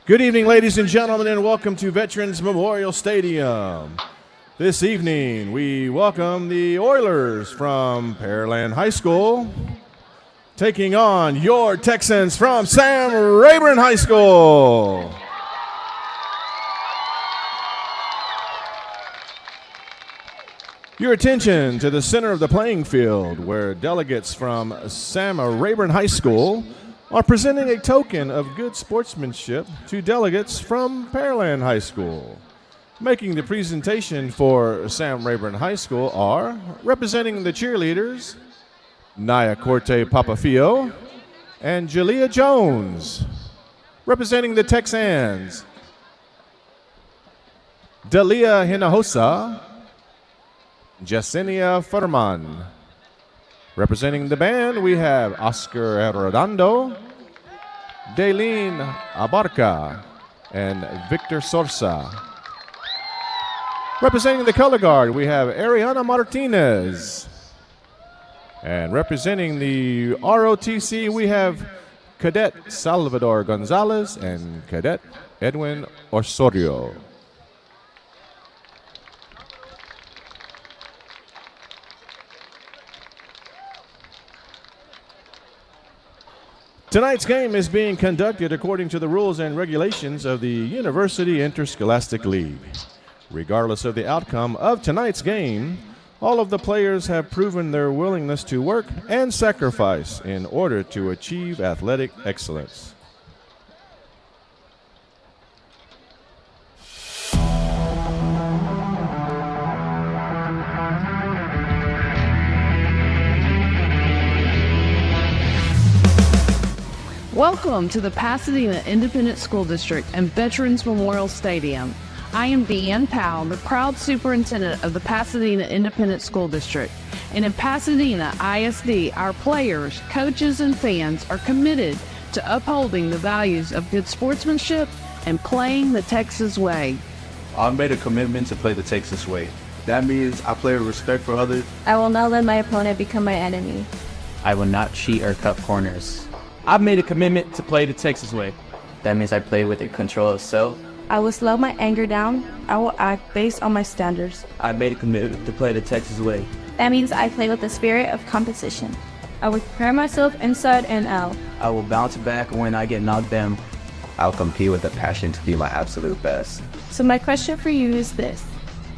Good evening, ladies and gentlemen, and welcome to Veterans Memorial Stadium. This evening, we welcome the Oilers from Pearland High School, taking on your Texans from Sam Rayburn High School. Your attention to the center of the playing field, where delegates from Sam Rayburn High School are presenting a token of good sportsmanship to delegates from Pearland High School. Making the presentation for Sam Rayburn High School are, representing the cheerleaders, Naya Corte Papafio and Julia Jones. Representing the Texans, Dalia Hinojosa, Yesenia Furman. Representing the band, we have Oscar Redondo, Daylene Abarca, and Victor Sorsa. Representing the color guard, we have Ariana Martinez. And representing the ROTC, we have Cadet Salvador Gonzalez and Cadet Edwin Osorio. Tonight's game is being conducted according to the rules and regulations of the University Interscholastic League. Regardless of the outcome of tonight's game, all of the players have proven their willingness to work and sacrifice in order to achieve athletic excellence. Welcome to the Pasadena Independent School District and Veterans Memorial Stadium. I am Deanne Powell, the proud superintendent of the Pasadena Independent School District. And in Pasadena ISD, our players, coaches, and fans are committed to upholding the values of good sportsmanship and playing the Texas way. I've made a commitment to play the Texas way. That means I play with respect for others. I will not let my opponent become my enemy. I will not cheat or cut corners. I've made a commitment to play the Texas way. That means I play with a control of self. I will slow my anger down. I will act based on my standards. I've made a commitment to play the Texas way. That means I play with the spirit of competition. I will prepare myself inside and out. I will bounce back when I get knocked down. I'll compete with a passion to be my absolute best. So my question for you is this.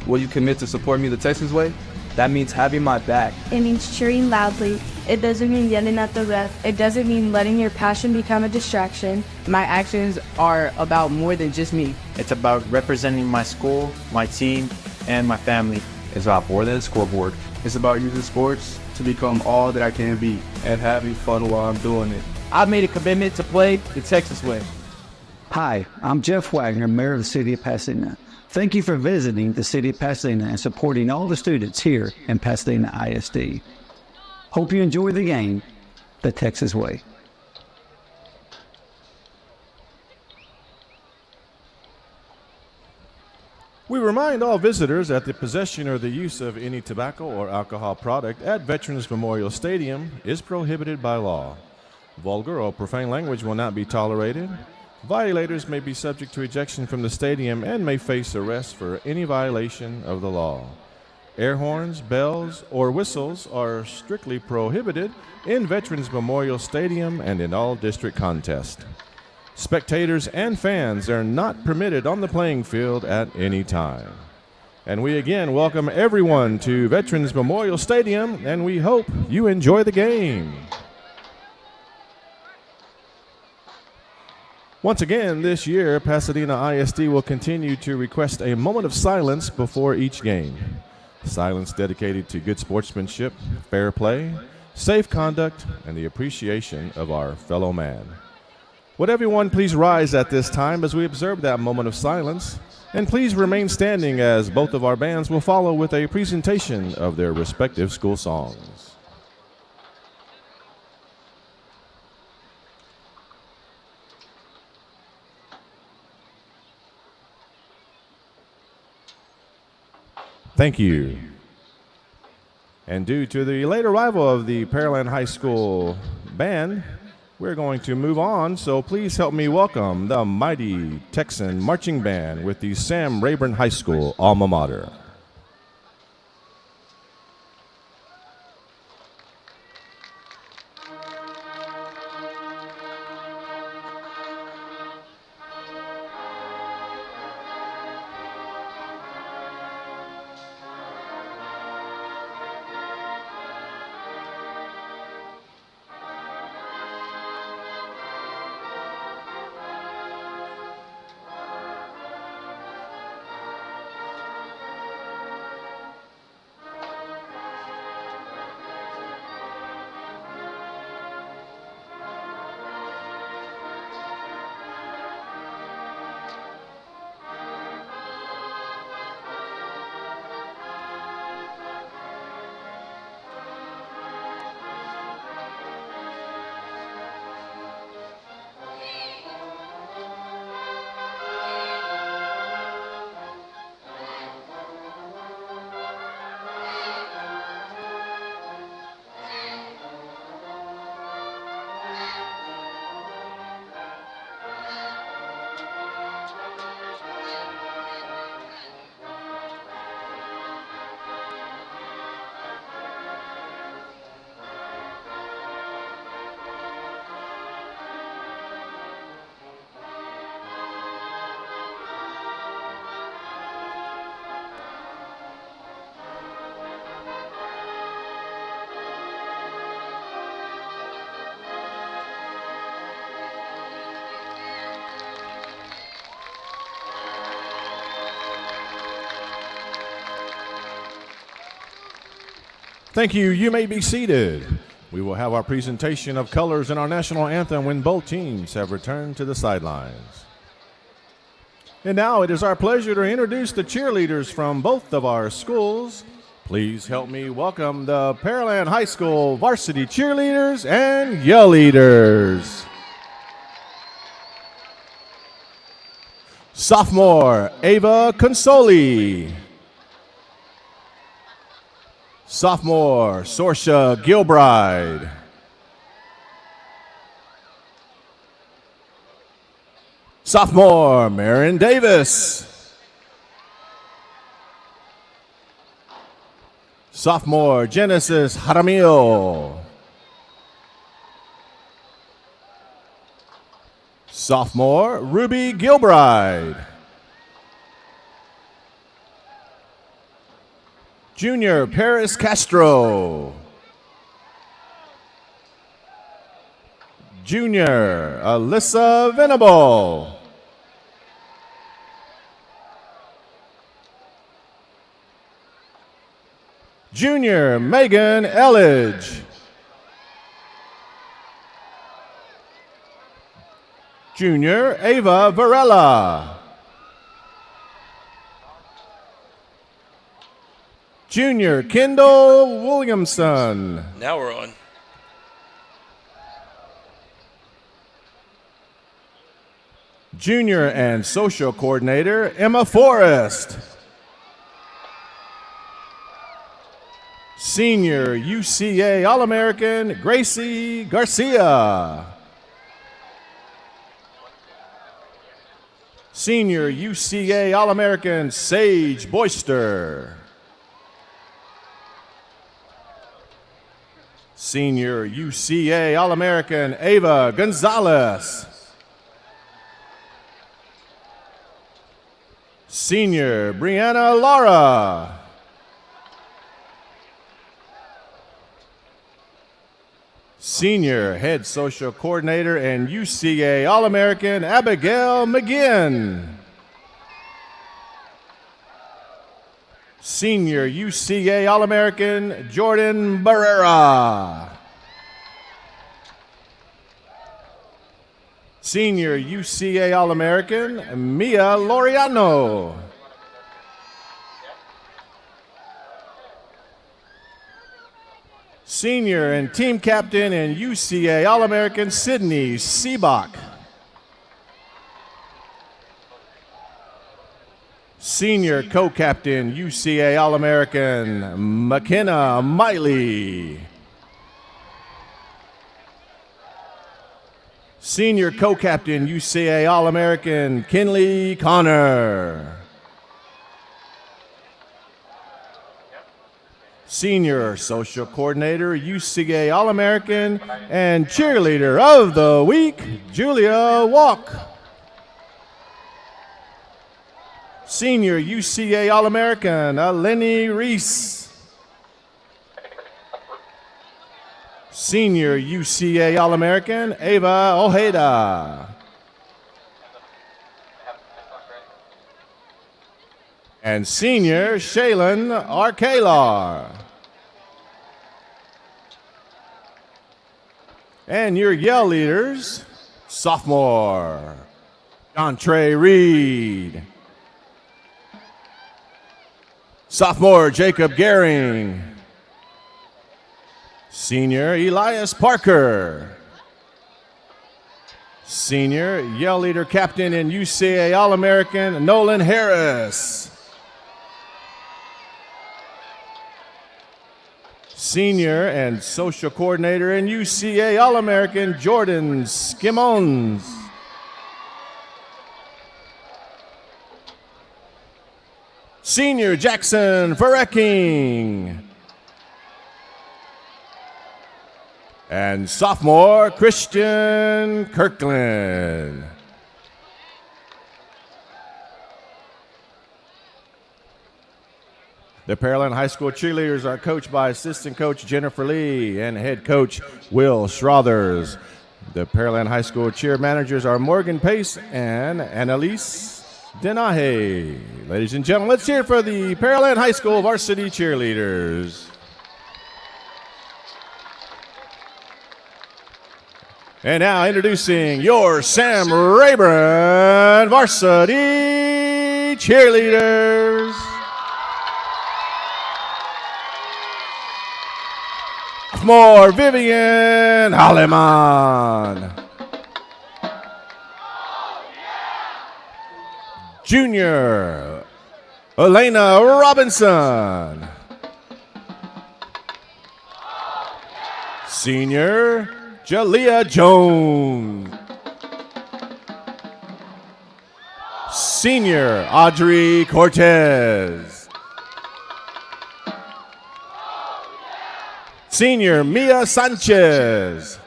Will you commit to support me the Texas way? That means having my back. It means cheering loudly. It doesn't mean yelling at the ref. It doesn't mean letting your passion become a distraction. My actions are about more than just me. It's about representing my school, my team, and my family. It's about more than a scoreboard. It's about using sports to become all that I can be and having fun while I'm doing it. I've made a commitment to play the Texas way. Hi, I'm Jeff Wagner, Mayor of the City of Pasadena. Thank you for visiting the City of Pasadena and supporting all the students here in Pasadena ISD. Hope you enjoy the game the Texas way. We remind all visitors that the possession or the use of any tobacco or alcohol product at Veterans Memorial Stadium is prohibited by law. Vulgar or profane language will not be tolerated. Violators may be subject to ejection from the stadium and may face arrest for any violation of the law. Air horns, bells, or whistles are strictly prohibited in Veterans Memorial Stadium and in all district contests. Spectators and fans are not permitted on the playing field at any time. And we again welcome everyone to Veterans Memorial Stadium, and we hope you enjoy the game. Once again, this year, Pasadena ISD will continue to request a moment of silence before each game. Silence dedicated to good sportsmanship, fair play, safe conduct, and the appreciation of our fellow man. Would everyone please rise at this time as we observe that moment of silence, and please remain standing as both of our bands will follow with a presentation of their respective school songs. Thank you. And due to the late arrival of the Pearland High School band, We're going to move on, so please help me welcome the mighty Texan Marching Band with the Sam Rayburn High School alma mater. Thank you. You may be seated. We will have our presentation of colors in our national anthem when both teams have returned to the sidelines. And now it is our pleasure to introduce the cheerleaders from both of our schools. Please help me welcome the Pearland High School varsity cheerleaders and yell leaders. Sophomore Ava Consoli. Sophomore Sorsha Gilbride. Sophomore Marin Davis. Sophomore Genesis Jaramillo. Sophomore Ruby Gilbride. Junior Paris Castro. Junior Alyssa Venable. Junior Megan Elledge. Junior Ava Varela. Junior Kendall Williamson. Now we're on. Junior and social coordinator Emma Forrest. Senior UCA All-American Gracie Garcia. Senior UCA All-American Sage Boyster. Senior UCA All-American Ava Gonzalez. Senior Brianna Lara. Senior Head Social Coordinator and UCA All-American Abigail McGinn. Senior UCA All-American Jordan Barrera. Senior UCA All-American Mia Loriano. Senior and team captain and UCA All-American Sydney Seabach. Senior co-captain UCA All-American McKenna Miley. Senior co-captain, UCA All-American, Kinley Connor. Senior social coordinator, UCA All-American, and cheerleader of the week, Julia Walk. Senior UCA All-American, Lenny Reese. Senior UCA All-American, Ava Ojeda. And senior Shaylin Arkalar. And your yell leaders, sophomore John Trey Reed. Sophomore Jacob Gehring. Senior Elias Parker. Senior yell leader captain and UCA All-American Nolan Harris. Senior and social coordinator and UCA All-American Jordan Skimmons. Senior Jackson Verrecking. And sophomore Christian Kirkland. The Pearland High School cheerleaders are coached by assistant coach Jennifer Lee and head coach Will Schrothers. The Pearland High School cheer managers are Morgan Pace and Annalise Denahe. Ladies and gentlemen, let's hear it for the Pearland High School varsity cheerleaders. And now introducing your Sam Rayburn varsity cheerleaders. More Vivian Holleman. Junior Elena Robinson. Senior Jalea Jones. Senior Audrey Cortez. Senior Mia Sanchez.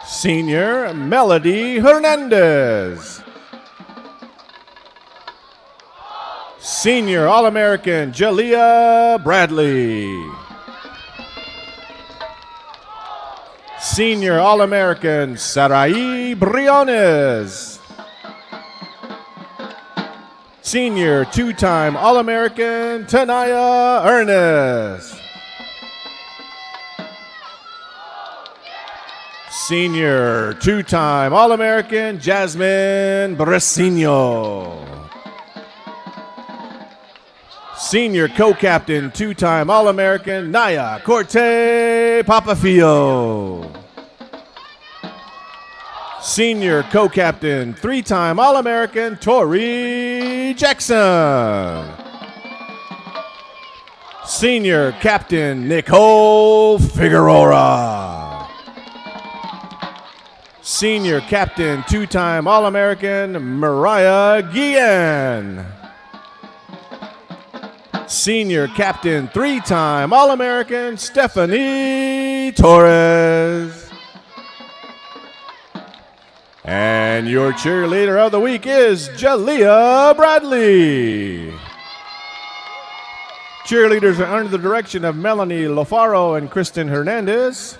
Senior Melody Hernandez. Senior All-American Jalea Bradley. Senior All-American Sarai Briones. Senior two-time All-American Tanaya Ernest. Senior two-time All-American Jasmine Bresino. Senior co-captain, two-time All-American Naya Corte Papafio. Senior co-captain, three-time All-American Tori Jackson. Senior captain Nicole Figueroa. Senior captain, two-time All-American Mariah Guillen. Senior captain, three-time All-American Stephanie Torres. And your cheerleader of the week is Jalea Bradley. Cheerleaders are under the direction of Melanie Lofaro and Kristen Hernandez.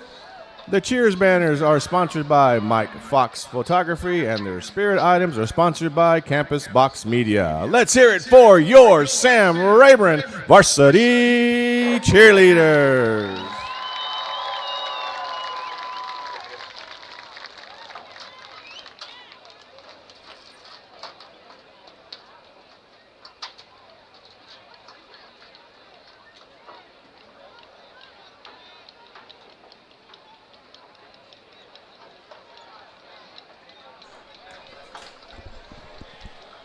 The cheers banners are sponsored by Mike Fox Photography, and their spirit items are sponsored by Campus Box Media. Let's hear it for your Sam Rayburn varsity cheerleaders.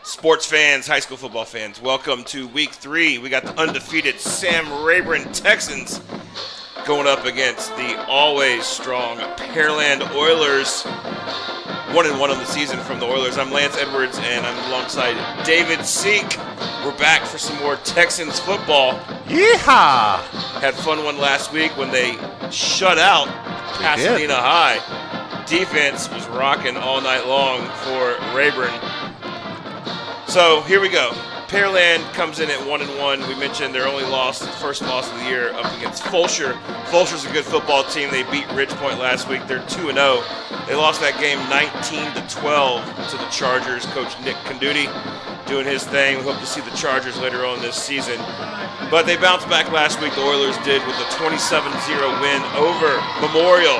Sports fans, high school football fans, welcome to week 3. We got the undefeated Sam Rayburn Texans going up against the always strong Pearland Oilers. 1-1 on the season from the Oilers. I'm Lance Edwards, and I'm alongside David Seek. We're back for some more Texans football. Yeehaw! Had fun one last week when they shut out Pasadena High. Defense was rocking all night long for Rayburn. So here we go. Pearland comes in at 1-1. We mentioned their only loss, first loss of the year, up against Fulsher. Fulsher's a good football team. They beat Ridgepoint last week. They're 2-0. They lost that game 19-12 to the Chargers. Coach Nick Conduti doing his thing. We hope to see the Chargers later on this season. But they bounced back last week. The Oilers did with a 27-0 win over Memorial.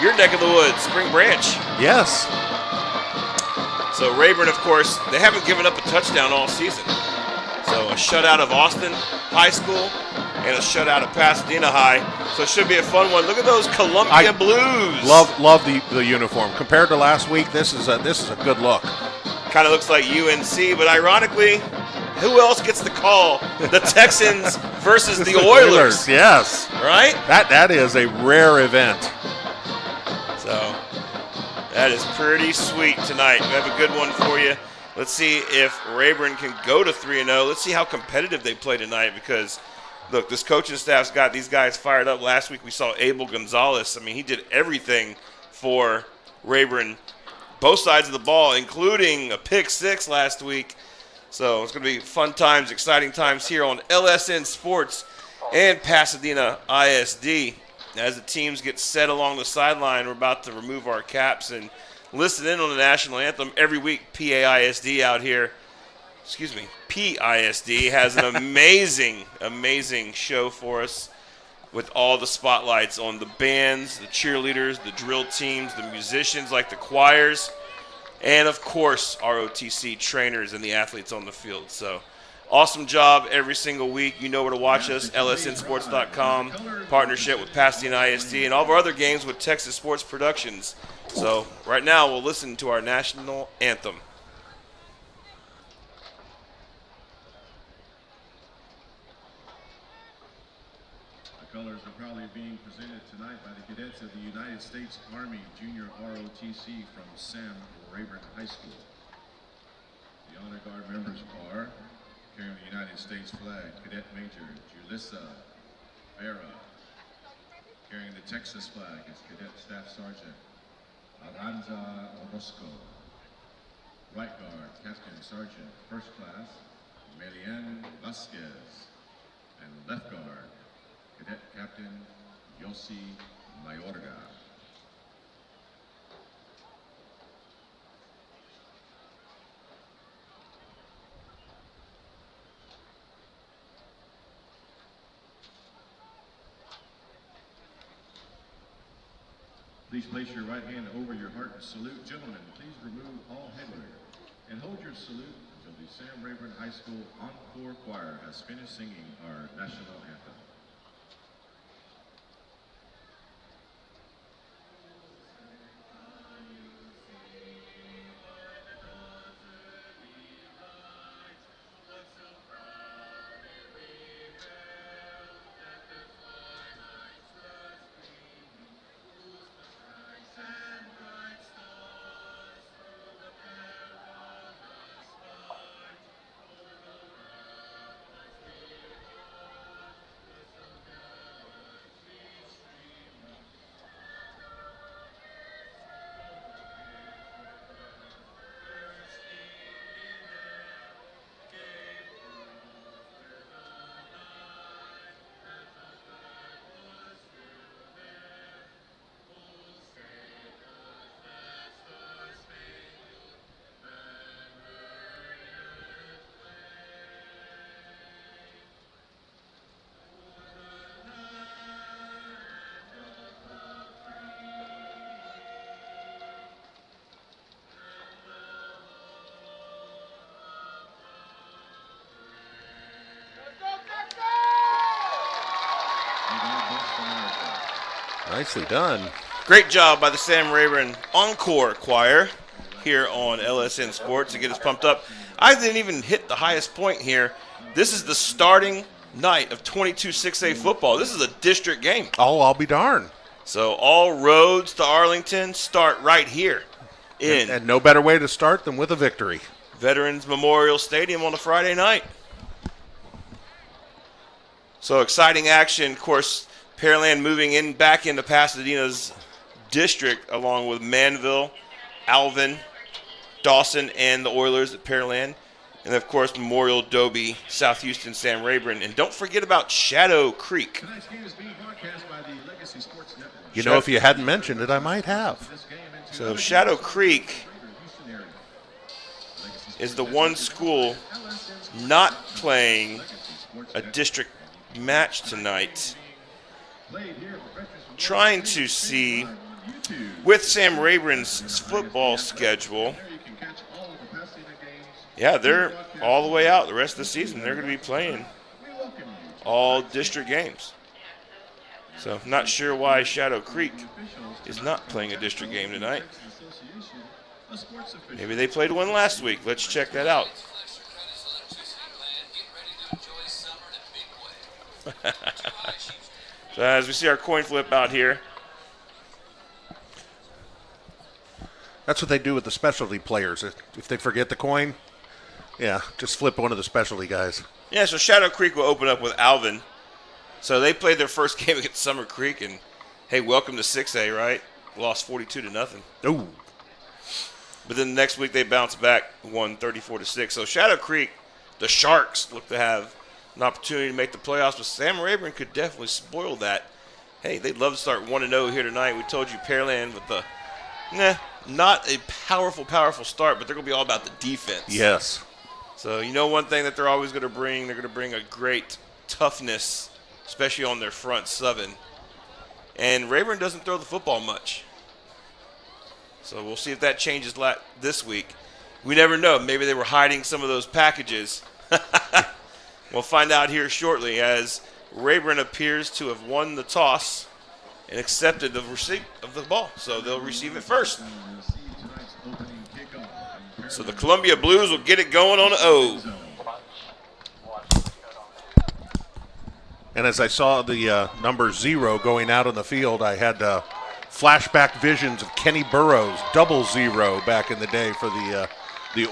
Your neck of the woods, Spring Branch. Yes. So Rayburn, of course, they haven't given up a touchdown all season. So a shutout of Austin High School and a shutout of Pasadena High. So it should be a fun one. Look at those Columbia Blues. Love the uniform. Compared to last week, this is a good look. Kind of looks like UNC, but ironically, who else gets the call? The Texans versus the Oilers. Yes. Right? That is a rare event. So that is pretty sweet tonight. We have a good one for you. Let's see if Rayburn can go to 3-0. Let's see how competitive they play tonight because, look, this coaching staff's got these guys fired up. Last week we saw Abel Gonzalez. I mean, he did everything for Rayburn, both sides of the ball, including a pick six last week. So it's going to be fun times, exciting times here on LSN Sports and Pasadena ISD. As the teams get set along the sideline, we're about to remove our caps and listen in on the national anthem. Every week, PISD has an amazing show for us with all the spotlights on the bands, the cheerleaders, the drill teams, the musicians like the choirs, and, of course, ROTC trainers and the athletes on the field. So awesome job every single week. You know where to watch us, lsnsports.com, partnership with Pasadena ISD, and all of our other games with Texas Sports Productions. So right now we'll listen to our national anthem. The colors are proudly being presented tonight by the cadets of the United States Army Junior ROTC from Sam Rayburn High School. The Honor Guard members are carrying the United States flag, Cadet Major Julissa Vera. Carrying the Texas flag is Cadet Staff Sergeant Aranza Orozco. Right Guard, Captain Sergeant First Class Melian Vasquez. And Left Guard, Cadet Captain Yossi Mayorga. Please place your right hand over your heart and salute. Gentlemen, please remove all headwear and hold your salute until the Sam Rayburn High School Encore Choir has finished singing our national anthem. Nicely done. Great job by the Sam Rayburn Encore Choir here on LSN Sports to get us pumped up. I didn't even hit the highest point here. This is the starting night of 22 6A football. This is a district game. Oh, I'll be darned. So all roads to Arlington start right here in And no better way to start than with a victory. Veterans Memorial Stadium on a Friday night. So exciting action. Of course, Pearland moving back into Pasadena's district along with Manville, Alvin, Dawson, and the Oilers at Pearland. And, of course, Memorial, Dobie, South Houston, Sam Rayburn. And don't forget about Shadow Creek. You know, if you hadn't mentioned it, I might have. So Shadow Creek is the one school not playing a district match tonight. Trying to see, with Sam Rayburn's football schedule, yeah, they're all the way out the rest of the season. They're going to be playing all district games. So not sure why Shadow Creek is not playing a district game tonight. Maybe they played one last week. Let's check that out. So as we see our coin flip out here. That's what they do with the specialty players. If they forget the coin, yeah, just flip one of the specialty guys. Yeah, so Shadow Creek will open up with Alvin. So they played their first game against Summer Creek, and hey, welcome to 6A, right? Lost 42-0. Ooh. But then the next week they bounced back, won 34-6. So Shadow Creek, the Sharks, look to have an opportunity to make the playoffs, but Sam Rayburn could definitely spoil that. Hey, they'd love to start 1-0 here tonight. We told you Pearland with the, not a powerful start, but they're going to be all about the defense. Yes. So you know one thing that they're always going to bring? They're going to bring a great toughness, especially on their front seven. And Rayburn doesn't throw the football much. So we'll see if that changes this week. We never know. Maybe they were hiding some of those packages. We'll find out here shortly as Rayburn appears to have won the toss and accepted the receipt of the ball. So they'll receive it first. So the Columbia Blues will get it going on an O. And as I saw the number 0 going out on the field, I had flashback visions of Kenny Burroughs, 00 back in the day for the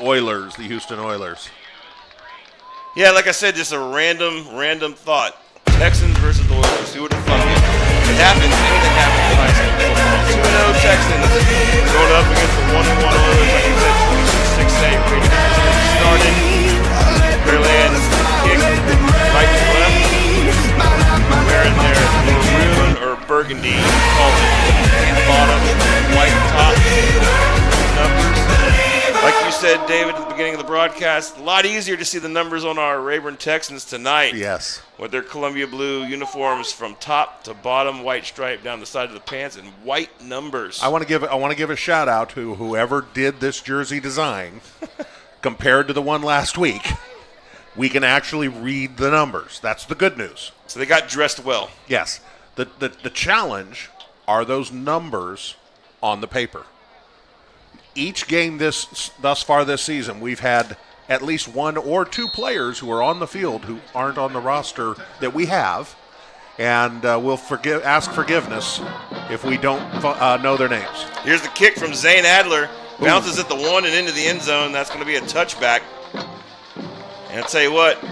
Oilers, the Houston Oilers. Yeah, like I said, just a random thought. Texans versus the Oilers. Who would have thought it? It happens. Anything happens in high school football. 2-0 Texans going up against the 1-1 Oilers. Like you said, 26-6A. Pretty good started. Pearland kick right to left. Wearing their maroon or burgundy, call it bottom, white top numbers. Like you said, David, at the beginning of the broadcast, a lot easier to see the numbers on our Rayburn Texans tonight. Yes. With their Columbia blue uniforms from top to bottom, white stripe down the side of the pants, and white numbers. I want to give a shout out to whoever did this jersey design. Compared to the one last week, we can actually read the numbers. That's the good news. So they got dressed well. Yes. The challenge are those numbers on the paper. Each game thus far this season, we've had at least 1 or 2 players who are on the field who aren't on the roster that we have, and we'll ask forgiveness if we don't know their names. Here's the kick from Zane Adler. Bounces at the 1 and into the end zone. That's going to be a touchback. And I'll tell you what,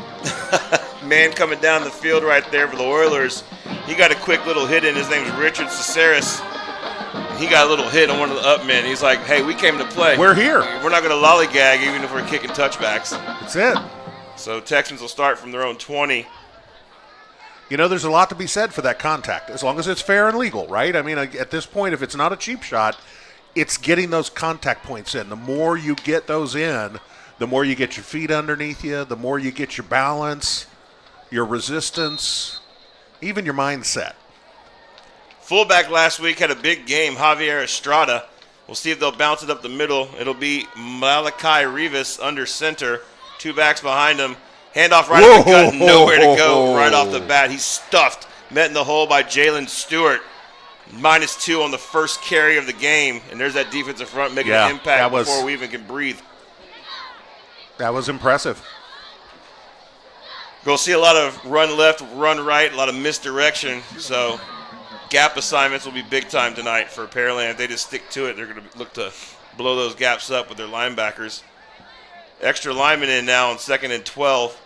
man coming down the field right there for the Oilers, he got a quick little hit in. His name's Richard Caceres. He got a little hit on one of the up men. He's like, hey, we came to play. We're here. We're not going to lollygag even if we're kicking touchbacks. That's it. So Texans will start from their own 20. You know, there's a lot to be said for that contact, as long as it's fair and legal, right? I mean, at this point, if it's not a cheap shot, it's getting those contact points in. The more you get those in, the more you get your feet underneath you, the more you get your balance, your resistance, even your mindset. Fullback last week had a big game, Javier Estrada. We'll see if they'll bounce it up the middle. It'll be Malachi Rivas under center. 2 backs behind him. Handoff right at the gut, nowhere to go right off the bat. He's stuffed. Met in the hole by Jalen Stewart. -2 on the first carry of the game. And there's that defensive front making an impact before we even can breathe. That was impressive. We'll see a lot of run left, run right, a lot of misdirection. So gap assignments will be big time tonight for Pearland. If they just stick to it, they're going to look to blow those gaps up with their linebackers. Extra lineman in now on 2nd and 12.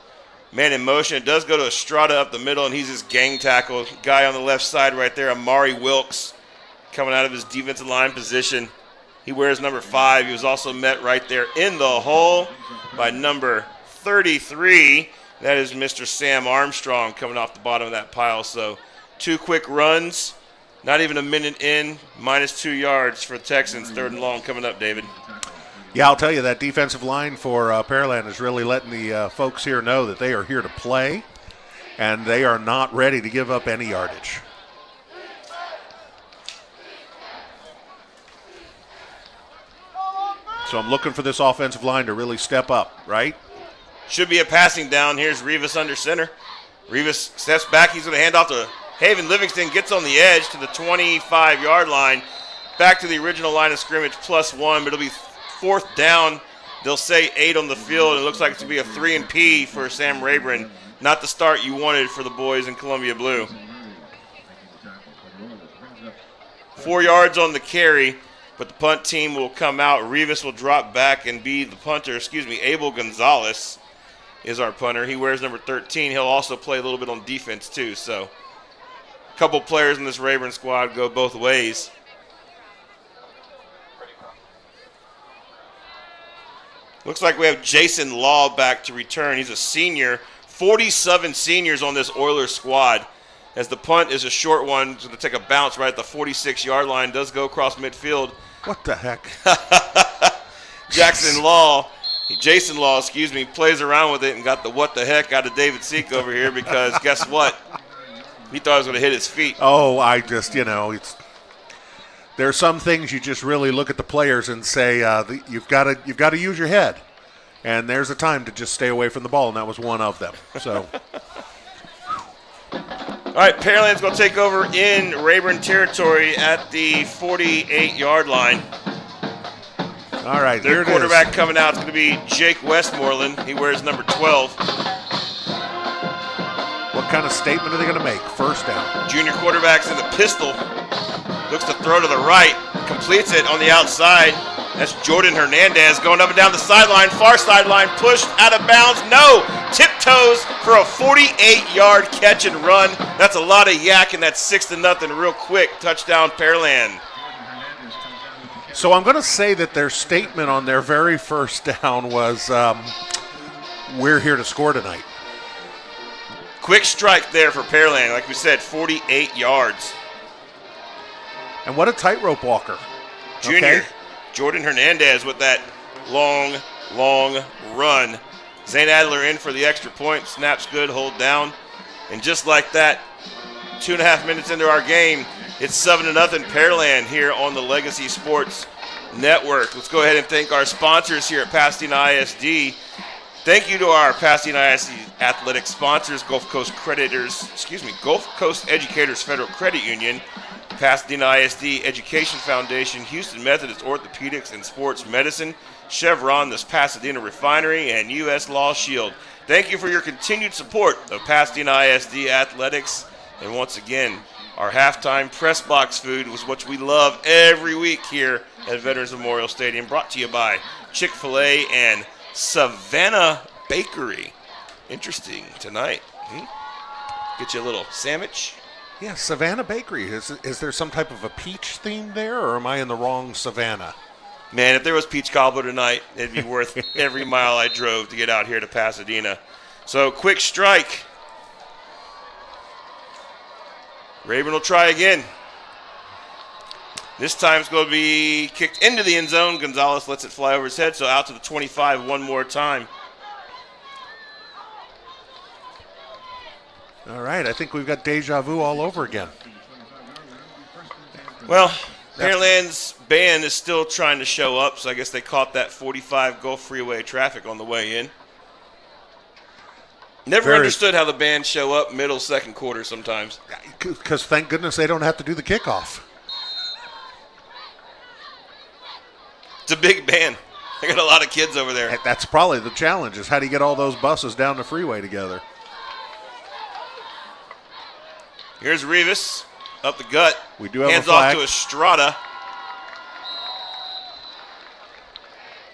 Man in motion. It does go to Estrada up the middle, and he's his gang tackle. Guy on the left side right there, Amari Wilkes, coming out of his defensive line position. He wears number 5. He was also met right there in the hole by number 33. That is Mr. Sam Armstrong coming off the bottom of that pile. So 2 quick runs, not even a minute in, minus 2 yards for the Texans. 3rd and long coming up, David. Yeah, I'll tell you, that defensive line for Pearland is really letting the folks here know that they are here to play, and they are not ready to give up any yardage. So I'm looking for this offensive line to really step up, right? Should be a passing down. Here's Rivas under center. Rivas steps back. He's going to hand off to Haven Livingston, gets on the edge to the 25-yard line. Back to the original line of scrimmage, +1, but it'll be 4th down. They'll say 8 on the field. It looks like it's going to be a 3 and P for Sam Rayburn. Not the start you wanted for the boys in Columbia Blue. 4 yards on the carry, but the punt team will come out. Rivas will drop back and be the punter. Abel Gonzalez is our punter. He wears number 13. He'll also play a little bit on defense too. So a couple players in this Rayburn squad go both ways. Looks like we have Jason Law back to return. He's a senior. 47 seniors on this Oilers squad. As the punt is a short one, it's going to take a bounce right at the 46-yard line. Does go across midfield. What the heck? Jason Law, plays around with it and got the what the heck out of David Seek over here because guess what? He thought it was going to hit his feet. Oh, I just, there are some things you just really look at the players and say you've got to use your head, and there's a time to just stay away from the ball, and that was one of them. So, all right, Pearland's going to take over in Rayburn territory at the 48-yard line. All right, their quarterback coming out is going to be Jake Westmoreland. He wears number 12. What kind of statement are they going to make? 1st down. Junior quarterback's in the pistol. Looks to throw to the right. Completes it on the outside. That's Jordan Hernandez going up and down the sideline. Far sideline, pushed out of bounds. No! Tiptoes for a 48-yard catch and run. That's a lot of yak, and that's 6-0 real quick. Touchdown, Pearland. So I'm going to say that their statement on their very 1st down was, we're here to score tonight. Quick strike there for Pearland. Like we said, 48 yards. And what a tightrope walker. Junior. Okay. Jordan Hernandez with that long run. Zane Adler in for the extra point. Snaps good, hold down. And just like that, 2.5 minutes into our game, it's 7-0 Pearland here on the Legacy Sports Network. Let's go ahead and thank our sponsors here at Pasadena ISD. Thank you to our Pasadena ISD athletic sponsors, Gulf Coast Educators Federal Credit Union, Pasadena ISD Education Foundation, Houston Methodist Orthopedics and Sports Medicine, Chevron, this Pasadena Refinery, and U.S. Law Shield. Thank you for your continued support of Pasadena ISD Athletics. And once again, our halftime press box food was what we love every week here at Veterans Memorial Stadium, brought to you by Chick-fil-A and Savannah Bakery. Interesting tonight. Get you a little sandwich. Yeah, Savannah Bakery. Is there some type of a peach theme there, or am I in the wrong Savannah? Man, if there was peach cobbler tonight, it'd be worth every mile I drove to get out here to Pasadena. So, quick strike. Rayburn will try again. This time it's going to be kicked into the end zone. Gonzalez lets it fly over his head, so out to the 25 one more time. All right, I think we've got deja vu all over again. Well, Pearland's band is still trying to show up, so I guess they caught that 45 Gulf Freeway traffic on the way in. Never understood how the band show up middle, second quarter sometimes. Because thank goodness they don't have to do the kickoff. It's a big band. They got a lot of kids over there. That's probably the challenge, is how do you get all those buses down the freeway together? Here's Rivas up the gut. We do have Hands a flag. off to Estrada.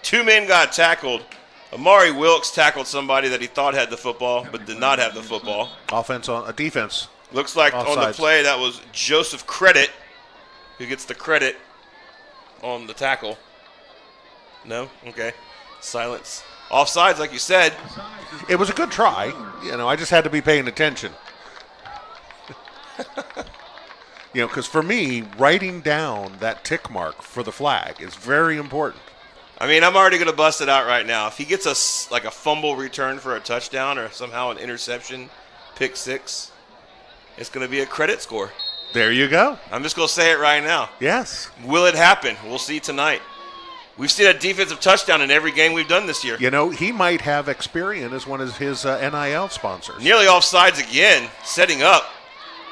2 men got tackled. Amari Wilkes tackled somebody that he thought had the football but did not have the football. Defense. Looks like on the play that was Joseph Credit who gets the credit on the tackle. No? Okay. Silence. Offsides, like you said. It was a good try. I just had to be paying attention. Because for me, writing down that tick mark for the flag is very important. I mean, I'm already going to bust it out right now. If he gets a fumble return for a touchdown or somehow an interception, pick 6, it's going to be a credit score. There you go. I'm just going to say it right now. Yes. Will it happen? We'll see tonight. We've seen a defensive touchdown in every game we've done this year. He might have Experian as one of his NIL sponsors. Nearly offsides again, setting up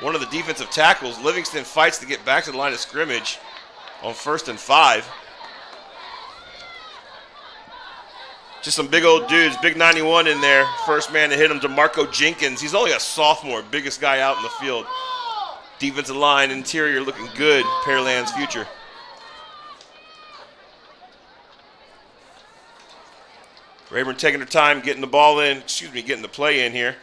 one of the defensive tackles. Livingston fights to get back to the line of scrimmage on 1st and 5. Just some big old dudes. Big 91 in there. First man to hit him, DeMarco Jenkins. He's only a sophomore, biggest guy out in the field. Defensive line, interior looking good. Pearland's future. Rayburn taking their time getting the ball in, getting the play in here.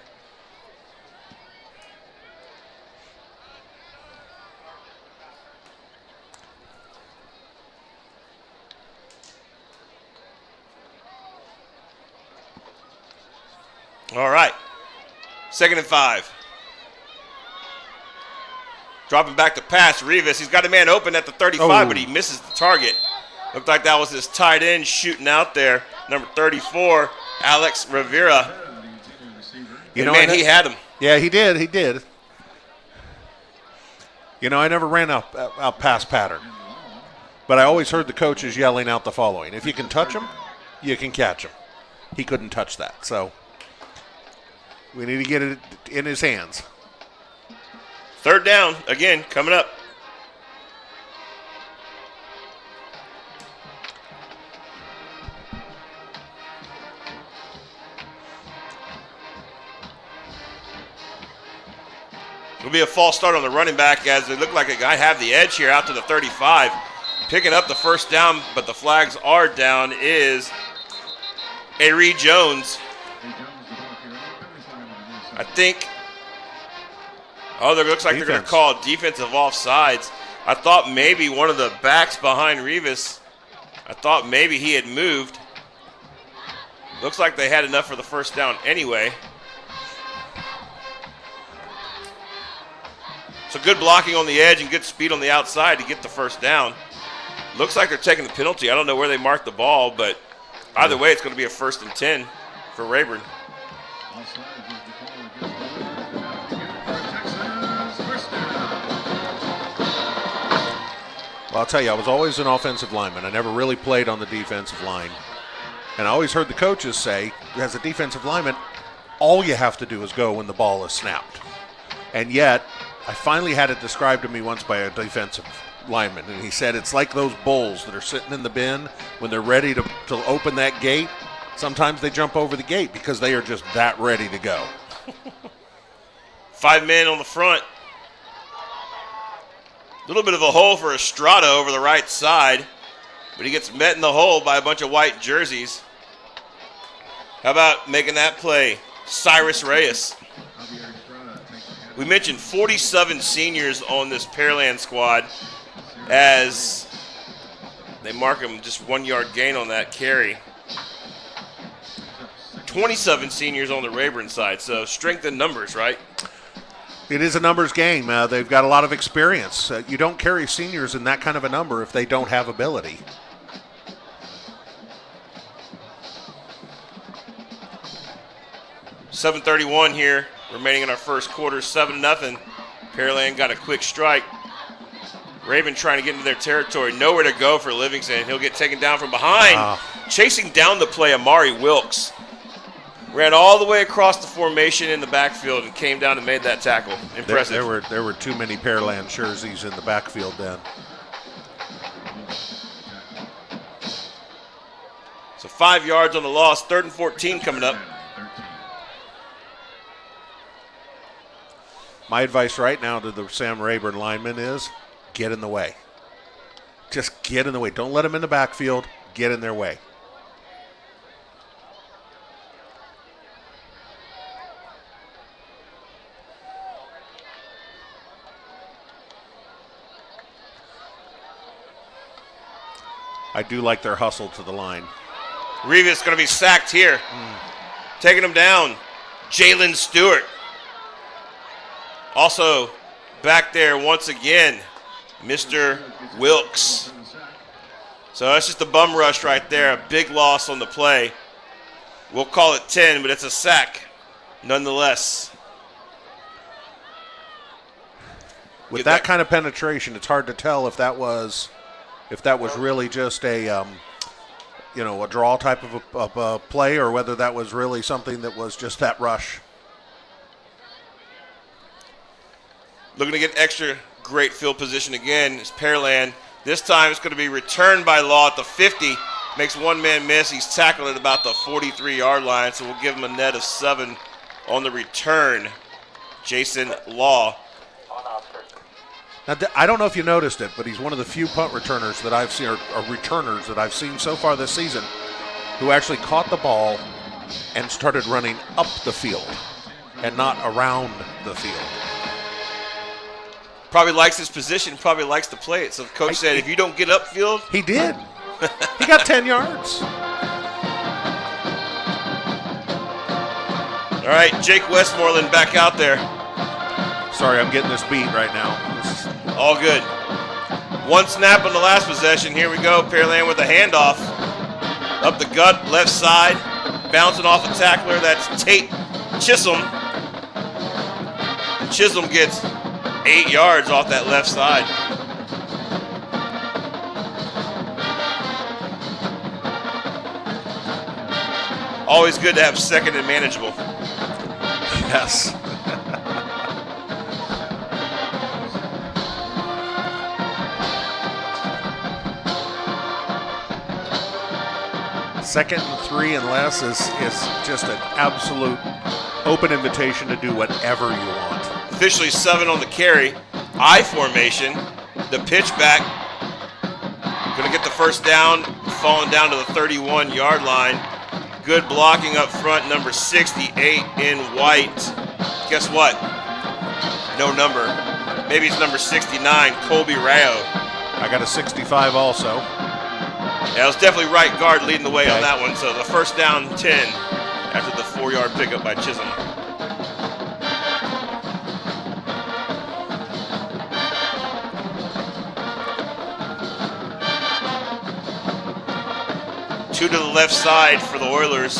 All right. 2nd and 5. Dropping back to pass, Rivas. He's got a man open at the 35, but he misses the target. Looked like that was his tight end shooting out there. Number 34, Alex Rivera. He had him. Yeah, he did. I never ran a pass pattern. But I always heard the coaches yelling out the following. If you can touch him, you can catch him. He couldn't touch that, so we need to get it in his hands. 3rd down, again, coming up. It'll be a false start on the running back as they look like a guy have the edge here out to the 35. Picking up the 1st down, but the flags are down, is Ari Jones. I think, there looks like they're going to call defensive offsides. I thought maybe one of the backs behind Rivas, I thought maybe he had moved. Looks like they had enough for the 1st down anyway. So good blocking on the edge and good speed on the outside to get the 1st down. Looks like they're taking the penalty. I don't know where they marked the ball, but either way, it's going to be a 1st and 10 for Rayburn. Well, I'll tell you, I was always an offensive lineman. I never really played on the defensive line. And I always heard the coaches say, as a defensive lineman, all you have to do is go when the ball is snapped. And yet, I finally had it described to me once by a defensive lineman, and he said it's like those bulls that are sitting in the bin when they're ready to open that gate. Sometimes they jump over the gate because they are just that ready to go. 5 men on the front. A little bit of a hole for Estrada over the right side, but he gets met in the hole by a bunch of white jerseys. How about making that play? Cyrus Reyes. We mentioned 47 seniors on this Pearland squad as they mark him just 1 yard gain on that carry. 27 seniors on the Rayburn side, so strength in numbers, right? It is a numbers game. They've got a lot of experience. You don't carry seniors in that kind of a number if they don't have ability. .731 here, remaining in our first quarter, 7-0. Pearland got a quick strike. Raven trying to get into their territory. Nowhere to go for Livingston. He'll get taken down from behind. Chasing down the play, Amari Wilkes. Ran all the way across the formation in the backfield and came down and made that tackle. Impressive. There were too many Pearland jerseys in the backfield then. So 5 yards on the loss. 3rd and 14 coming up. My advice right now to the Sam Rayburn lineman is get in the way. Just get in the way. Don't let them in the backfield. Get in their way. I do like their hustle to the line. Revis going to be sacked here. Taking him down, Jalen Stewart. Also back there once again, Mr. Wilkes. So that's just a bum rush right there. A big loss on the play. We'll call it 10, but it's a sack nonetheless. With that kind of penetration, it's hard to tell if that was really just a a draw type of a play, or whether that was really something that was just that rush. Looking to get extra great field position again is Pearland. This time it's going to be returned by Law at the 50. Makes one man miss. He's tackled at about the 43-yard line, so we'll give him a net of 7 on the return. Jason Law. Now, I don't know if you noticed it, but he's one of the few punt returners that I've seen, or returners that I've seen so far this season, who actually caught the ball and started running up the field and not around the field. Probably likes his position, probably likes to play it. So the coach said, if you don't get upfield. He did. He got 10 yards. All right, Jake Westmoreland back out there. Sorry, I'm getting this beat right now. All good. One snap on the last possession. Here we go. Pearland with a handoff. Up the gut, left side. Bouncing off a tackler. That's Tate Chisholm. And Chisholm gets 8 yards off that left side. Always good to have second and manageable. Yes. Second and 3 and less is just an absolute open invitation to do whatever you want. Officially 7 on the carry. I formation. The pitch back. Going to get the first down. Falling down to the 31-yard line. Good blocking up front. Number 68 in white. Guess what? No number. Maybe it's number 69, Colby Rayo. I got a 65 also. Yeah, it was definitely right guard leading the way on that one. So the first down 10 after the 4-yard pickup by Chisholm. Two to the left side for the Oilers.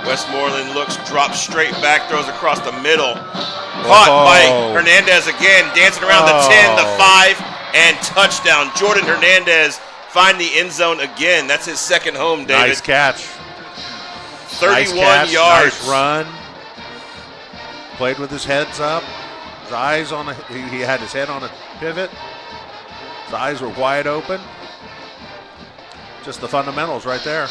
Westmoreland looks, drops straight back, throws across the middle. Caught by Hernandez again, dancing around the 10, the 5, and touchdown. Jordan Hernandez find the end zone again. That's his second home, David. Nice catch. 31 nice catch, yards. Nice run. Played with his heads up. His eyes on he had his head on a pivot. His eyes were wide open. Just the fundamentals right there.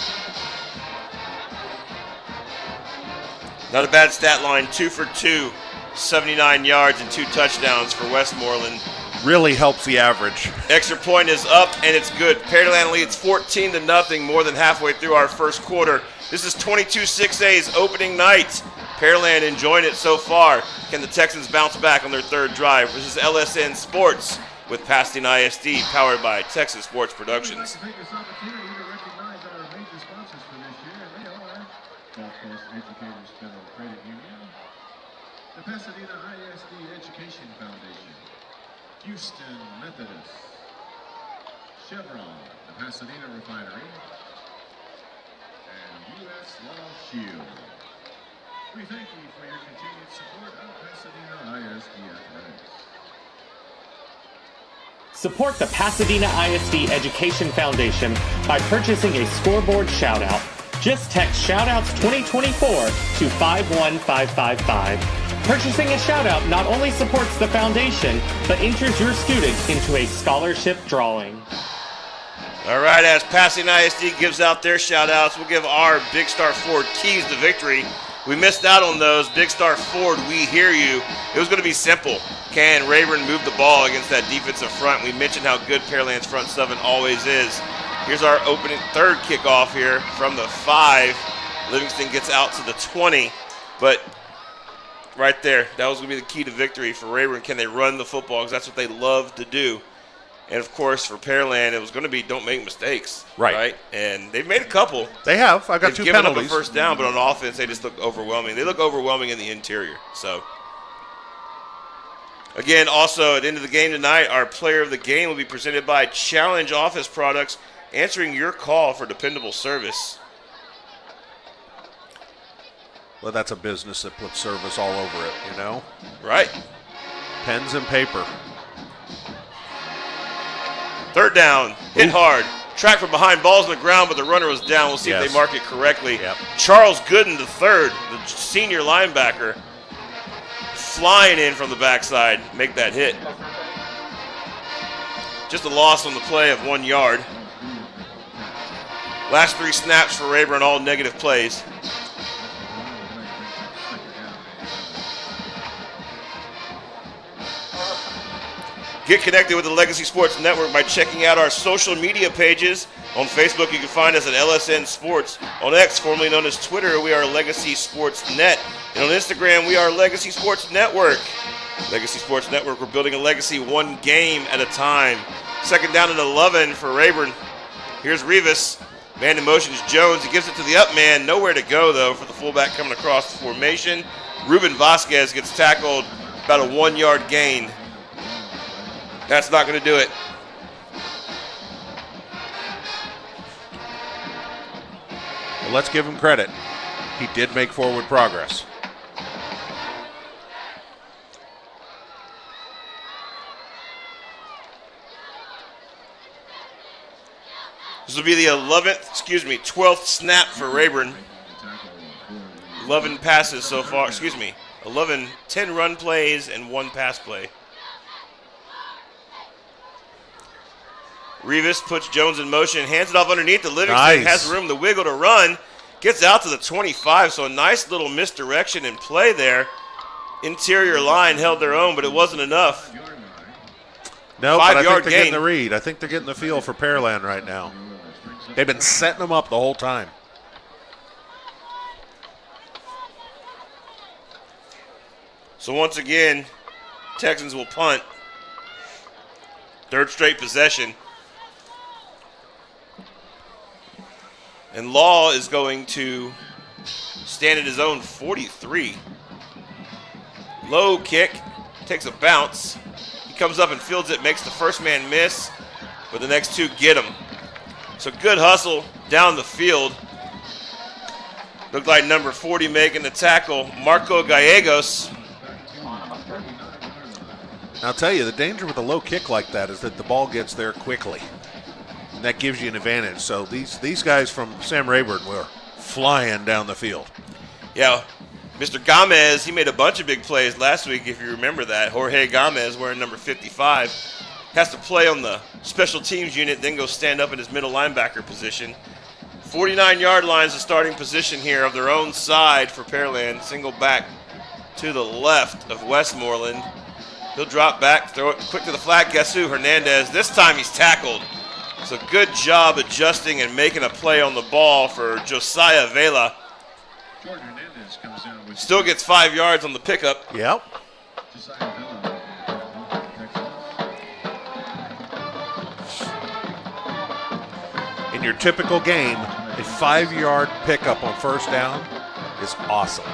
Not a bad stat line. 2 for 2, 79 yards and 2 touchdowns for Westmoreland. Really helps the average. Extra point is up, and it's good. Pearland leads 14-0, more than halfway through our first quarter. This is 22-6A's opening night. Pearland enjoying it so far. Can the Texans bounce back on their third drive? This is LSN Sports with Pasadena ISD, powered by Texas Sports Productions. Pasadena ISD Education Foundation, Houston Methodist, Chevron, the Pasadena Refinery, and U.S. Law Shield. We thank you for your continued support of Pasadena ISD Athletics. Support the Pasadena ISD Education Foundation by purchasing a scoreboard shoutout. Just text Shoutouts 2024 to 51555. Purchasing a shoutout not only supports the foundation, but enters your student into a scholarship drawing. All right, as Pasadena ISD gives out their shout-outs, we'll give our Big Star Ford keys to victory. We missed out on those. Big Star Ford, we hear you. It was going to be simple. Can Rayburn move the ball against that defensive front? We mentioned how good Pearland's front seven always is. Here's our opening third kickoff here from the 5. Livingston gets out to the 20, but right there, that was going to be the key to victory for Rayburn. Can they run the football? Because that's what they love to do. And, of course, for Pearland, it was going to be don't make mistakes. Right. And they've made a couple. They have. I got 2 given penalties. Up a first down, but on offense, they just look overwhelming. They look overwhelming in the interior. So, again, also at the end of the game tonight, our player of the game will be presented by Challenge Office Products, answering your call for dependable service. Well, that's a business that puts service all over it, you know? Right. Pens and paper. Third down, hit hard. Track from behind, ball's on the ground, but the runner was down. We'll see if they mark it correctly. Yep. Charles Gooden, the third, the senior linebacker, flying in from the backside, make that hit. Just a loss on the play of 1 yard. Last 3 snaps for Rayburn, all negative plays. Get connected with the Legacy Sports Network by checking out our social media pages. On Facebook, you can find us at LSN Sports. On X, formerly known as Twitter, we are Legacy Sports Net. And on Instagram, we are Legacy Sports Network. Legacy Sports Network, we're building a legacy one game at a time. Second down and 11 for Rayburn. Here's Rivas. Man in motion is Jones. He gives it to the up man. Nowhere to go, though, for the fullback coming across the formation. Ruben Vasquez gets tackled, about a 1 yard gain. That's not going to do it. Well, let's give him credit. He did make forward progress. This will be the 12th snap for Rayburn. 11 passes so far, 10 run plays and 1 pass play. Rivas puts Jones in motion, hands it off underneath the Livingston, has room to wiggle to run, gets out to the 25, so a nice little misdirection and play there. Interior line held their own, but it wasn't enough. No, but I think they're gain. getting the read. I think they're getting the feel for Pearland right now. They've been setting them up the whole time. So once again, Texans will punt. Third straight possession. And Law is going to stand at his own 43. Low kick, takes a bounce. He comes up and fields it, makes the first man miss, but the next 2 get him. So good hustle down the field. Looked like number 40 making the tackle, Marco Gallegos. I'll tell you, the danger with a low kick like that is that the ball gets there quickly. And that gives you an advantage. So these guys from Sam Rayburn were flying down the field. Yeah, Mr. Gomez, he made a bunch of big plays last week, if you remember that. Jorge Gomez, wearing number 55, has to play on the special teams unit, then go stand up in his middle linebacker position. 49-yard line is the starting position here of their own side for Pearland. Single back to the left of Westmoreland. He'll drop back, throw it quick to the flat. Guess who? Hernandez. This time he's tackled. So good job adjusting and making a play on the ball for Josiah Vela. Still gets 5 yards on the pickup. Yep. In your typical game, a 5-yard pickup on first down is awesome.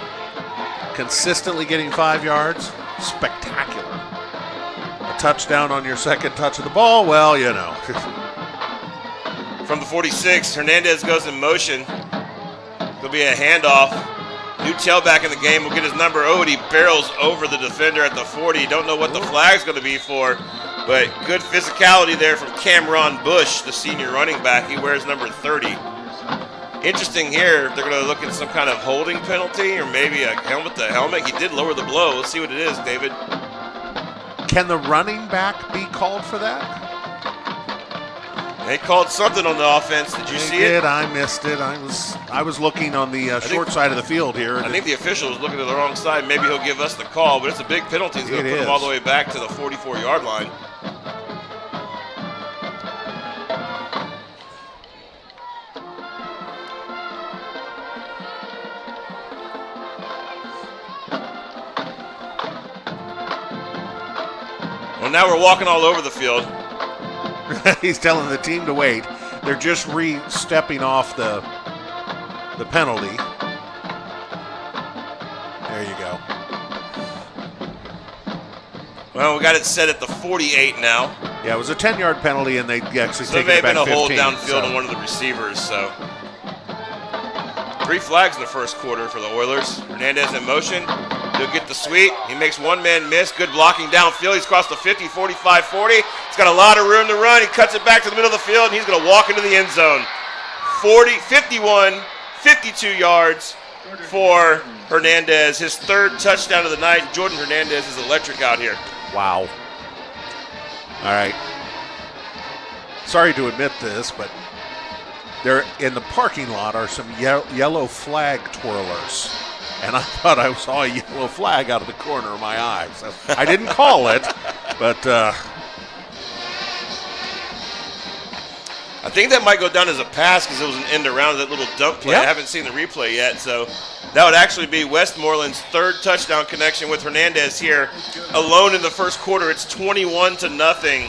Consistently getting 5 yards, spectacular. A touchdown on your second touch of the ball, well, you know. From the 46, Hernandez goes in motion. There'll be a handoff. New tailback in the game will get his number. Oh, and he barrels over the defender at the 40. Don't know what the flag's going to be for, but good physicality there from Cameron Bush, the senior running back. He wears number 30. Interesting here, they're going to look at some kind of holding penalty or maybe a helmet to helmet. He did lower the blow. Let's see what it is, David. Can the running back be called for that? They called something on the offense. Did you see it? I missed it. I was looking on the short side of the field here. I think the official was looking to the wrong side. Maybe he'll give us the call, but it's a big penalty. He's going to put him all the way back to the 44-yard line. Well, now we're walking all over the field. He's telling the team to wait. They're just stepping off the penalty. There you go. Well, we got it set at the 48 now. Yeah, it was a 10-yard penalty, and they actually so take it it back 15. There may have been a hold downfield on one of the receivers. So 3 flags in the first quarter for the Oilers. Hernandez in motion. He'll get the sweep. He makes one man miss. Good blocking downfield. He's crossed the 50, 45, 40. He's got a lot of room to run. He cuts it back to the middle of the field, and he's going to walk into the end zone. 40, 51, 52 yards for Hernandez. His 3rd touchdown of the night. Jordan Hernandez is electric out here. Wow. All right. Sorry to admit this, but there in the parking lot are some yellow flag twirlers. And I thought I saw a yellow flag out of the corner of my eye. So I didn't call it, but I think that might go down as a pass because it was an end around that little dump play. Yep. I haven't seen the replay yet, so that would actually be Westmoreland's 3rd touchdown connection with Hernandez here. Alone in the first quarter, it's 21-0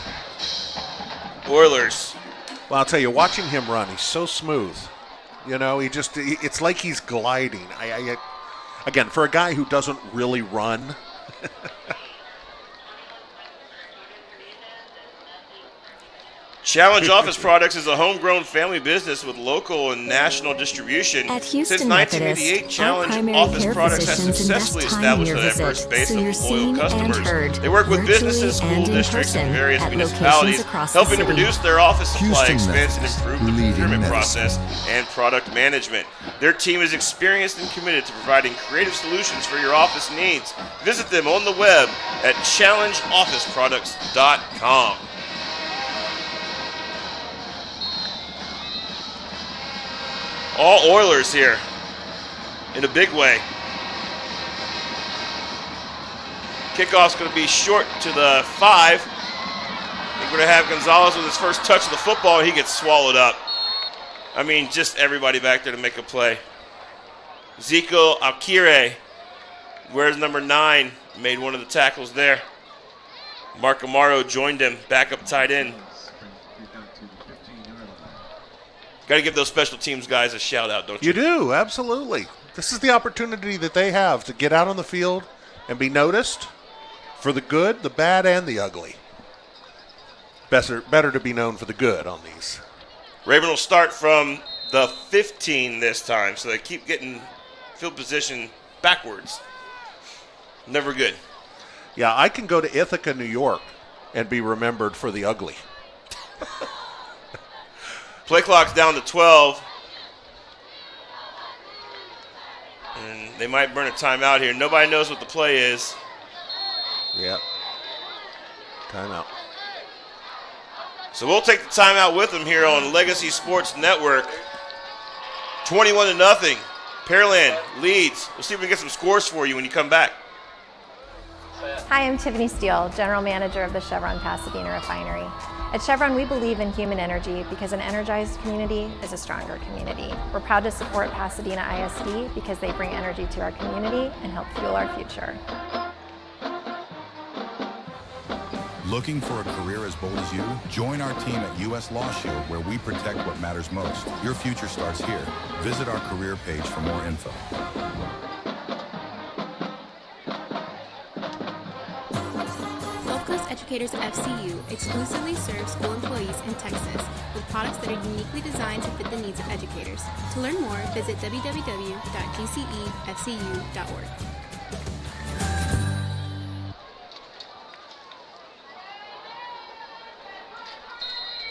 Oilers. Well, I'll tell you, watching him run, he's so smooth. You know, it's like he's gliding. Again, for a guy who doesn't really run. Challenge Office Products is a homegrown family business with local and national distribution. Since 1988, Challenge Office Products has successfully established a diverse base of loyal customers. They work with businesses, school districts, and various municipalities, helping to reduce their office supply expense and improve the procurement process and product management. Their team is experienced and committed to providing creative solutions for your office needs. Visit them on the web at challengeofficeproducts.com. All Oilers here in a big way. Kickoff's going to be short to the 5. I think we're going to have Gonzalez with his first touch of the football, and he gets swallowed up. I mean, just everybody back there to make a play. Zico Akire, wears number 9, made one of the tackles there. Mark Amaro joined him, backup tight end. Got to give those special teams guys a shout out, don't you? You do, absolutely. This is the opportunity that they have to get out on the field and be noticed for the good, the bad, and the ugly. Better to be known for the good on these. Rayburn will start from the 15 this time, so they keep getting field position backwards. Never good. Yeah, I can go to Ithaca, New York, and be remembered for the ugly. Play clock's down to 12. And they might burn a timeout here. Nobody knows what the play is. Yep. Timeout. So we'll take the timeout with them here on Legacy Sports Network. 21-0. Pearland leads. We'll see if we can get some scores for you when you come back. Hi, I'm Tiffany Steele, General Manager of the Chevron Pasadena Refinery. At Chevron, we believe in human energy because an energized community is a stronger community. We're proud to support Pasadena ISD because they bring energy to our community and help fuel our future. Looking for a career as bold as you? Join our team at U.S. Law Shield, where we protect what matters most. Your future starts here. Visit our career page for more info. Educators FCU exclusively serves school employees in Texas with products that are uniquely designed to fit the needs of educators. To learn more, visit www.gcefcu.org.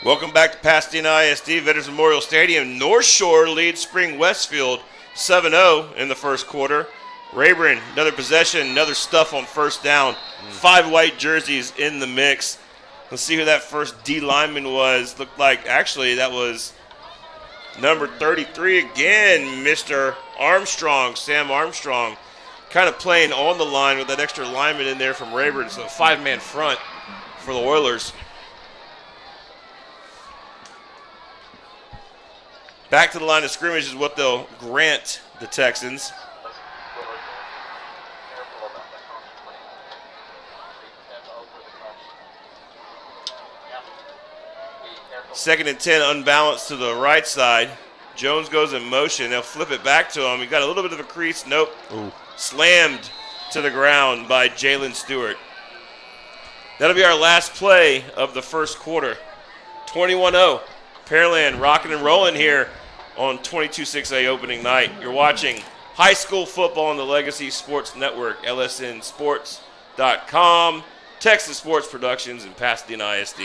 Welcome back to Pasadena ISD Veterans Memorial Stadium. North Shore leads Spring Westfield 7-0 in the first quarter. Rayburn, another possession, another stuff on first down. 5 white jerseys in the mix. Let's see who that first D lineman was. Looked like, actually, that was number 33 again, Mr. Armstrong, Sam Armstrong. Kind of playing on the line with that extra lineman in there from Rayburn. So a 5-man front for the Oilers. Back to the line of scrimmage is what they'll grant the Texans. Second and 10, unbalanced to the right side. Jones goes in motion. They'll flip it back to him. He got a little bit of a crease. Nope. Ooh. Slammed to the ground by Jalen Stewart. That'll be our last play of the first quarter. 21-0. Pearland rocking and rolling here on 22-6A opening night. You're watching high school football on the Legacy Sports Network, lsnsports.com, Texas Sports Productions, and Pasadena ISD.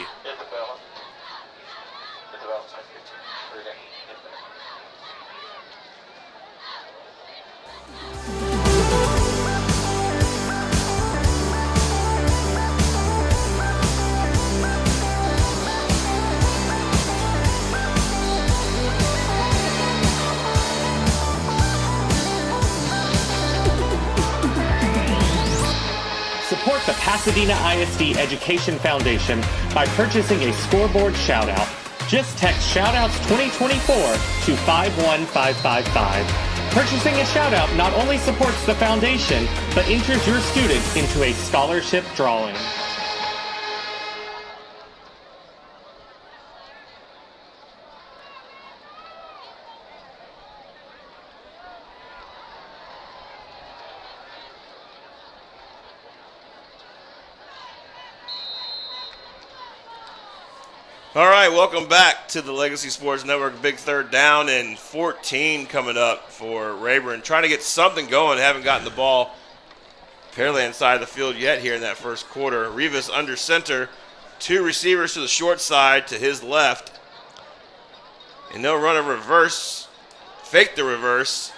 Support the Pasadena ISD Education Foundation by purchasing a scoreboard shoutout. Just text Shoutouts 2024 to 51555. Purchasing a shoutout not only supports the foundation, but enters your student into a scholarship drawing. All right, welcome back to the Legacy Sports Network. Big third down and 14 coming up for Rayburn. Trying to get something going. Haven't gotten the ball Pearland side of the field yet here in that first quarter. Rivas under center. 2 receivers to the short side to his left. And they'll run a reverse, fake the reverse,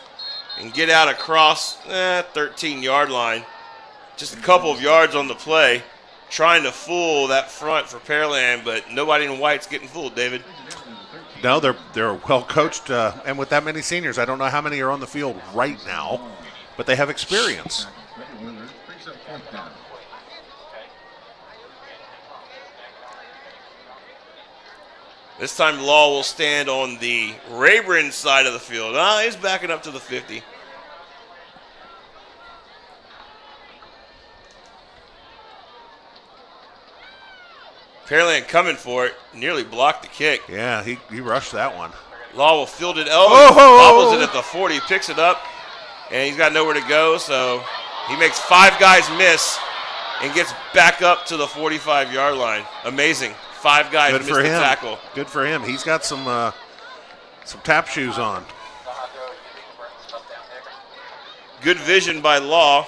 and get out across 13-yard line. Just a couple of yards on the play. Trying to fool that front for Pearland, but nobody in white's getting fooled, David. No, they're well coached, and with that many seniors, I don't know how many are on the field right now, but they have experience. This time Law will stand on the Rayburn side of the field. He's backing up to the 50. Pearland coming for it, nearly blocked the kick. Yeah, he rushed that one. Law will field it. Bobbles it at the 40, picks it up, and he's got nowhere to go, so he makes 5 guys miss and gets back up to the 45-yard line. Amazing. 5 guys missed the tackle. Good for him. He's got some tap shoes on. Good vision by Law.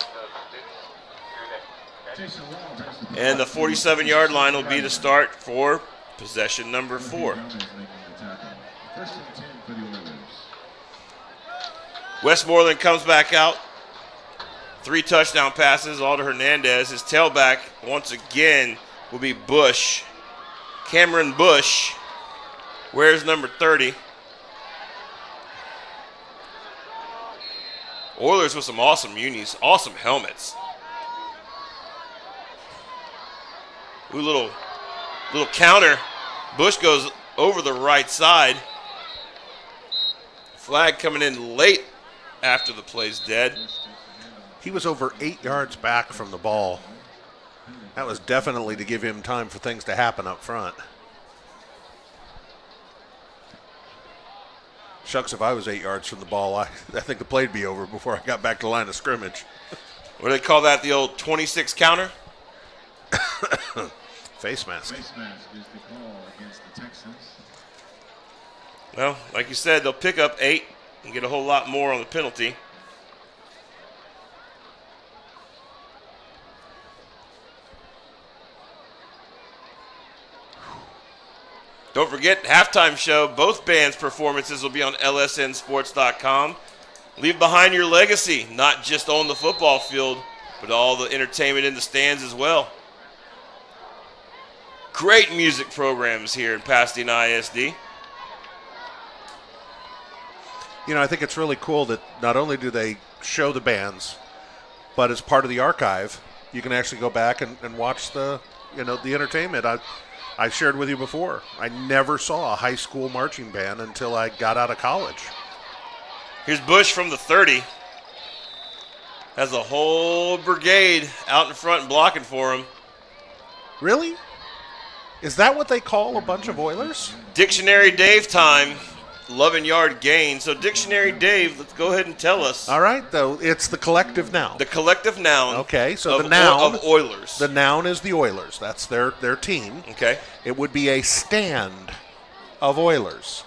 And the 47-yard line will be the start for possession number 4. Westmoreland comes back out. 3 touchdown passes, all to Hernandez. His tailback, once again, will be Bush. Cameron Bush. Where's number 30? Oilers with some awesome unis, awesome helmets. Ooh, little counter. Bush goes over the right side. Flag coming in late after the play's dead. He was over 8 yards back from the ball. That was definitely to give him time for things to happen up front. Shucks, if I was 8 yards from the ball, I think the play'd be over before I got back to the line of scrimmage. What do they call that, the old 26 counter? Face mask. Face mask is the call against the Texans. Well, like you said, they'll pick up 8 and get a whole lot more on the penalty. Don't forget, halftime show, both bands' performances will be on lsnsports.com. Leave behind your legacy, not just on the football field, but all the entertainment in the stands as well. Great music programs here in Pasadena ISD. You know, I think it's really cool that not only do they show the bands, but as part of the archive, you can actually go back and watch the entertainment. I shared with you before, I never saw a high school marching band until I got out of college. Here's Bush from the 30. Has a whole brigade out in front blocking for him. Really? Is that what they call a bunch of Oilers? Dictionary Dave time. 11-yard gain. So Dictionary Dave, let's go ahead and tell us. All right, though, it's the collective noun. The collective noun. Okay, so of, the noun of Oilers. The noun is the Oilers. That's their team. Okay. It would be a stand of Oilers.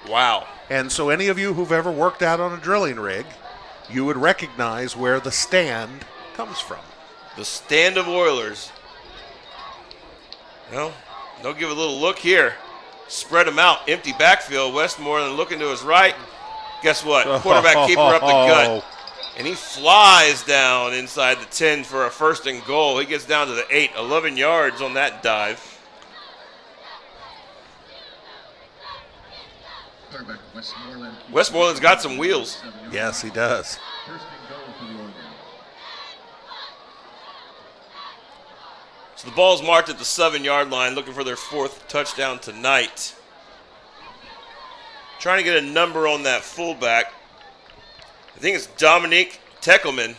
Wow. And so any of you who've ever worked out on a drilling rig, you would recognize where the stand comes from. The stand of Oilers. Well, they'll give a little look here. Spread them out. Empty backfield. Westmoreland looking to his right. Guess what? Quarterback keeper up the gut. And he flies down inside the 10 for a 1st and goal. He gets down to the 8. 11 yards on that dive. Westmoreland's got some wheels. Yes, he does. So the ball's marked at the 7-yard line, looking for their 4th touchdown tonight. Trying to get a number on that fullback. I think it's Dominique Teckelman.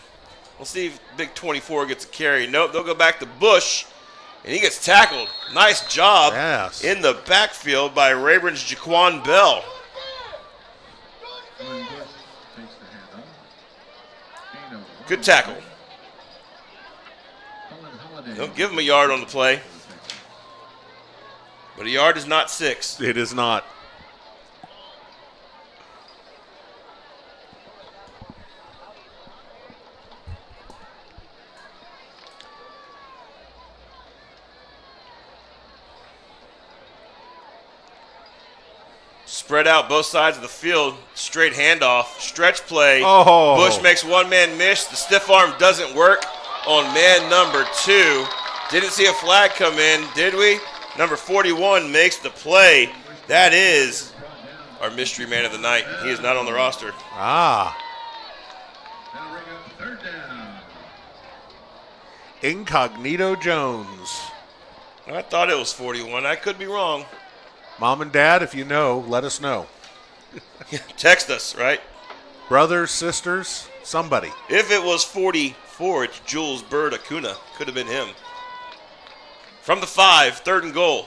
We'll see if Big 24 gets a carry. Nope, they'll go back to Bush, and he gets tackled. Nice job in the backfield by Rayburn's Jaquan Bell. Good tackle. Don't give him a yard on the play. But a yard is not 6. It is not. Spread out both sides of the field. Straight handoff. Stretch play. Oh. Bush makes one man miss. The stiff arm doesn't work on man number 2. Didn't see a flag come in, did we? Number 41 makes the play. That is our mystery man of the night. He is not on the roster. Ah. Incognito Jones. I thought it was 41. I could be wrong. Mom and Dad, if you know, let us know. Text us, right? Brothers, sisters, somebody. If it was 44, it's Jules Bird Acuna. Could have been him. From the 5, 3rd and goal.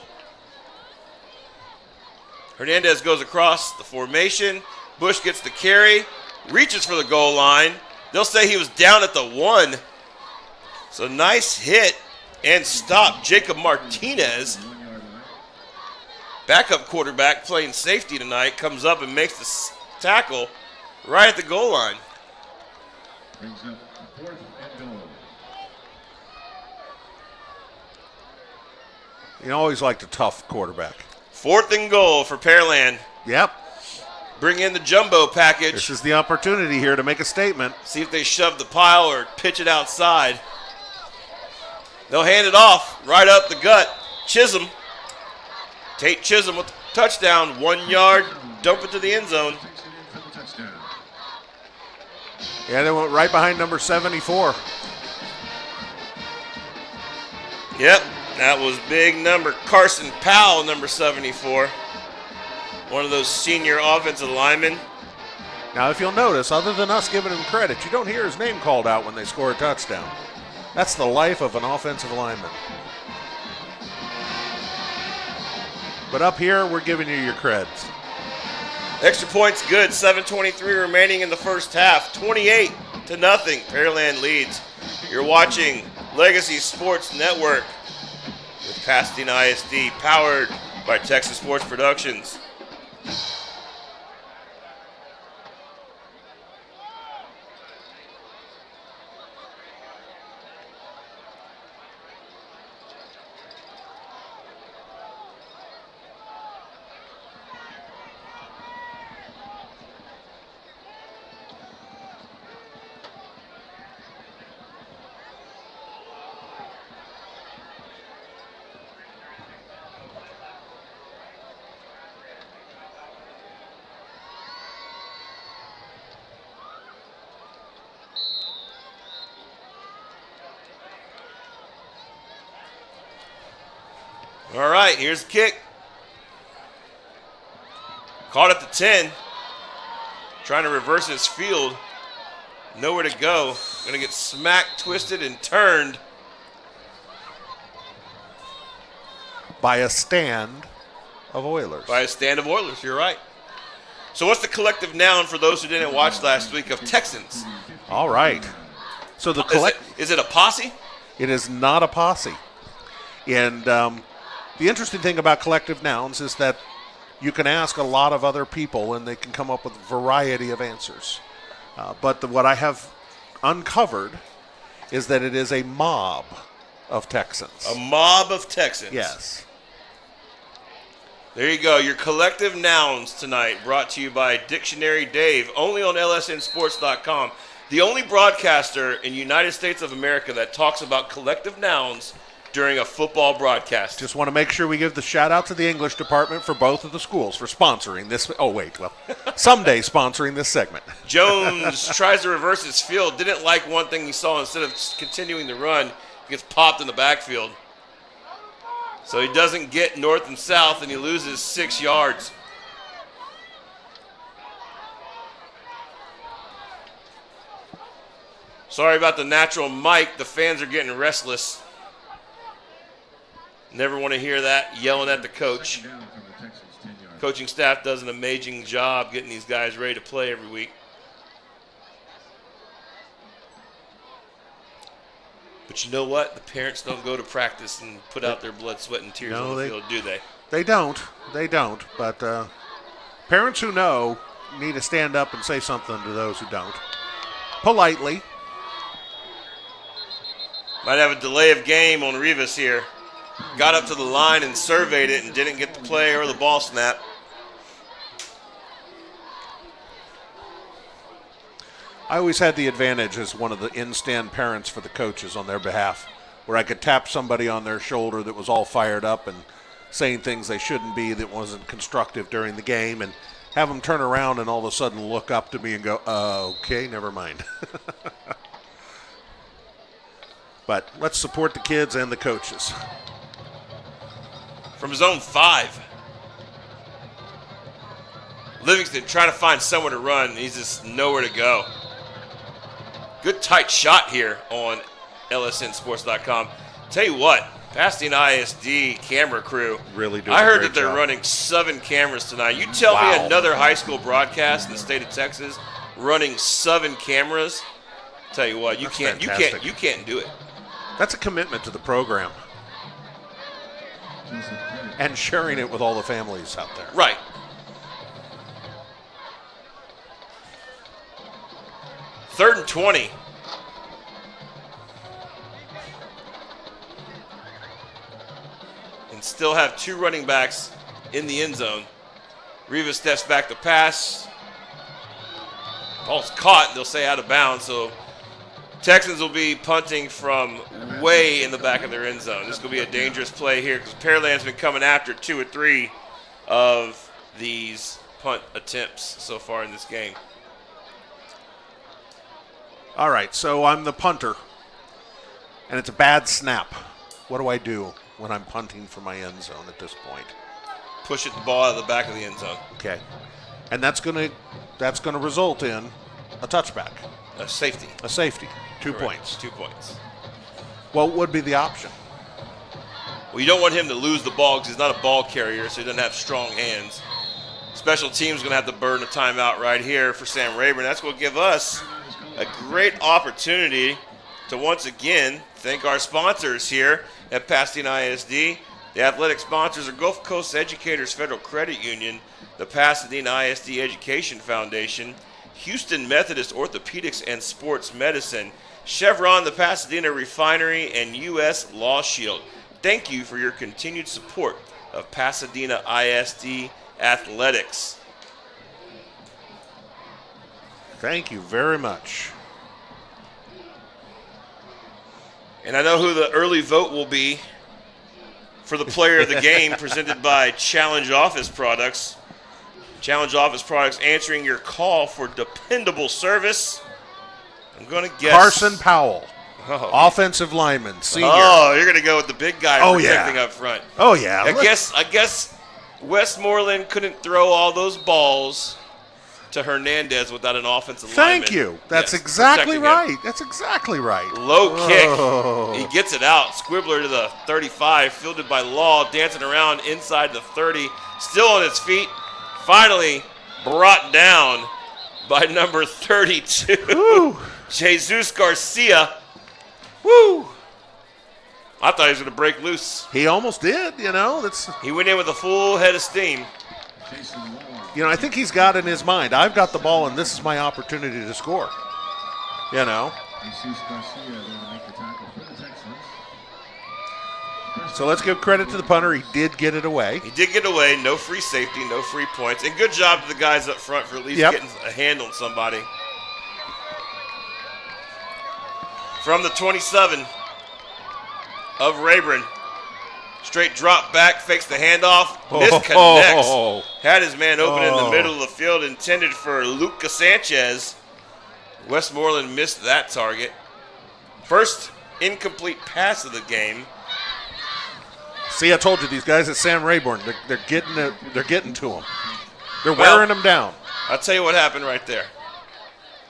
Hernandez goes across the formation. Bush gets the carry, reaches for the goal line. They'll say he was down at the 1. So nice hit and stop. Jacob Martinez, backup quarterback playing safety tonight, comes up and makes the tackle right at the goal line. Brings up 4th and goal. You always liked a tough quarterback. 4th and goal for Pearland. Yep. Bring in the jumbo package. This is the opportunity here to make a statement. See if they shove the pile or pitch it outside. They'll hand it off right up the gut. Chisholm. Tate Chisholm with the touchdown. 1 yard. Dump it to the end zone. Yeah, they went right behind number 74. Yep, that was big number Carson Powell, number 74. One of those senior offensive linemen. Now, if you'll notice, other than us giving him credit, you don't hear his name called out when they score a touchdown. That's the life of an offensive lineman. But up here, we're giving you your creds. Extra points good. 7:23 remaining in the first half. 28-0. Pearland leads. You're watching Legacy Sports Network with Pasadena ISD, powered by Texas Sports Productions. All right, here's the kick. Caught at the 10. Trying to reverse his field. Nowhere to go. Going to get smacked, twisted, and turned. By a stand of Oilers. By a stand of Oilers, you're right. So what's the collective noun for those who didn't watch last week of Texans? All right. So the is it a posse? It is not a posse. And the interesting thing about collective nouns is that you can ask a lot of other people and they can come up with a variety of answers. But what I have uncovered is that it is a mob of Texans. A mob of Texans. Yes. There you go. Your collective nouns tonight brought to you by Dictionary Dave, only on lsnsports.com. The only broadcaster in the United States of America that talks about collective nouns during a football broadcast. Just want to make sure we give the shout out to the English department for both of the schools for sponsoring this. Oh, wait. Well, someday sponsoring this segment. Jones tries to reverse his field. Didn't like one thing he saw. Instead of continuing the run, he gets popped in the backfield. So he doesn't get north and south, and he loses 6 yards. Sorry about the natural mic. The fans are getting restless. Never want to hear that yelling at the coach. Coaching staff does an amazing job getting these guys ready to play every week. But you know what? The parents don't go to practice and put out their blood, sweat, and tears on the field, do they? They don't. They don't. But parents who know need to stand up and say something to those who don't. Politely. Might have a delay of game on Rivas here. Got up to the line and surveyed it and didn't get the play or the ball snap. I always had the advantage as one of the in-stand parents for the coaches on their behalf, where I could tap somebody on their shoulder that was all fired up and saying things they shouldn't be that wasn't constructive during the game, and have them turn around and all of a sudden look up to me and go, okay, never mind. But let's support the kids and the coaches. From his own 5. Livingston trying to find somewhere to run. He's just nowhere to go. Good tight shot here on lsnsports.com. Tell you what, Pasadena ISD camera crew. Really doing I heard a great that they're job. running 7 cameras tonight. You tell me another high school broadcast in the state of Texas running 7 cameras. Tell you what, you can't do it. That's a commitment to the program. And sharing it with all the families out there. Right. Third and 20. And still have 2 running backs in the end zone. Rivas steps back to pass. Ball's caught. They'll say out of bounds. So Texans will be punting from way in the back of their end zone. This is going to be a dangerous play here because Pearland's been coming after 2 or 3 of these punt attempts so far in this game. All right, so I'm the punter, and it's a bad snap. What do I do when I'm punting for my end zone at this point? Push the ball out of the back of the end zone. Okay, and that's gonna result in a touchback. A safety. A safety. 2 Correct. points. 2 points. What would be the option? Well, you don't want him to lose the ball because he's not a ball carrier, so he doesn't have strong hands. Special teams going to have to burn a timeout right here for Sam Rayburn. That's going to give us a great opportunity to once again thank our sponsors here at Pasadena ISD. The athletic sponsors are Gulf Coast Educators Federal Credit Union, the Pasadena ISD Education Foundation, Houston Methodist Orthopedics and Sports Medicine, Chevron, the Pasadena Refinery, and U.S. Law Shield. Thank you for your continued support of Pasadena ISD Athletics. Thank you very much. And I know who the early vote will be for the player of the game presented by Challenge Office Products. Challenge Office Products answering your call for dependable service. I'm going to guess. Carson Powell. Offensive lineman, senior. Oh, you're going to go with the big guy protecting yeah. up front. Oh, yeah. I guess Westmoreland couldn't throw all those balls to Hernandez without an offensive lineman. Thank you. That's Yes, exactly protecting right. him. That's exactly right. Low kick. He gets it out. Squibbler to the 35, fielded by Law, dancing around inside the 30, still on his feet. Finally brought down by number 32, Jesus Garcia. Woo! I thought he was going to break loose. He almost did, He went in with a full head of steam. I think he's got in his mind, I've got the ball and this is my opportunity to score. Jesus Garcia there to make the tackle for the Texans. So let's give credit to the punter. He did get it away. He did get away. No free safety, no free points. And good job to the guys up front for at least getting a hand on somebody. From the 27 of Rayburn. Straight drop back, fakes the handoff, misconnects. Had his man open in the middle of the field, intended for Luca Sanchez. Westmoreland missed that target. First incomplete pass of the game. See, I told you these guys at Sam Rayburn, they're getting to him. They're wearing him down. I'll tell you what happened right there.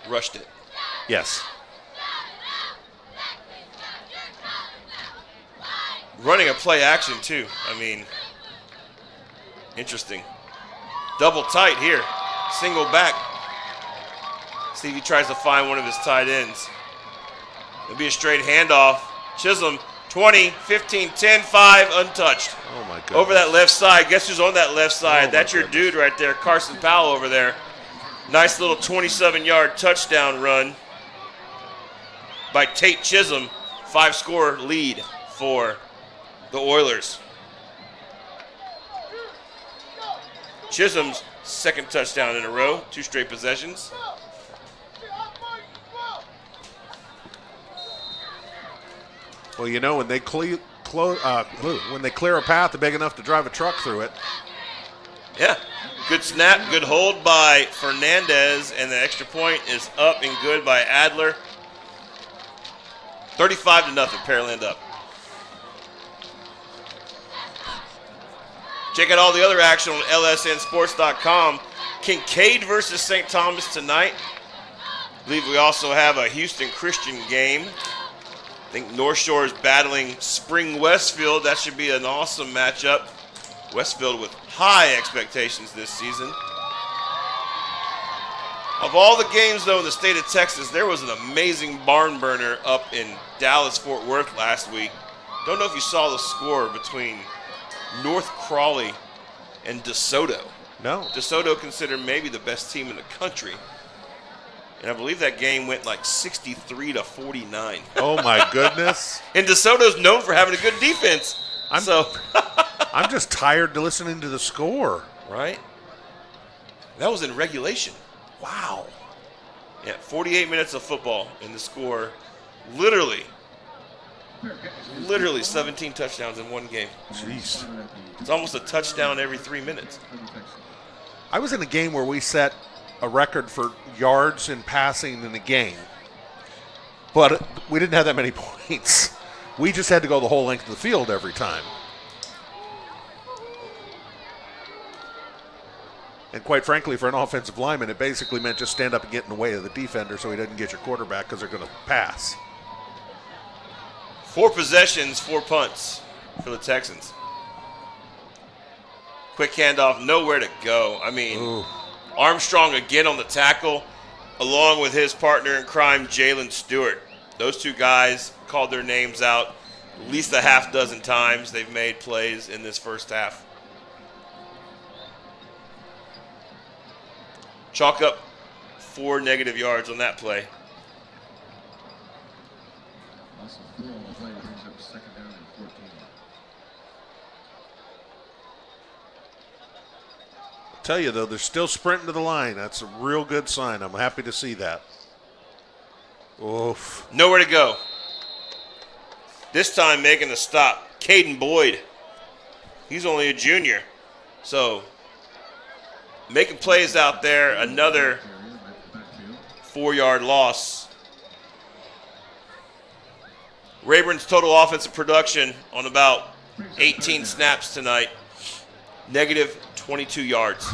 Rushed it. Yes. Running a play action, too. Interesting. Double tight here. Single back. See if he tries to find one of his tight ends. It'll be a straight handoff. Chisholm, 20, 15, 10, 5, untouched. Oh, my goodness. Over that left side. Guess who's on that left side? That's your dude right there, Carson Powell over there. Nice little 27-yard touchdown run by Tate Chisholm. 5-score lead for the Oilers. Chisholm's second touchdown in a row, 2 straight possessions. Well, when they when they clear a path big enough to drive a truck through it. Yeah, good snap, good hold by Fernandez, and the extra point is up and good by Adler. 35-0, Pearland up. Check out all the other action on lsnsports.com. Kincaid versus St. Thomas tonight. I believe we also have a Houston Christian game. I think North Shore is battling Spring Westfield. That should be an awesome matchup. Westfield with high expectations this season. Of all the games, though, in the state of Texas, there was an amazing barn burner up in Dallas-Fort Worth last week. Don't know if you saw the score between North Crawley and DeSoto. No. DeSoto considered maybe the best team in the country. And I believe that game went like 63-49. Oh, my goodness. And DeSoto's known for having a good defense. I'm just tired to listening to the score. Right? That was in regulation. Wow. Yeah, 48 minutes of football, and the score literally 17 touchdowns in one game. Jeez. It's almost a touchdown every 3 minutes. I was in a game where we set a record for yards in passing in a game, but we didn't have that many points. We just had to go the whole length of the field every time. And quite frankly, for an offensive lineman, it basically meant just stand up and get in the way of the defender so he doesn't get your quarterback because they're going to pass. 4 possessions, 4 punts for the Texans. Quick handoff, nowhere to go. Armstrong again on the tackle, along with his partner in crime, Jalen Stewart. Those two guys called their names out at least a half dozen times. They've made plays in this first half. Chalk up 4 negative yards on that play. Tell you though, they're still sprinting to the line. That's a real good sign. I'm happy to see that. Oof. Nowhere to go. This time making a stop, Caden Boyd. He's only a junior, so making plays out there. Another 4-yard loss. Rayburn's total offensive production on about 18 snaps tonight, negative 22 yards.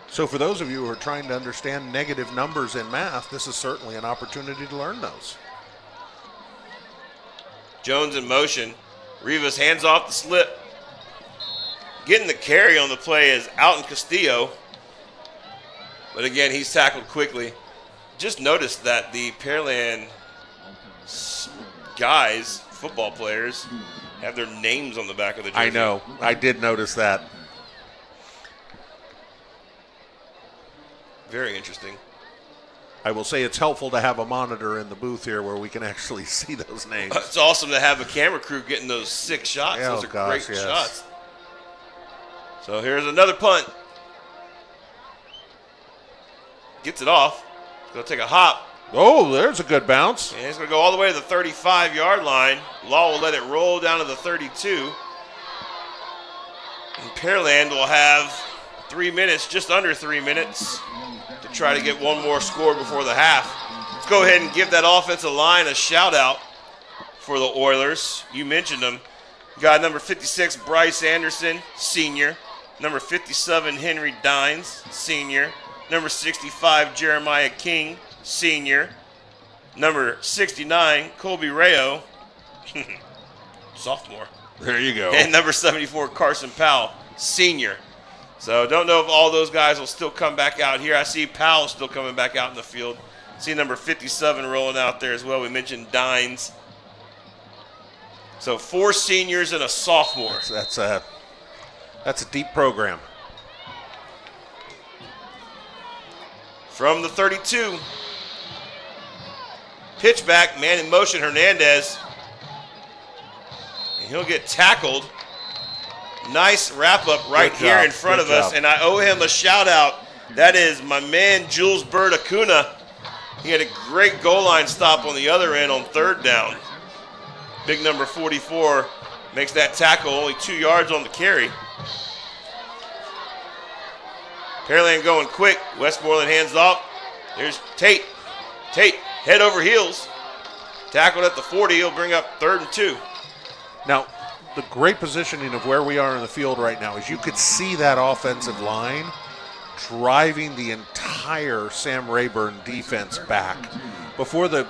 So for those of you who are trying to understand negative numbers in math, this is certainly an opportunity to learn those. Jones in motion. Rivas hands off the slip. Getting the carry on the play is Alton Castillo. But again, he's tackled quickly. Just noticed that the Pearland guys, football players, have their names on the back of the jersey. I know. I did notice that. Very interesting. I will say it's helpful to have a monitor in the booth here where we can actually see those names. It's awesome to have a camera crew getting those 6 shots. Yeah, those are great yes. shots. So here's another punt. Gets it off. Going to take a hop. Oh, there's a good bounce. And he's going to go all the way to the 35-yard line. Law will let it roll down to the 32. And Pearland will have 3 minutes, just under 3 minutes, to try to get one more score before the half. Let's go ahead and give that offensive line a shout-out for the Oilers. You mentioned them. Got number 56, Bryce Anderson, senior. Number 57, Henry Dines, senior. Number 65, Jeremiah King, senior. Number 69, Colby Rayo, sophomore. There you go. And number 74, Carson Powell, senior. So don't know if all those guys will still come back out here. I see Powell still coming back out in the field. See number 57 rolling out there as well. We mentioned Dines. So 4 seniors and a sophomore. That's a deep program. From the 32. Pitch back, man in motion, Hernandez. And he'll get tackled. Nice wrap-up right here in front of us, and I owe him a shout-out. That is my man, Jules Bird Acuna. He had a great goal line stop on the other end on 3rd down. Big number 44 makes that tackle, only 2 yards on the carry. Pearland going quick. Westmoreland hands off. Here's Tate. Tate, head over heels. Tackled at the 40. He'll bring up 3rd and 2. Now, the great positioning of where we are in the field right now is you could see that offensive line driving the entire Sam Rayburn defense back. Before the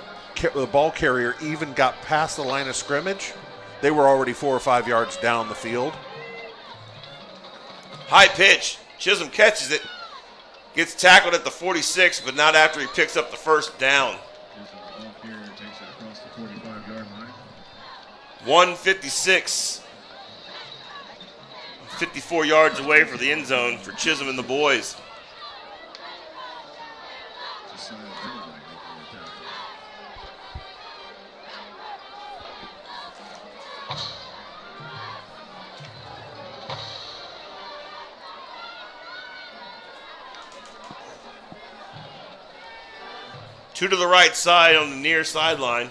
ball carrier even got past the line of scrimmage, they were already 4 or 5 yards down the field. High pitch. Chisholm catches it. Gets tackled at the 46, but not after he picks up the 1st down. 156. 54 yards away for the end zone for Chisholm and the boys. Two to the right side on the near sideline.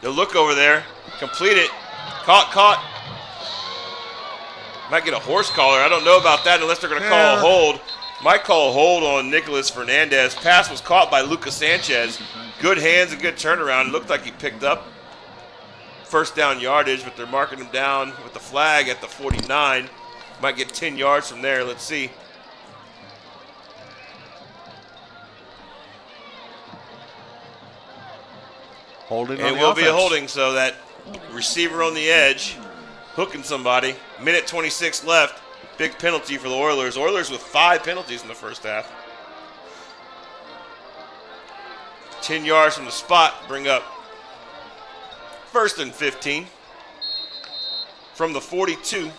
They'll look over there. Complete it. Caught. Might get a horse collar. I don't know about that unless they're going to call a hold. Might call a hold on Nicholas Fernandez. Pass was caught by Lucas Sanchez. Good hands and good turnaround. It looked like he picked up 1st down yardage, but they're marking him down with the flag at the 49. Might get 10 yards from there. Let's see. Holding it will be a holding, so that receiver on the edge, hooking somebody. Minute 26 left. Big penalty for the Oilers. Oilers with 5 penalties in the first half. 10 yards from the spot, bring up 1st and 15 from the 42.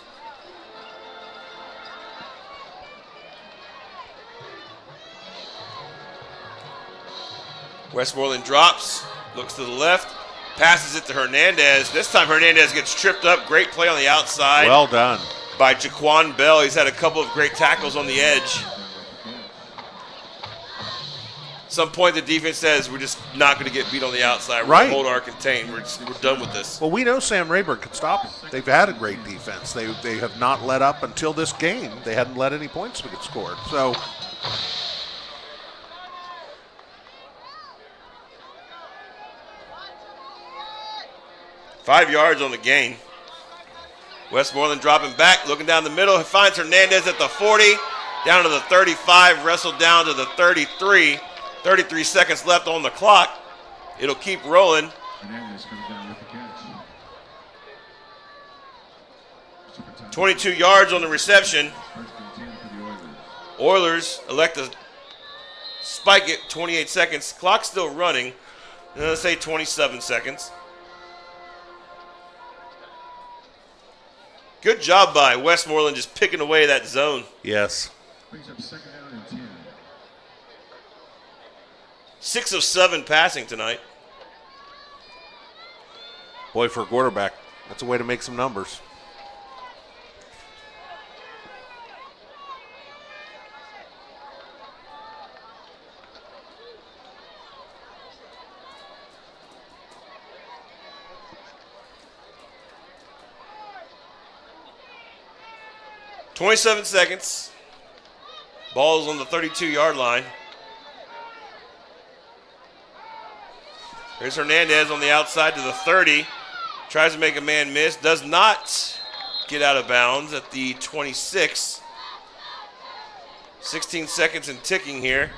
Westmoreland drops. Looks to the left, passes it to Hernandez. This time Hernandez gets tripped up. Great play on the outside. Well done. By Jaquan Bell. He's had a couple of great tackles on the edge. some point the defense says we're just not going to get beat on the outside. We're Right. going to hold our contain. We're done with this. Well, we know Sam Rayburn can stop them. They've had a great defense. They have not let up until this game. They hadn't let any points get scored. So 5 yards on the gain. Westmoreland dropping back, looking down the middle. Finds Hernandez at the 40, down to the 35, wrestled down to the 33. 33 seconds left on the clock. It'll keep rolling. Hernandez comes down with the catch. 22 yards on the reception. First and 10 for the Oilers. Oilers elect to spike it. 28 seconds. Clock still running. Let's say 27 seconds. Good job by Westmoreland just picking away that zone. yes. Brings up second down and 10. 6 of 7 passing tonight. Boy, for a quarterback, that's a way to make some numbers. .27 seconds. Ball's on the 32-yard line. Here's Hernandez on the outside to the 30. Tries to make a man miss. Does not get out of bounds at the 26. 16 seconds and ticking here.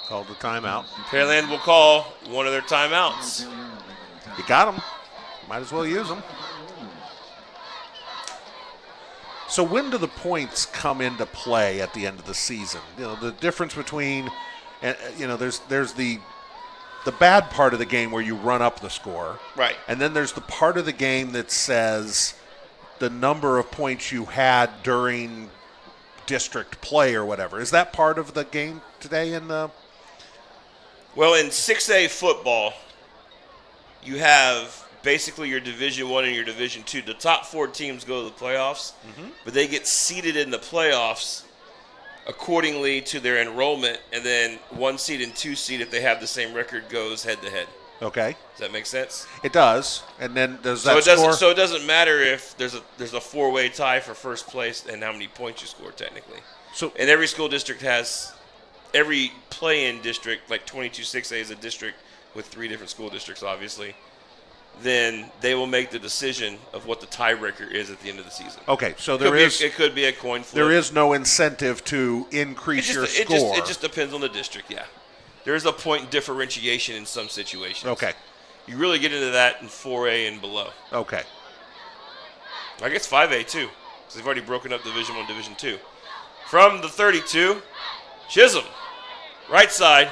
Called the timeout. Pearland will call one of their timeouts. You got them. Might as well use them. So when do the points come into play at the end of the season? You know, the difference between, you know, there's the bad part of the game where you run up the score. Right. And then there's the part of the game that says the number of points you had during district play or whatever. Is that part of the game today in the? Well, in 6A football, you have basically your Division I and your Division II. The top 4 teams go to the playoffs, but they get seeded in the playoffs accordingly to their enrollment, and then 1 seed and 2 seed, if they have the same record, goes head-to-head. Okay. Does that make sense? It does. And then does So that score? So it doesn't matter if there's a 4-way tie for first place and how many points you score technically. So and every school district has every play-in district, like 22-6A is a district with 3 different school districts, obviously. Then they will make the decision of what the tiebreaker is at the end of the season. Okay, so it could be a coin flip. There is no incentive to increase your score. It just depends on the district, yeah. There is a point differentiation in some situations. Okay. You really get into that in 4A and below. Okay. I guess 5A too, because they've already broken up Division I, Division II. From the 32, Chisholm, right side,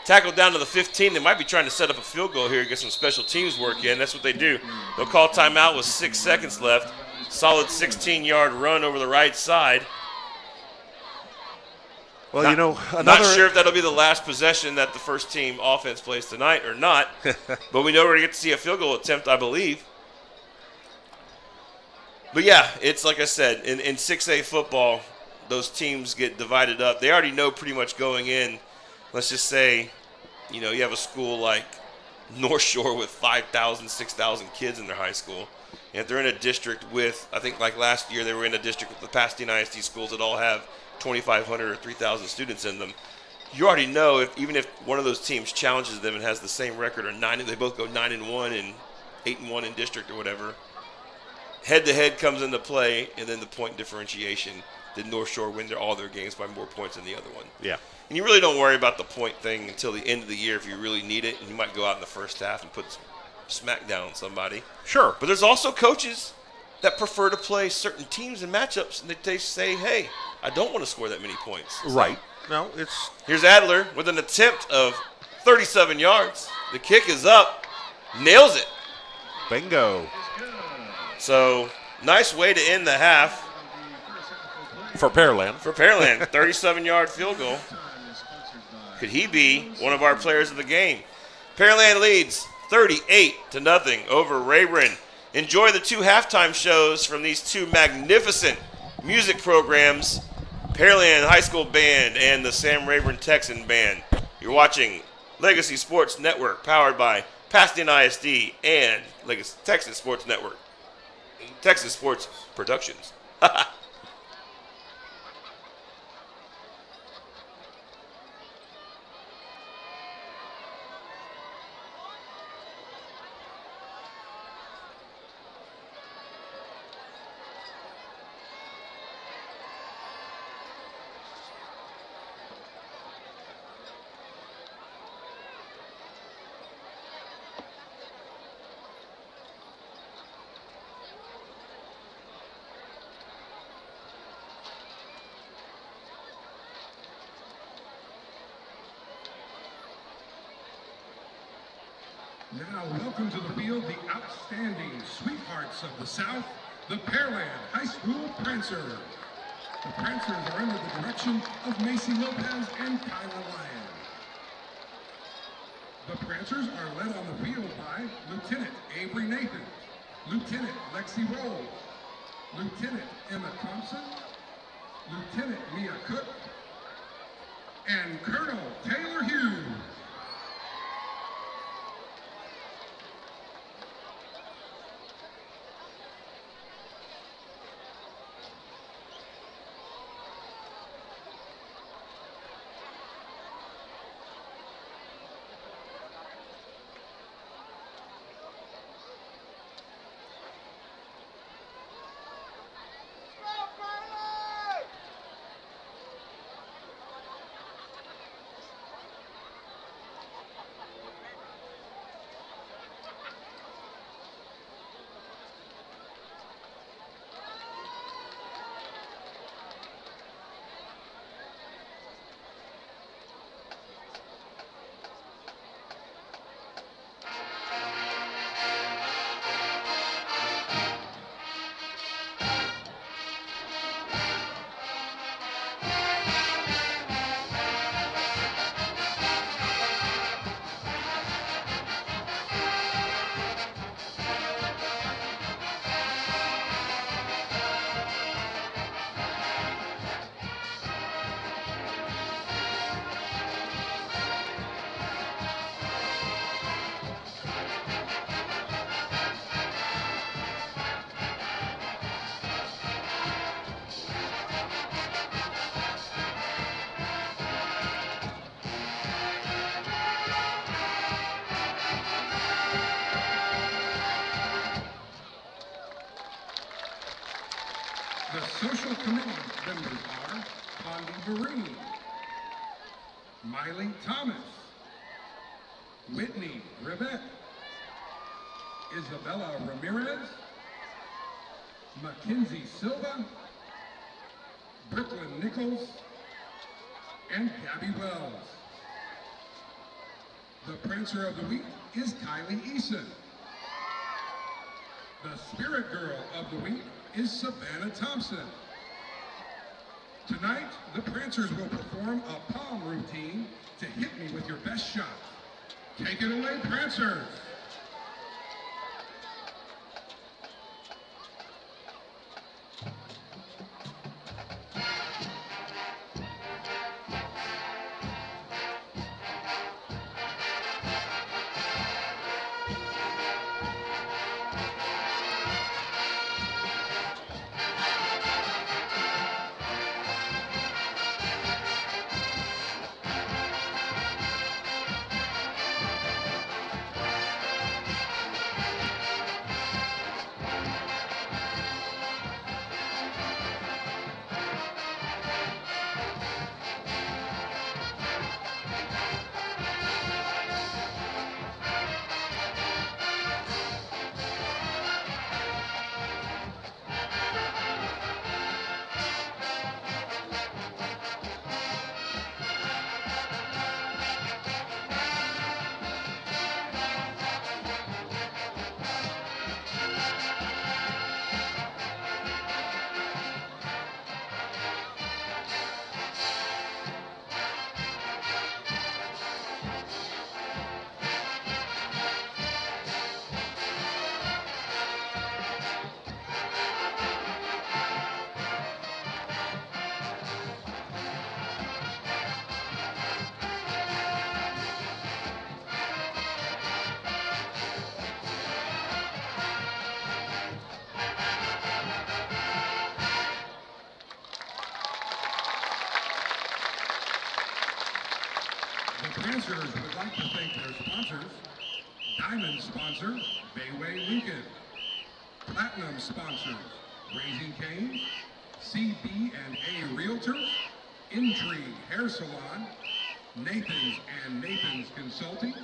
tackled down to the 15. They might be trying to set up a field goal here, get some special teams work in. That's what they do. They'll call timeout with 6 seconds left. Solid 16-yard run over the right side. Well, you know, Not sure if that'll be the last possession that the first team offense plays tonight or not, but we know we're going to get to see a field goal attempt, I believe. But, yeah, it's like I said, in 6A football, those teams get divided up. They already know pretty much going in. Let's just say, you know, you have a school like North Shore with 5,000, 6,000 kids in their high school. And if they're in a district with, I think like last year they were in a district with the Pasadena ISD schools that all have 2,500 or 3,000 students in them. You already know even if one of those teams challenges them and has the same record or they both go 9-1 and 8-1 in district or whatever. Head-to-head comes into play, and then the point differentiation. Did North Shore win all their games by more points than the other one? Yeah. And you really don't worry about the point thing until the end of the year if you really need it. And you might go out in the first half and put smack down on somebody. Sure. But there's also coaches that prefer to play certain teams and matchups, and they say, hey, I don't want to score that many points. Right. No, it's. Here's Adler with an attempt of 37 yards. The kick is up. Nails it. Bingo. So, nice way to end the half. For Pearland. 37-yard field goal. Could he be one of our players of the game? Pearland leads 38-0 over Rayburn. Enjoy the 2 halftime shows from these 2 magnificent music programs. Pearland High School Band and the Sam Rayburn Texan Band. You're watching Legacy Sports Network, powered by Pasadena ISD and Legacy Texas Sports Network. Texas Sports Productions. Now, welcome to the field, the outstanding sweethearts of the South, the Pearland High School Prancers. The Prancers are under the direction of Macy Lopez and Kyla Lyon. The Prancers are led on the field by Lieutenant Avery Nathan, Lieutenant Lexi Roll, Lieutenant Emma Thompson, Lieutenant Mia Cook, and Colonel Taylor Hughes. The social committee members are Condi Vereen, Miley Thomas, Whitney Rivette, Isabella Ramirez, Mackenzie Silva, Brooklyn Nichols, and Gabby Wells. The Prancer of the Week is Kylie Eason. The Spirit Girl of the Week is Savannah Thompson. Tonight, the Prancers will perform a palm routine to hit me with your best shot. Take it away, Prancers. Boxers would like to thank their sponsors. Diamond sponsor, Bayway Lincoln. Platinum sponsors, Raising Cane's, CB&A Realtors, Intrigue Hair Salon, Nathan's and Nathan's Consulting,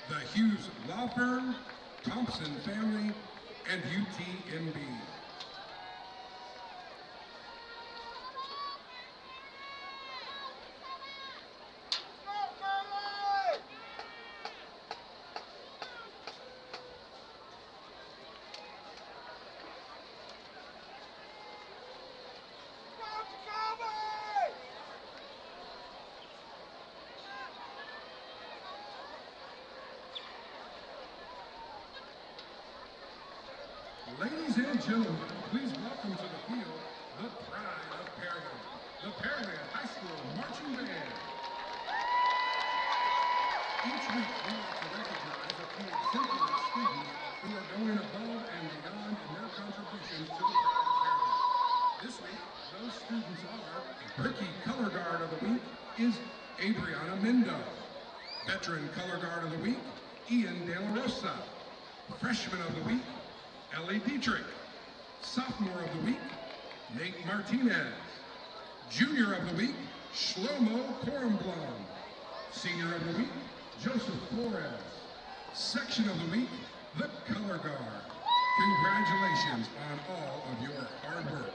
the Hughes Law Firm, Thompson Family, and UTMB. Ladies and gentlemen, please welcome to the field the pride of Pearland, the Pearland High School Marching Band. Each week, we like to recognize a few exemplary students who are going above and beyond in their contributions to the pride of Pearland. This week, those students are Rookie Color Guard of the Week is Adriana Mendo. Veteran Color Guard of the Week, Ian De La Rosa. Freshman of the Week, Ellie Dietrich. Sophomore of the Week, Nate Martinez. Junior of the Week, Shlomo Kornblom. Senior of the Week, Joseph Flores. Section of the Week, the Color Guard. Congratulations on all of your hard work.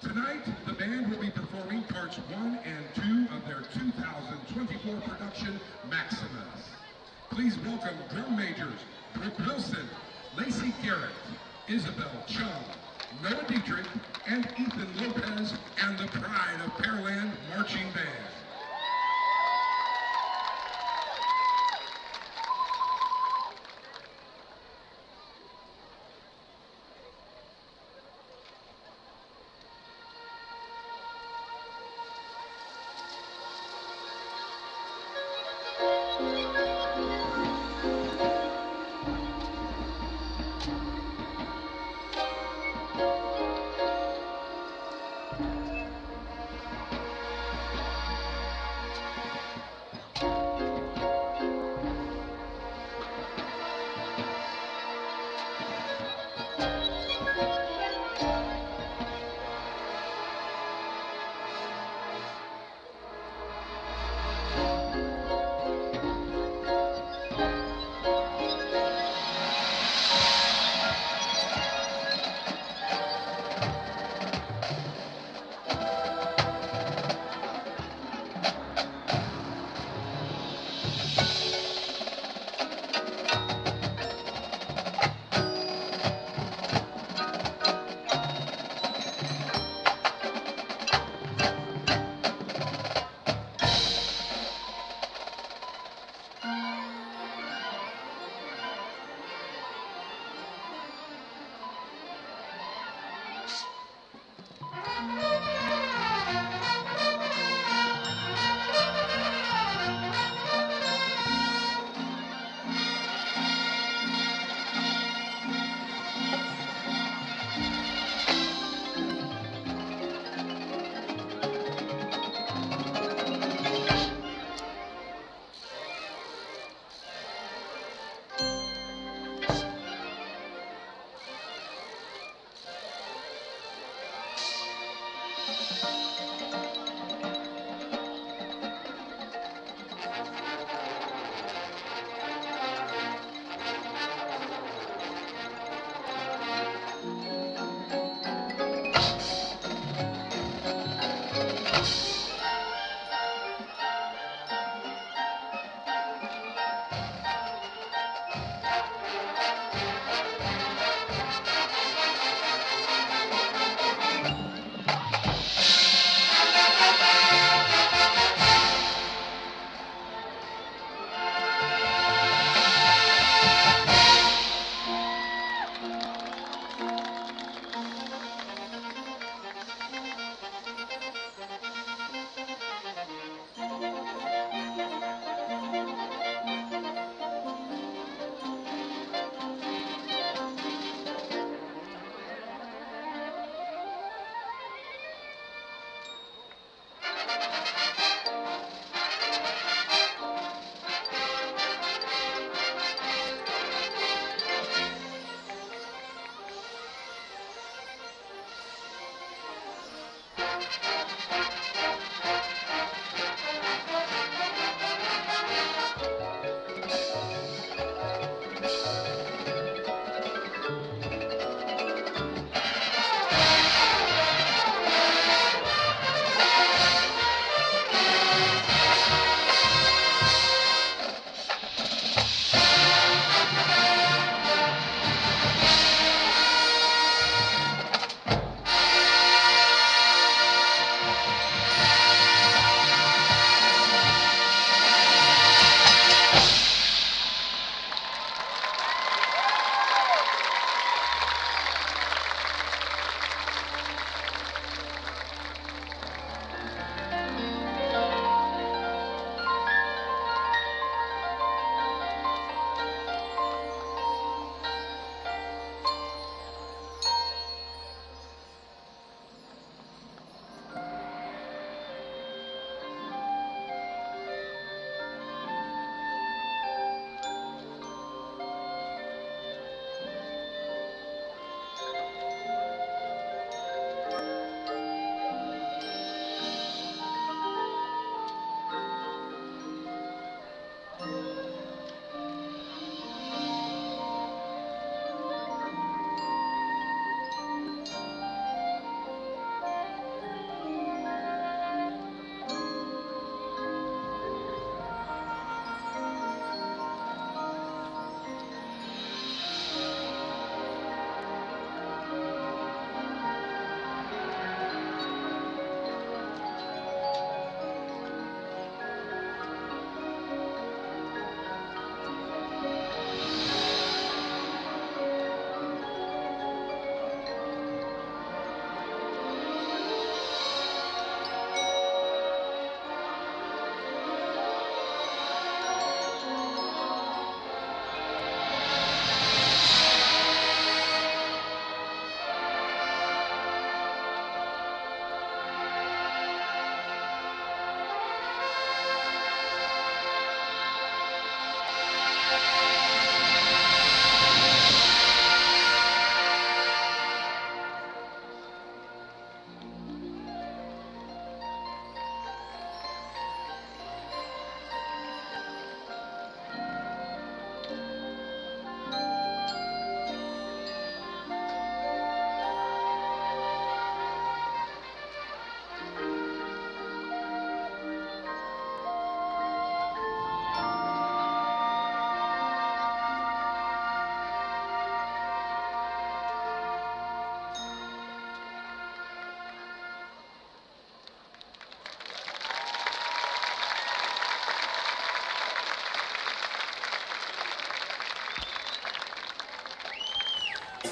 Tonight, the band will be performing parts 1 and 2 of their 2024 production, Maximus. Please welcome drum majors Brooke Wilson, Lacey Garrett, Isabel Chung, Noah Dietrich, and Ethan Lopez, and the Pride of Pearland Marching Band.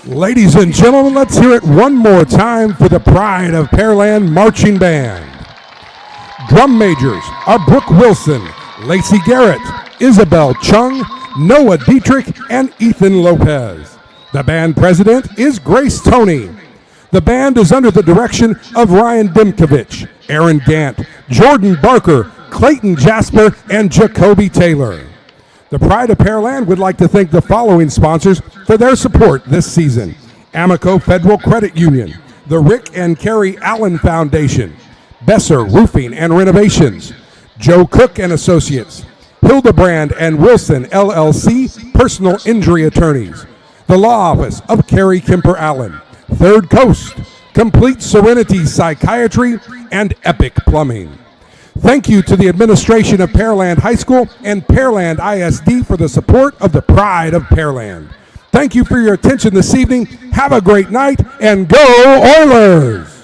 Ladies and gentlemen, let's hear it one more time for the pride of Pearland Marching Band. Drum majors are Brooke Wilson, Lacey Garrett, Isabel Chung, Noah Dietrich, and Ethan Lopez. The band president is Grace Toney. The band is under the direction of Ryan Dimkovich, Aaron Gant, Jordan Barker, Clayton Jasper, and Jacoby Taylor. The Pride of Pearland would like to thank the following sponsors for their support this season: Amico Federal Credit Union, the Rick and Carrie Allen Foundation, Besser Roofing and Renovations, Joe Cook and Associates, Hildebrand and Wilson LLC Personal Injury Attorneys, the Law Office of Carrie Kemper Allen, Third Coast, Complete Serenity Psychiatry, and Epic Plumbing. Thank you to the administration of Pearland High School and Pearland ISD for the support of the Pride of Pearland. Thank you for your attention this evening. Have a great night, and go Oilers!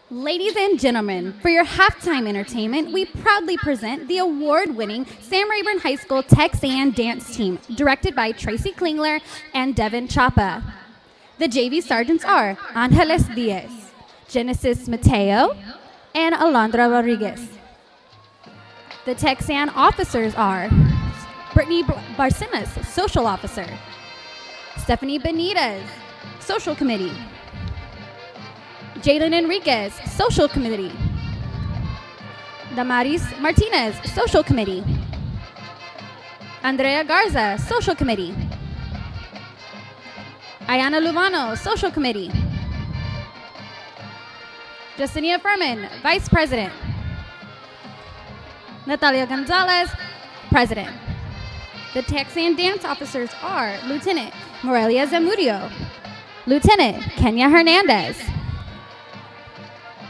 Ladies and gentlemen, for your halftime entertainment, we proudly present the award-winning Sam Rayburn High School Texan Dance Team, directed by Tracy Klingler and Devin Chapa. The JV sergeants are Angeles Diaz, Genesis Mateo, and Alondra Rodriguez. The Texan officers are Brittany Barcinas, Social Officer, Stephanie Benitez, Social Committee, Jalen Enriquez, Social Committee, Damaris Martinez, Social Committee, Andrea Garza, Social Committee, Ayana Luvano, Social Committee, Justinia Furman, Vice President, Natalia Gonzalez, President. The Texan dance officers are Lieutenant Morelia Zamudio, Lieutenant Kenya Hernandez,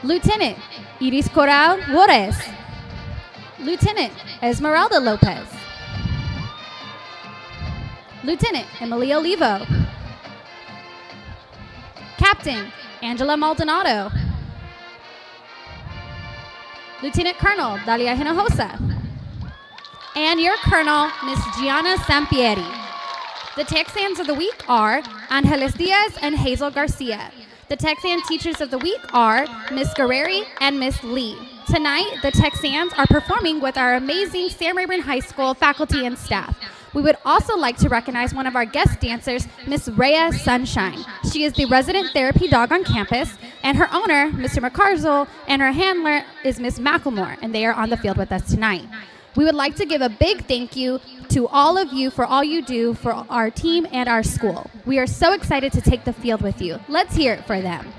Lieutenant Iris Corral Juarez, Lieutenant Esmeralda Lopez, Lieutenant Emily Olivo, Captain Angela Maldonado, Lieutenant Colonel Dalia Hinojosa, and your Colonel, Miss Gianna Sampieri. The Texans of the week are Angeles Diaz and Hazel Garcia. The Texan teachers of the week are Miss Guerreri and Miss Lee. Tonight, the Texans are performing with our amazing Sam Rayburn High School faculty and staff. We would also like to recognize one of our guest dancers, Miss Rhea Sunshine. She is the resident therapy dog on campus, and her owner, Mr. McCarzel, and her handler is Miss Macklemore, and they are on the field with us tonight. We would like to give a big thank you to all of you for all you do for our team and our school. We are so excited to take the field with you. Let's hear it for them.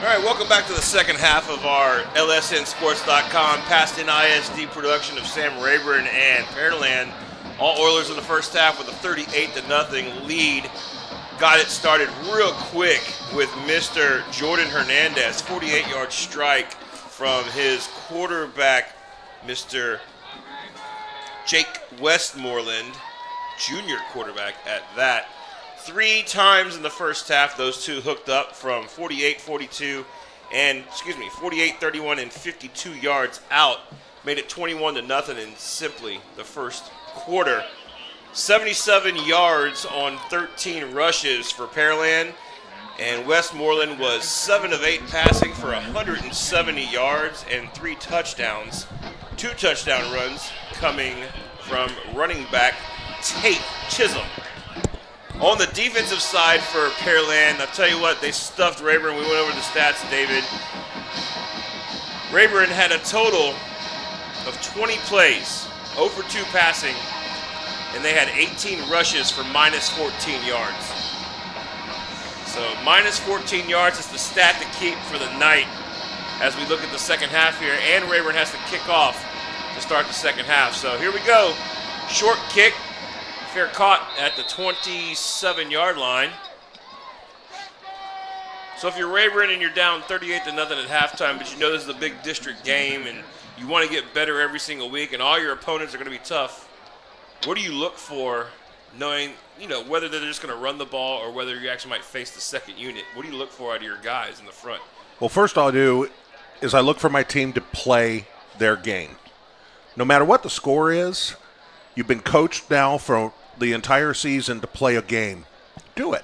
All right, welcome back to the second half of our LSNSports.com Pasadena ISD production of Sam Rayburn and Pearland. All Oilers in the first half with a 38-0 lead. Got it started real quick with Mr. Jordan Hernandez, 48-yard strike from his quarterback, Mr. Jake Westmoreland, junior quarterback at that. 3 times in the first half, those two hooked up from 48-31 and 52 yards out. Made it 21-0 in simply the first quarter. 77 yards on 13 rushes for Pearland, and Westmoreland was 7 of 8 passing for 170 yards and 3 touchdowns. 2 touchdown runs coming from running back Tate Chisholm. On the defensive side for Pearland, I'll tell you what, they stuffed Rayburn. We went over the stats, David. Rayburn had a total of 20 plays, 0 for 2 passing, and they had 18 rushes for minus 14 yards. So minus 14 yards is the stat to keep for the night as we look at the second half here, and Rayburn has to kick off to start the second half. So here we go. Short kick. Fair caught at the 27-yard line. So if you're Rayburn and you're down 38-0 at halftime, but you know this is a big district game and you want to get better every single week and all your opponents are going to be tough, what do you look for knowing, whether they're just going to run the ball or whether you actually might face the second unit? What do you look for out of your guys in the front? Well, first I'll do is I look for my team to play their game. No matter what the score is, you've been coached now for the entire season to play a game. Do it.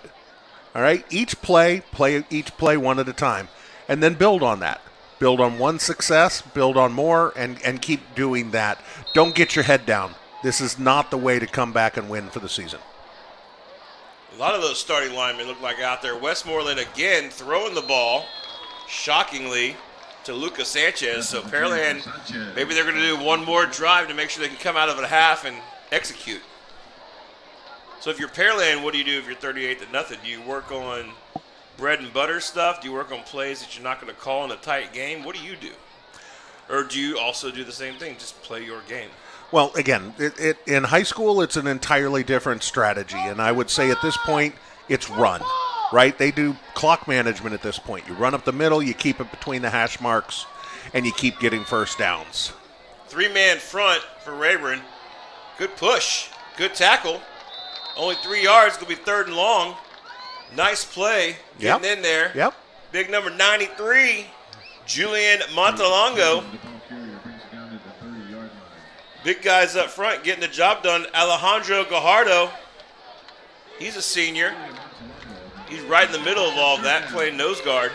All right? Play each play one at a time. And then build on that. Build on one success, build on more, and keep doing that. Don't get your head down. This is not the way to come back and win for the season. A lot of those starting linemen look like out there. Westmoreland again throwing the ball, shockingly, to Lucas Sanchez. So Pearland, maybe they're going to do one more drive to make sure they can come out of a half and execute. So if you're Pearland, what do you do if you're 38-0? Do you work on bread and butter stuff? Do you work on plays that you're not going to call in a tight game? What do you do? Or do you also do the same thing, just play your game? Well, again, in high school, it's an entirely different strategy. And I would say at this point, it's run, right? They do clock management at this point. You run up the middle, you keep it between the hash marks, and you keep getting first downs. 3-man front for Rayburn. Good push. Good tackle. Only 3 yards. Going to be 3rd and long. Nice play. Getting in there. Yep. Big number 93, Julian Montalongo. Big guys up front getting the job done. Alejandro Gajardo. He's a senior. He's right in the middle of all of that, playing nose guard.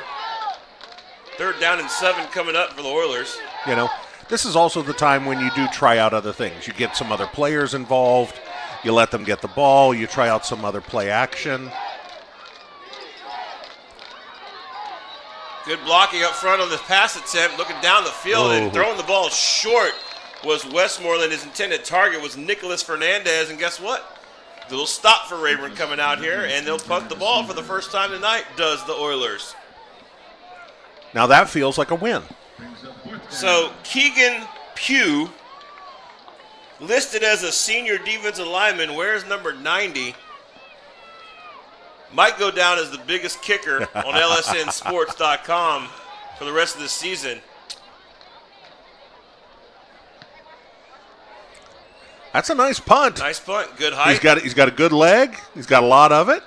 3rd down and 7 coming up for the Oilers. This is also the time when you do try out other things. You get some other players involved. You let them get the ball. You try out some other play action. Good blocking up front on the pass attempt, looking down the field and throwing the ball short was Westmoreland. His intended target was Nicholas Fernandez, and guess what? A little stop for Rayburn coming out here, and they'll punt the ball for the first time tonight, does the Oilers. Now that feels like a win. So Keegan Pugh, listed as a senior defensive lineman, wears number 90. Might go down as the biggest kicker on LSNSports.com for the rest of the season. That's a nice punt. Nice punt. Good height. He's got a good leg. He's got a lot of it.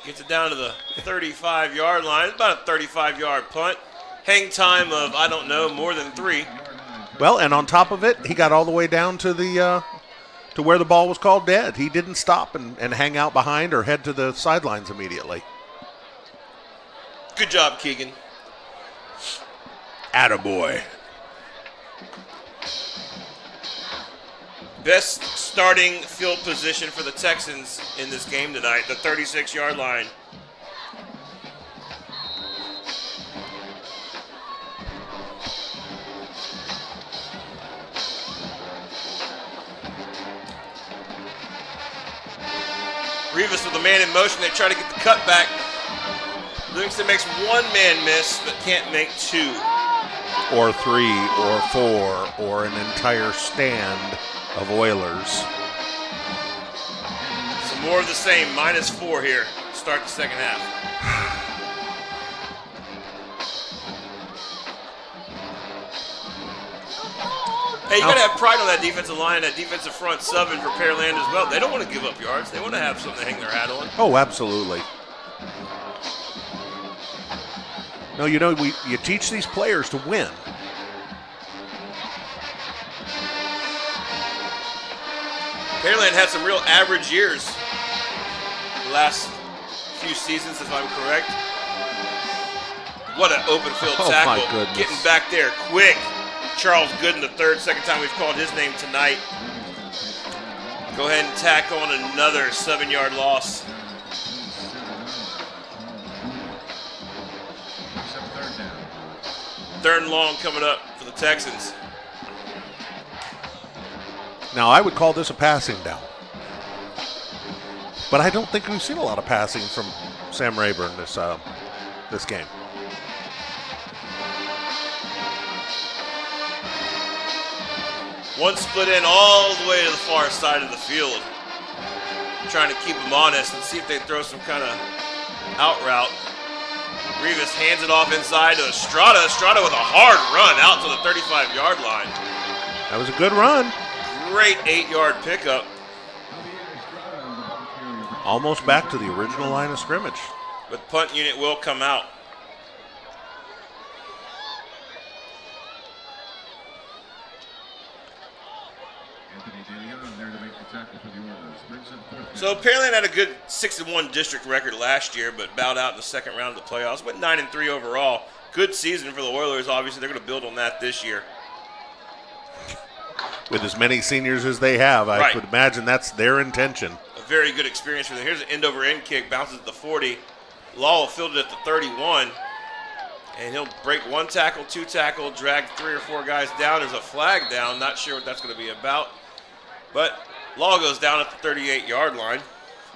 Gets it down to the 35-yard line. It's about a 35-yard punt. Hang time of, I don't know, more than 3. Well, and on top of it, he got all the way down to the to where the ball was called dead. He didn't stop and hang out behind or head to the sidelines immediately. Good job, Keegan. Attaboy. Best starting field position for the Texans in this game tonight, the 36-yard line. Rivas with the man in motion. They try to get the cut back. Livingston makes one man miss, but can't make two. Or 3 or 4 or an entire stand of Oilers. So more of the same, -4 here. Start the second half. Hey, you got to have pride on that defensive line, that defensive front subbing for Pearland as well. They don't want to give up yards. They want to have something to hang their hat on. Oh, absolutely. No, you know, you teach these players to win. Pearland had some real average years the last few seasons, if I'm correct. What an open field tackle. My goodness. Getting back there quick. Charles Gooden, the third, second time we've called his name tonight. Go ahead and tack on another 7-yard loss. Third and long coming up for the Texans. Now, I would call this a passing down. But I don't think we've seen a lot of passing from Sam Rayburn this game. One split in all the way to the far side of the field. Trying to keep them honest and see if they throw some kind of out route. Rivas hands it off inside to Estrada. Estrada with a hard run out to the 35-yard line. That was a good run. Great 8-yard pickup. Almost back to the original line of scrimmage. But punt unit will come out. So Pearland had a good 6-1 district record last year, but bowed out in the second round of the playoffs. Went 9-3 overall. Good season for the Oilers. Obviously, they're going to build on that this year. With as many seniors as they have, I would imagine that's their intention. A very good experience for them. Here's an end-over-end kick, bounces at the 40. Law fielded at the 31, and he'll break 1 tackle, 2 tackle, drag 3 or 4 guys down. There's a flag down. Not sure what that's going to be about, but Law goes down at the 38-yard line.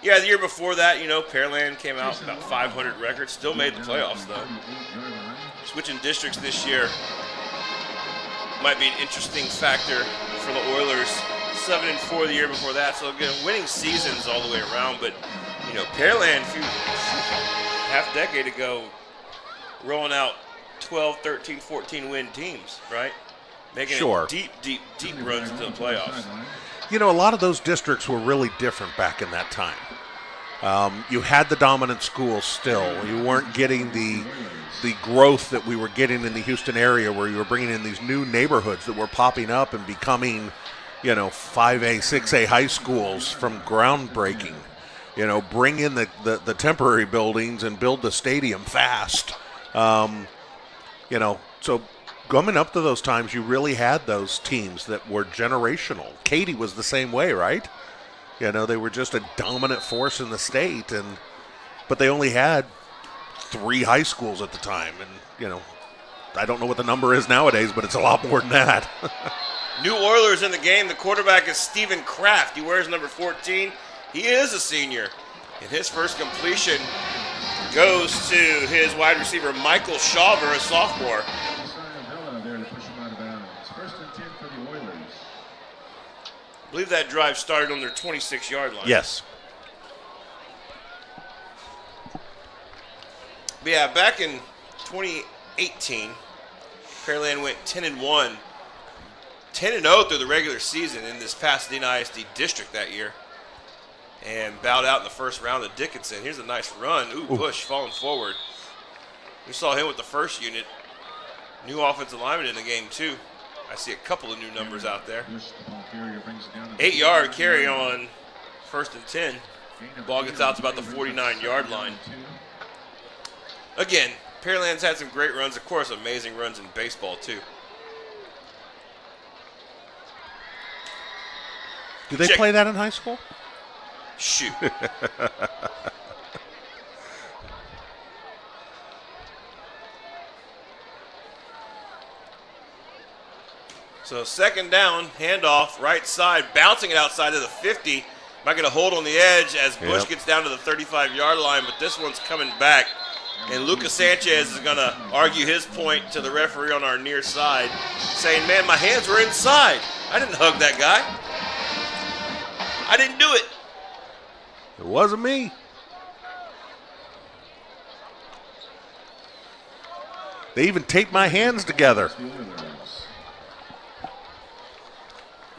Yeah, the year before that, you know, Pearland came out about 500 records. Still made the playoffs, though. Switching districts this year might be an interesting factor for the Oilers. 7-4 the year before that. So, again, winning seasons all the way around. But, you know, Pearland, half a decade ago, rolling out 12, 13, 14-win teams, right? Making it deep runs into the playoffs. You know, a lot of those districts were really different back in that time. You had the dominant schools still. You weren't getting the growth that we were getting in the Houston area, where you were bringing in these new neighborhoods that were popping up and becoming, you know, 5A, 6A high schools from groundbreaking. You know, bring in the temporary buildings and build the stadium fast. You know, so coming up to those times, you really had those teams that were generational. Katy was the same way, right? You know, they were just a dominant force in the state, but they only had 3 high schools at the time. And, you know, I don't know what the number is nowadays, but it's a lot more than that. New Oilers in the game. The quarterback is Stephen Kraft. He wears number 14. He is a senior. And his first completion goes to his wide receiver, Michael Shawver, a sophomore. I believe that drive started on their 26-yard line. Yes. But yeah, back in 2018, Pearland went 10-1, 10-0 through the regular season in this Pasadena ISD district that year, and bowed out in the first round of Dickinson. Here's a nice run. Ooh, Bush falling forward. We saw him with the first unit. New offensive lineman in the game, too. I see a couple of new numbers out there. 8-yard carry on 1st and 10. Ball gets out to about the 49-yard line. Again, Pearland's had some great runs. Of course, amazing runs in baseball, too. Do they play that in high school? Shoot. So second down, handoff, right side, bouncing it outside of the 50. Might get a hold on the edge as Bush gets down to the 35-yard line, but this one's coming back And Lucas Sanchez is going to argue his point to the referee on our near side, saying, man, my hands were inside. I didn't hug that guy. I didn't do it. It wasn't me. They even taped my hands together.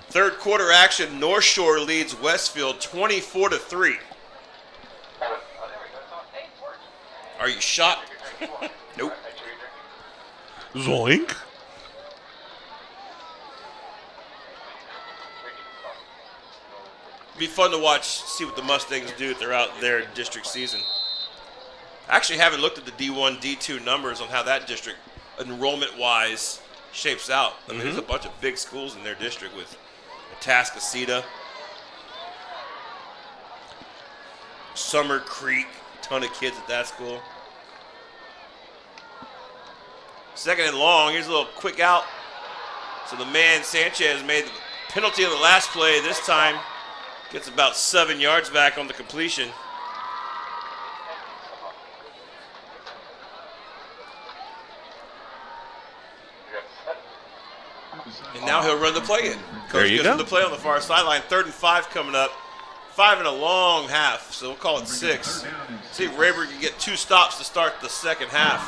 Third quarter action, North Shore leads Westfield 24-3. Are you shocked? Nope. Zoink. It'd be fun to watch, see what the Mustangs do throughout their district season. I actually haven't looked at the D1, D2 numbers on how that district, enrollment-wise, shapes out. I mean, there's a bunch of big schools in their district with Atascocita, Summer Creek, a ton of kids at that school. Second and long, here's a little quick out. So the man, Sanchez, made the penalty on the last play. This time, gets about 7 yards back on the completion. And now he'll run the play in. Coach gives him the play on the far sideline. 3rd and 5 coming up. 5 and a long half, so we'll call it 6. See if Rayburn can get 2 stops to start the second half.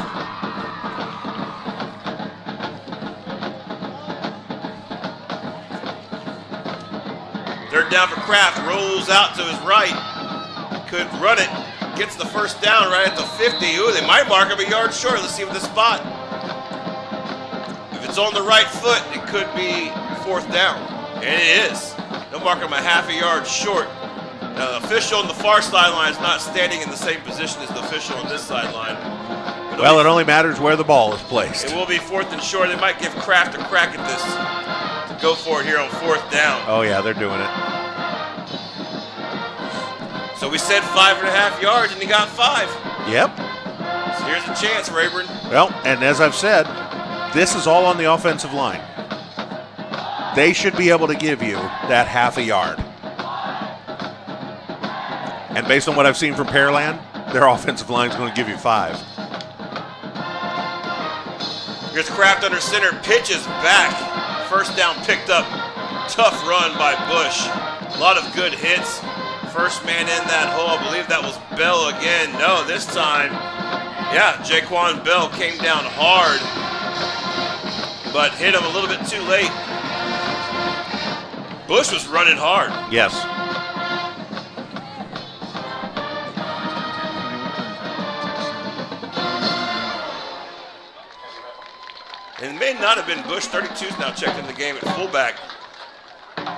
Third down for Kraft. Rolls out to his right. Could run it. Gets the first down right at the 50. Ooh, they might mark him a yard short. Let's see what the spot. If it's on the right foot, it could be 4th down. And it is. They'll mark him a half a yard short. Now, the official on the far sideline is not standing in the same position as the official on this sideline. Well, it only matters where the ball is placed. It will be 4th and short. They might give Kraft a crack at this to go for it here on 4th down. Oh, yeah, they're doing it. So we said 5.5 yards, and he got 5. Yep. So here's a chance, Rayburn. Well, and as I've said, this is all on the offensive line. They should be able to give you that half a yard. And based on what I've seen from Pearland, their offensive line is going to give you 5. Here's Kraft under center, pitches back. First down picked up. Tough run by Bush. A lot of good hits. First man in that hole, I believe that was Bell again. No, this time, yeah, Jaquan Bell came down hard, but hit him a little bit too late. Bush was running hard. Yes. And it may not have been Bush. 32's now checked in the game at fullback.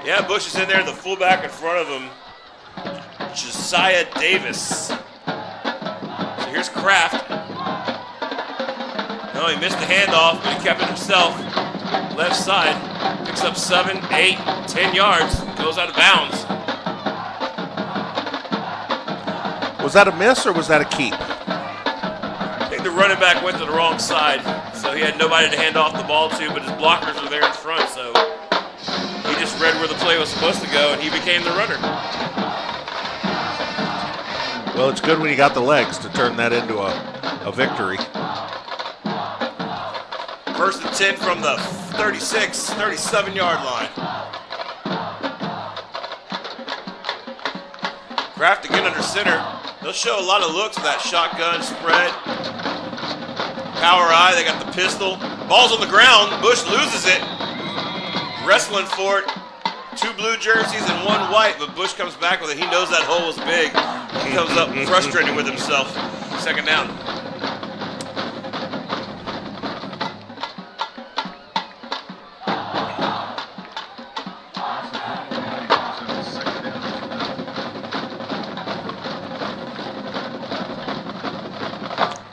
Yeah, Bush is in there, the fullback in front of him, Josiah Davis. So here's Kraft. No, he missed the handoff, but he kept it himself. Left side, picks up 7, 8, 10 yards, goes out of bounds. Was that a miss or was that a keep? I think the running back went to the wrong side, so he had nobody to hand off the ball to, but his blockers were there in front, so he just read where the play was supposed to go, and he became the runner. Well, it's good when you got the legs to turn that into a victory. 1st and 10 from the 36, 37-yard line. Kraft again under center. They'll show a lot of looks of that shotgun spread. Power eye, they got the pistol. Ball's on the ground, Bush loses it. Wrestling for it. 2 blue jerseys and 1 white, but Bush comes back with it. He knows that hole was big. He comes up frustrated with himself. 2nd down.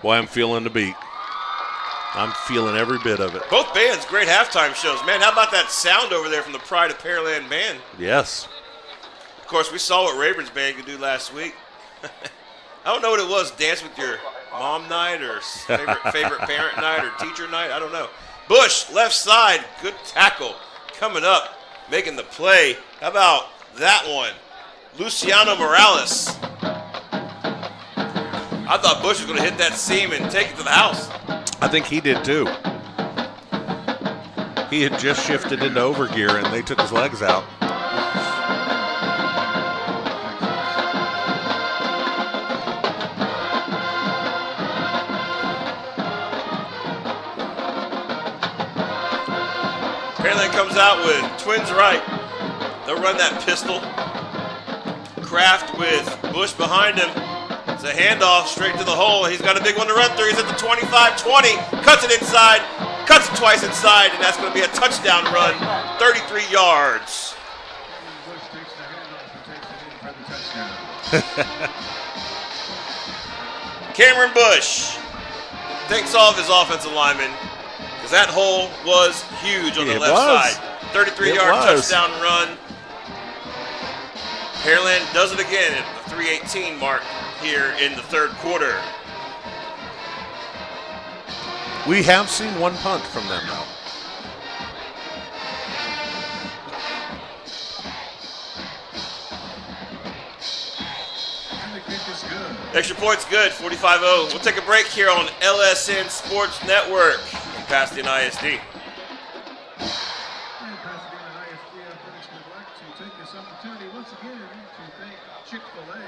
Boy, I'm feeling the beat. I'm feeling every bit of it. Both bands, great halftime shows. Man, how about that sound over there from the Pride of Pearland band? Yes. Of course, we saw what Rayburn's band could do last week. I don't know what it was, dance with your mom night or favorite parent night or teacher night. I don't know. Bush, left side, good tackle. Coming up, making the play. How about that one? Luciano Morales. I thought Bush was going to hit that seam and take it to the house. I think he did too. He had just shifted into overgear and they took his legs out. Pearland comes out with twins right. They'll run that pistol. Kraft with Bush behind him. It's a handoff straight to the hole. He's got a big one to run through. He's at the 25-20. Cuts it inside. Cuts it twice inside, and that's going to be a touchdown run. 33 yards. Bush takes the handoff and takes it in for the touchdown. Cameron Bush takes off his offensive lineman because that hole was huge on the left side. 33-yard touchdown run. Pearland does it again at the 3:18 mark here in the third quarter. We have seen one punt from them now. And the kick is good. Extra point's good, 45-0. We'll take a break here on LSN Sports Network in Pasadena ISD. And Pasadena ISD Athletics would like to take this opportunity once again to thank Chick-fil-A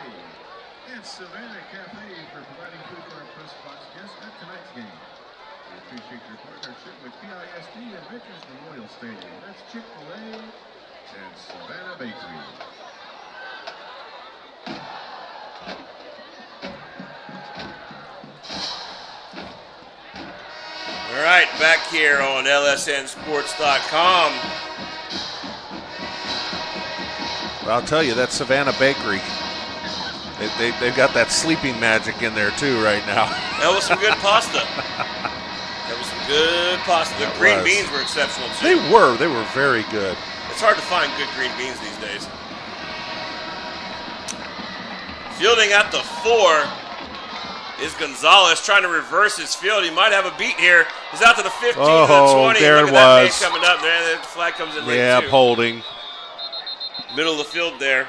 and Savannah Cafe for providing food for our press box guests at tonight's game. We appreciate your partnership with PISD and Veterans Memorial Stadium. That's Chick-fil-A and Savannah Bakery. All right, back here on LSNSports.com. But I'll tell you, that Savannah Bakery, they've got that sleeping magic in there too right now. That was some good pasta. That was some good pasta. The green beans were exceptional too. They were very good. It's hard to find good green beans these days. Fielding at the 4 is Gonzalez trying to reverse his field. He might have a beat here. He's out to the 15 to the 20. There Look it at that was. pace coming up there. The flag comes in late Yeah, too. holding. Middle of the field there.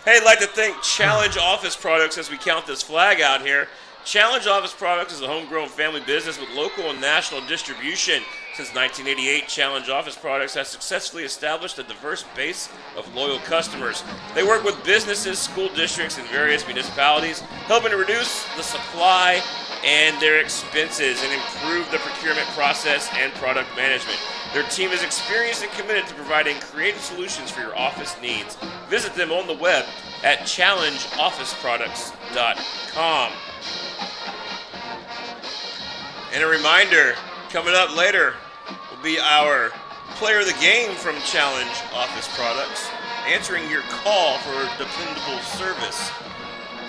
Hey, I'd like to thank Challenge Office Products as we count this flag out here. Challenge Office Products is a homegrown family business with local and national distribution. Since 1988, Challenge Office Products has successfully established a diverse base of loyal customers. They work with businesses, school districts, and various municipalities, helping to reduce the supply and their expenses and improve the procurement process and product management. Their team is experienced and committed to providing creative solutions for your office needs. Visit them on the web at challengeofficeproducts.com. And a reminder, coming up later will be our player of the game from Challenge Office Products, answering your call for dependable service.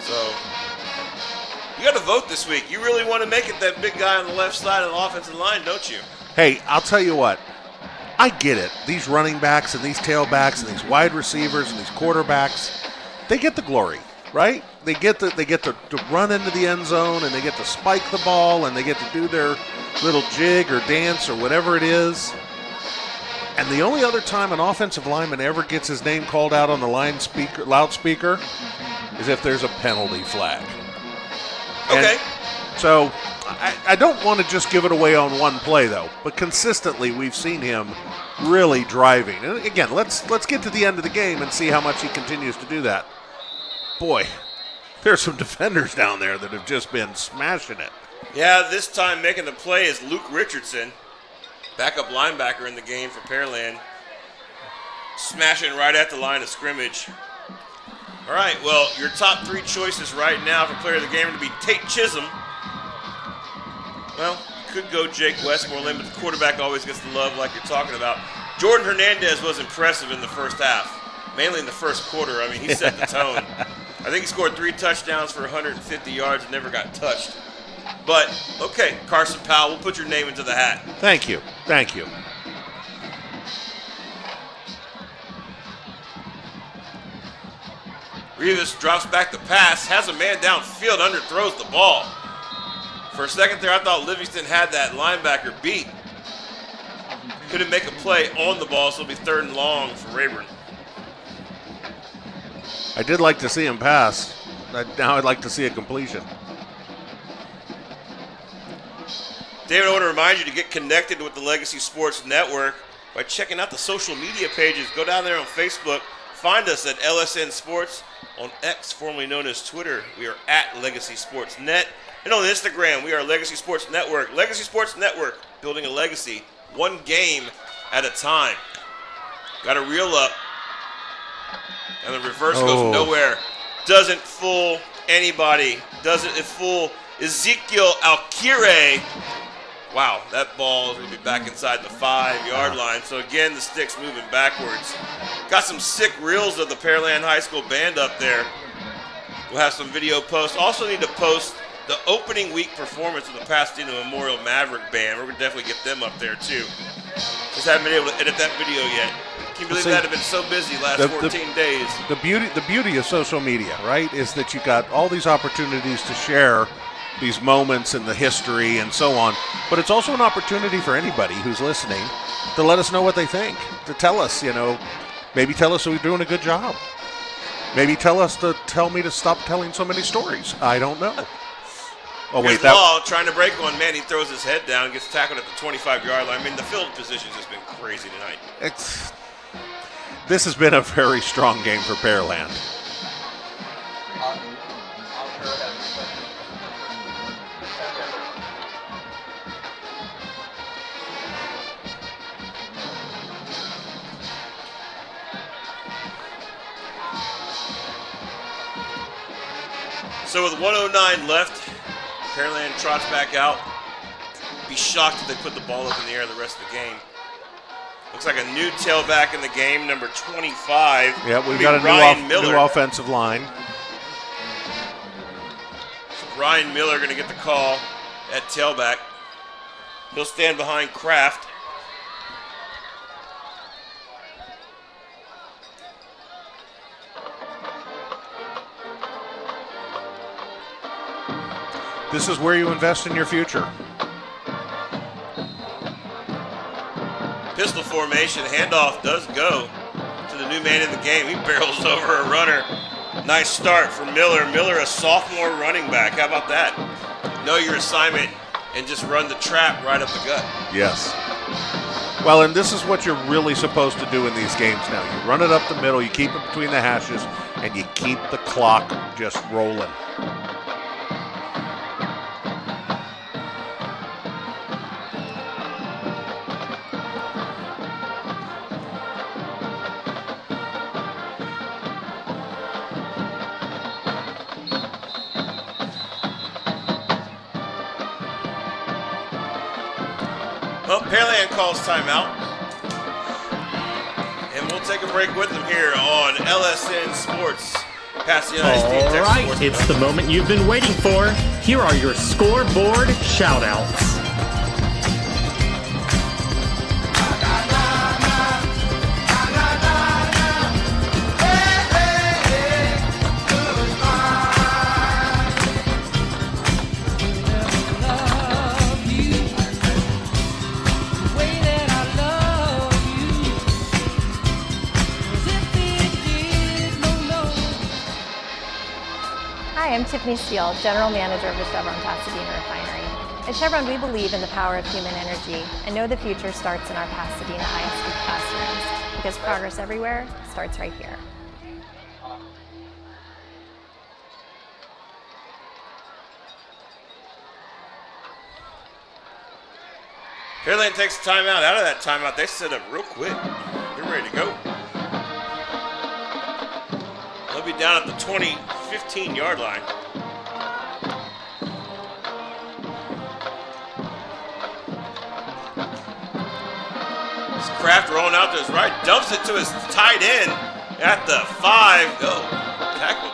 So, you got to vote this week. You really want to make it that big guy on the left side of the offensive line, don't you? Hey, I'll tell you what. I get it. These running backs and these tailbacks and these wide receivers and these quarterbacks, they get the glory, right? They get to run into the end zone and they get to spike the ball and they get to do their little jig or dance or whatever it is. And the only other time an offensive lineman ever gets his name called out on the loudspeaker is if there's a penalty flag. Okay. And so I don't want to just give it away on one play, though. But consistently, we've seen him really driving. And again, let's get to the end of the game and see how much he continues to do that. Boy, there's some defenders down there that have just been smashing it. Yeah, this time making the play is Luke Richardson, backup linebacker in the game for Pearland, smashing right at the line of scrimmage. All right, well, your top 3 choices right now for player of the game are to be Tate Chisholm. Well, you could go Jake Westmoreland, but the quarterback always gets the love like you're talking about. Jordan Hernandez was impressive in the first half, mainly in the first quarter. I mean, he set the tone. I think he scored 3 touchdowns for 150 yards and never got touched. But, okay, Carson Powell, we'll put your name into the hat. Thank you. Thank you. Rivas drops back the pass, has a man downfield, underthrows the ball. For a second there, I thought Livingston had that linebacker beat. Couldn't make a play on the ball, so it'll be 3rd and long for Rayburn. I did like to see him pass. Now I'd like to see a completion. David, I want to remind you to get connected with the Legacy Sports Network by checking out the social media pages. Go down there on Facebook. Find us at LSN Sports. On X, formerly known as Twitter, we are at Legacy Sports Net. And on Instagram, we are Legacy Sports Network. Legacy Sports Network, building a legacy, one game at a time. Got to reel up. And the reverse goes nowhere. Doesn't fool anybody. Doesn't it fool Ezekiel Alkire. Wow, that ball is going to be back inside the 5-yard line. So again, the stick's moving backwards. Got some sick reels of the Pearland High School band up there. We'll have some video posts. Also need to post the opening week performance of the Pasadena Memorial Maverick Band. We're going to definitely get them up there too. Just haven't been able to edit that video yet. Can you believe that? I've been so busy last 14 days. The beauty of social media, right, is that you got all these opportunities to share these moments in the history and so on. But it's also an opportunity for anybody who's listening to let us know what they think, to tell us, maybe tell us we're doing a good job. Maybe tell me to stop telling so many stories. I don't know. Oh, wait, Law trying to break one. Man, he throws his head down, gets tackled at the 25-yard line. I mean, the field position has been crazy tonight. This has been a very strong game for Pearland. So with 1:09 left, Pearland trots back out. Be shocked if they put the ball up in the air the rest of the game. Looks like a new tailback in the game, number 25. Yeah, we've got a new offensive line. So Ryan Miller going to get the call at tailback. He'll stand behind Kraft. This is where you invest in your future. Pistol formation, handoff does go to the new man in the game. He barrels over a runner. Nice start for Miller. Miller, a sophomore running back. How about that? Know your assignment and just run the trap right up the gut. Yes. Well, and this is what you're really supposed to do in these games now. You run it up the middle, you keep it between the hashes, and you keep the clock just rolling. Well, Pearland calls timeout. And we'll take a break with them here on LSN Sports. Pasadena ISD. All right, it's the moment you've been waiting for. Here are your scoreboard shout-outs. I'm Tiffany Steele, General Manager of the Chevron Pasadena Refinery. At Chevron, we believe in the power of human energy and know the future starts in our Pasadena ISD classrooms because progress everywhere starts right here. Pearland takes a timeout. Out of that timeout, they set up real quick. They're ready to go. They'll be down at the 15-yard line. This Kraft rolling out to his right, dumps it to his tight end at the 5. Tackle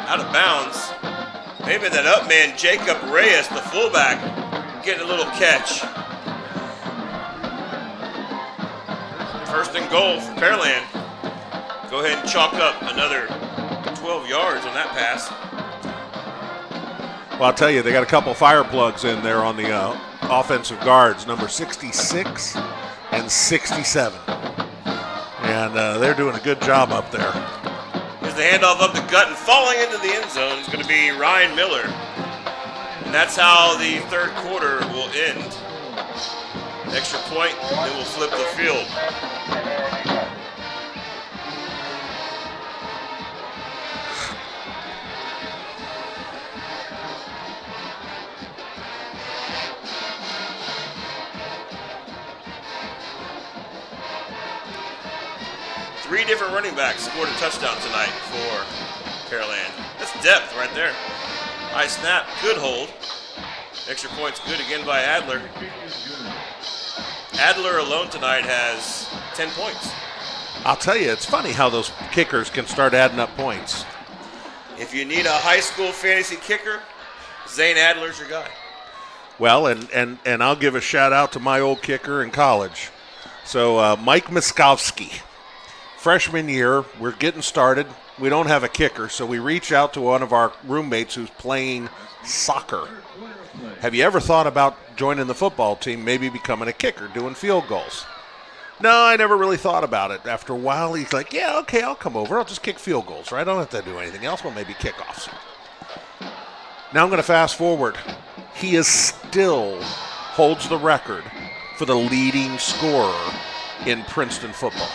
out of bounds. Maybe that up man, Jacob Reyes, the fullback, getting a little catch. First and goal for Pearland. Go ahead and chalk up another 12 yards on that pass. Well, I'll tell you, they got a couple fire plugs in there on the offensive guards, number 66 and 67. And they're doing a good job up there. Here's the handoff up the gut, and falling into the end zone is going to be Ryan Miller. And that's how the third quarter will end. Extra point, then we'll flip the field. Three different running backs scored a touchdown tonight for Pearland. That's depth right there. High snap, good hold. Extra points good again by Adler. Adler alone tonight has 10 points. I'll tell you, it's funny how those kickers can start adding up points. If you need a high school fantasy kicker, Zane Adler's your guy. Well, and I'll give a shout out to my old kicker in college. So Mike Miskowski, freshman year, we're getting started. We don't have a kicker, so we reach out to one of our roommates who's playing soccer. Have you ever thought about joining the football team, maybe becoming a kicker, doing field goals? No, I never really thought about it. After a while, he's like, yeah, okay, I'll come over. I'll just kick field goals, right? I don't have to do anything else. Well, maybe kickoffs. Now I'm going to fast forward. He still holds the record for the leading scorer in Princeton football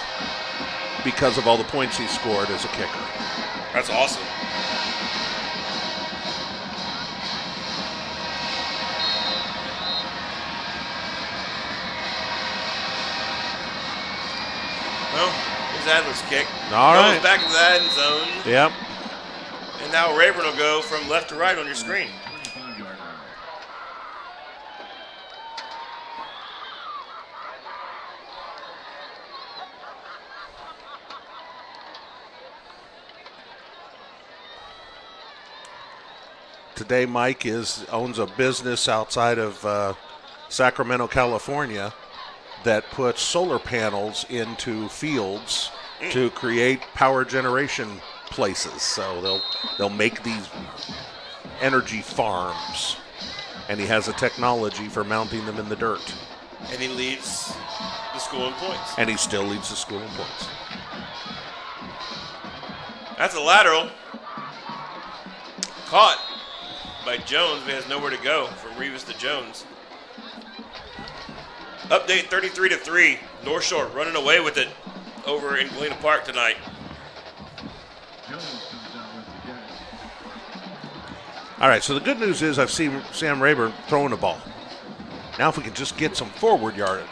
because of all the points he scored as a kicker. That's awesome. Well, here's Adler's kick. All Goes right. back into the end zone. Yep. And now Rayburn will go from left to right on your screen. Today, Mike owns a business outside of Sacramento, California, that puts solar panels into fields to create power generation places. So they'll make these energy farms, and he has a technology for mounting them in the dirt. And he leads the school in points. And he still leads the school in points. That's a lateral. Caught by Jones, but he has nowhere to go from Rivas to Jones. Update 33-3. North Shore running away with it over in Galena Park tonight. All right, so the good news is I've seen Sam Rayburn throwing the ball. Now if we can just get some forward yardage.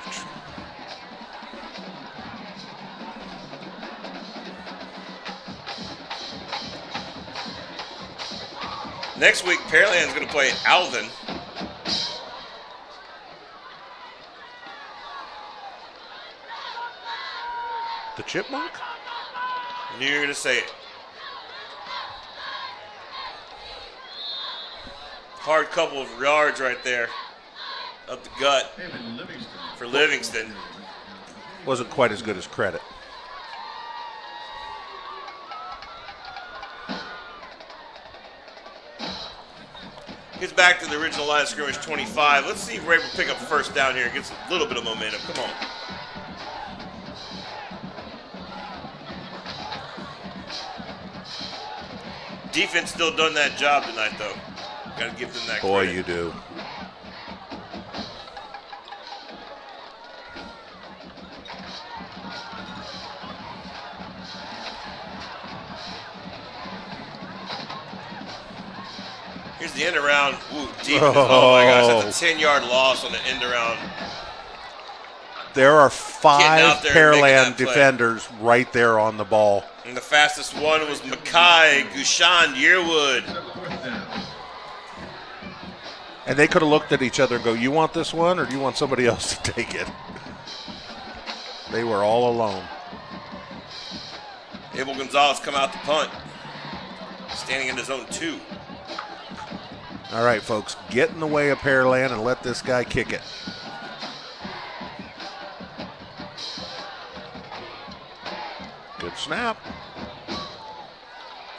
Next week, Pearland's going to play Alvin. The Chipmunk? I knew you were going to say it. Hard couple of yards right there. Up the gut for Livingston. Wasn't quite as good as credit. Gets back to the original line of scrimmage, 25. Let's see if Rayburn pick up first down here. Gets a little bit of momentum. Come on. Defense still done that job tonight, though. Got to give them that Boy, credit. you do. Here's the end around. Ooh, deep. Oh my gosh, that's a 10-yard loss on the end around. There are Getting out 5 there and making Pearland that play. defenders right there on the ball. And the fastest one was Mackay Gushan Yearwood. And they could have looked at each other and go, you want this one or do you want somebody else to take it? They were all alone. Abel Gonzalez come out to punt. Standing in his own 2. All right, folks, get in the way of Pearland and let this guy kick it. Good snap.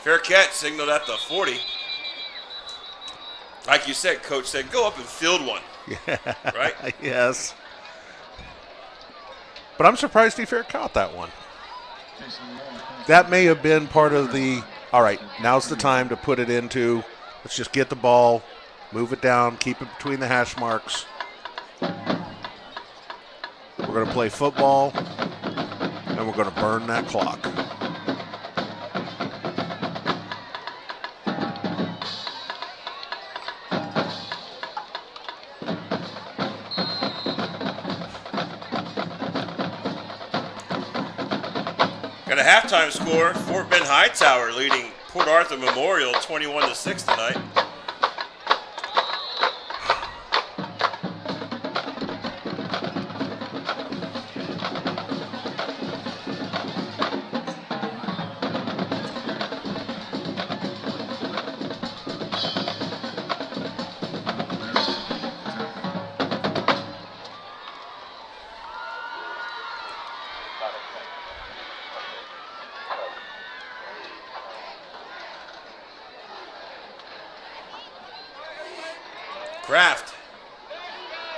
Fair catch signaled at the 40. Like you said, Coach said, go up and field one. Yeah. Right? Yes. But I'm surprised he fair caught that one. That may have been part of the, all right, now's the time to put it into, let's just get the ball Move it down. Keep it between the hash marks. We're going to play football, and we're going to burn that clock. Got a halftime score. Fort Bend Hightower leading Port Arthur Memorial 21-6 tonight. Kraft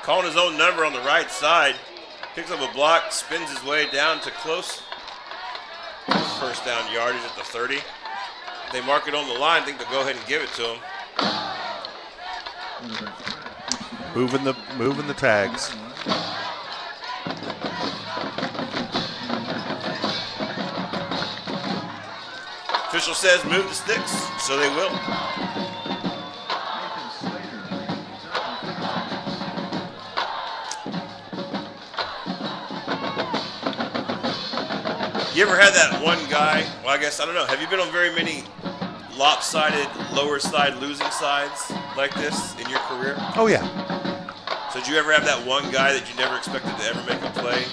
calling his own number on the right side. Picks up a block, spins his way down to close. First down yardage at the 30. They mark it on the line. I think they'll go ahead and give it to him. Moving the tags. Official says move the sticks, so they will. You ever had that one guy, well, I guess, I don't know, have you been on very many lopsided, lower side losing sides like this in your career? Oh, yeah. So did you ever have that one guy that you never expected to ever make a play,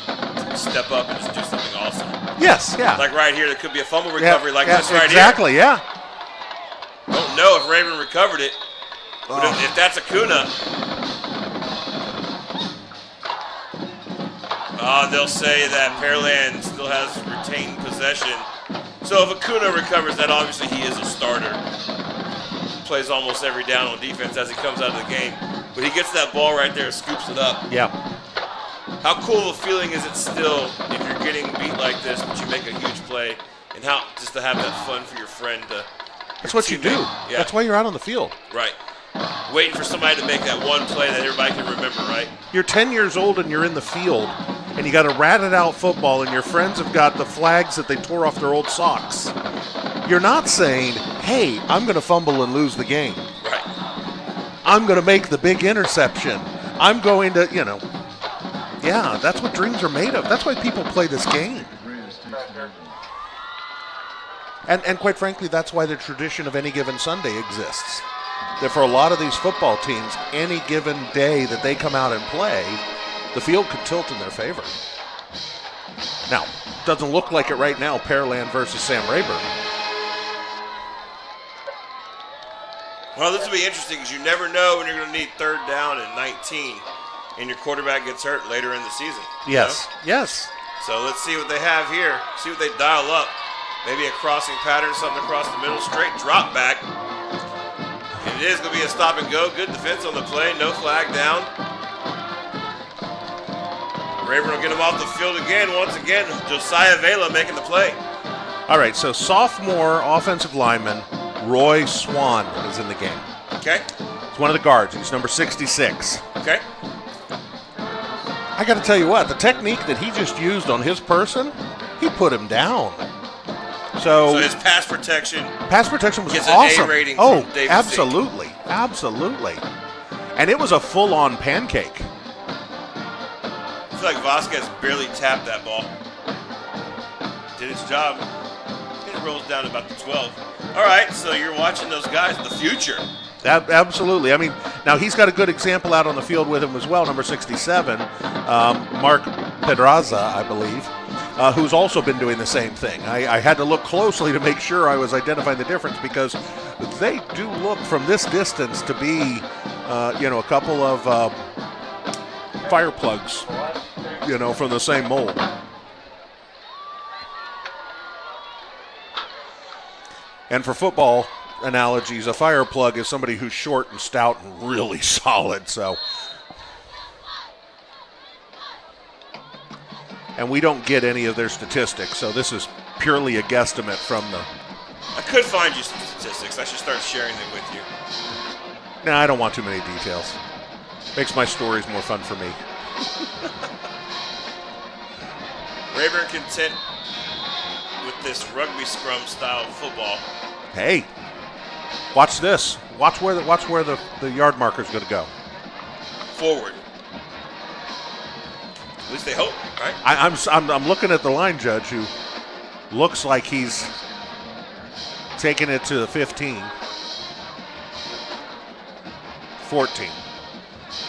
step up and just do something awesome? Yes, yeah. Like right here, there could be a fumble recovery like this right exactly, here. Exactly, yeah. Don't know if Rayburn recovered it, but if that's Acuna, they'll say that Pearland still has retained possession. So if Acuna recovers that, obviously he is a starter. Plays almost every down on defense as he comes out of the game. But he gets that ball right there and scoops it up. Yeah. How cool of a feeling is it still if you're getting beat like this, but you make a huge play, and how just to have that fun for your friend. That's what you do. Yeah. That's why you're out on the field. Right. Waiting for somebody to make that one play that everybody can remember, right? You're 10 years old and you're in the field, and you got a ratted out football, and your friends have got the flags that they tore off their old socks. You're not saying, hey, I'm going to fumble and lose the game. Right. I'm going to make the big interception. I'm going to, yeah, that's what dreams are made of. That's why people play this game. And quite frankly, that's why the tradition of any given Sunday exists. That for a lot of these football teams, any given day that they come out and play, the field could tilt in their favor. Now, doesn't look like it right now, Pearland versus Sam Rayburn. Well, this will be interesting because you never know when you're going to need third down and 19 and your quarterback gets hurt later in the season. Yes, yes. So let's see what they have here. See what they dial up. Maybe a crossing pattern, something across the middle, straight drop back. And it is going to be a stop and go. Good defense on the play. No flag down. Rayburn will get him off the field again. Once again, Josiah Vela making the play. All right, so sophomore offensive lineman Roy Swan is in the game. Okay. He's one of the guards. He's number 66. Okay. I got to tell you what, the technique that he just used on his person, he put him down. So his pass protection was gets awesome. An A rating oh, from David absolutely, Zeke. Absolutely. And it was a full-on pancake. I feel like Vasquez barely tapped that ball. Did his job. It rolls down to about the 12. All right, so you're watching those guys, the future. Absolutely. I mean, now he's got a good example out on the field with him as well, number 67, Mark Pedraza, I believe, who's also been doing the same thing. I had to look closely to make sure I was identifying the difference because they do look from this distance to be, a couple of fire plugs, from the same mold. And for football analogies, a fire plug is somebody who's short and stout and really solid. So, and we don't get any of their statistics, so this is purely a guesstimate from the. I could find you some statistics. I should start sharing them with you. No, I don't want too many details. Makes my stories more fun for me. Rayburn content with this rugby scrum style football. Hey, watch this. Watch where the yard marker's going to go. Forward. At least they hope, right? I'm looking at the line judge who looks like he's taking it to the 15. 14.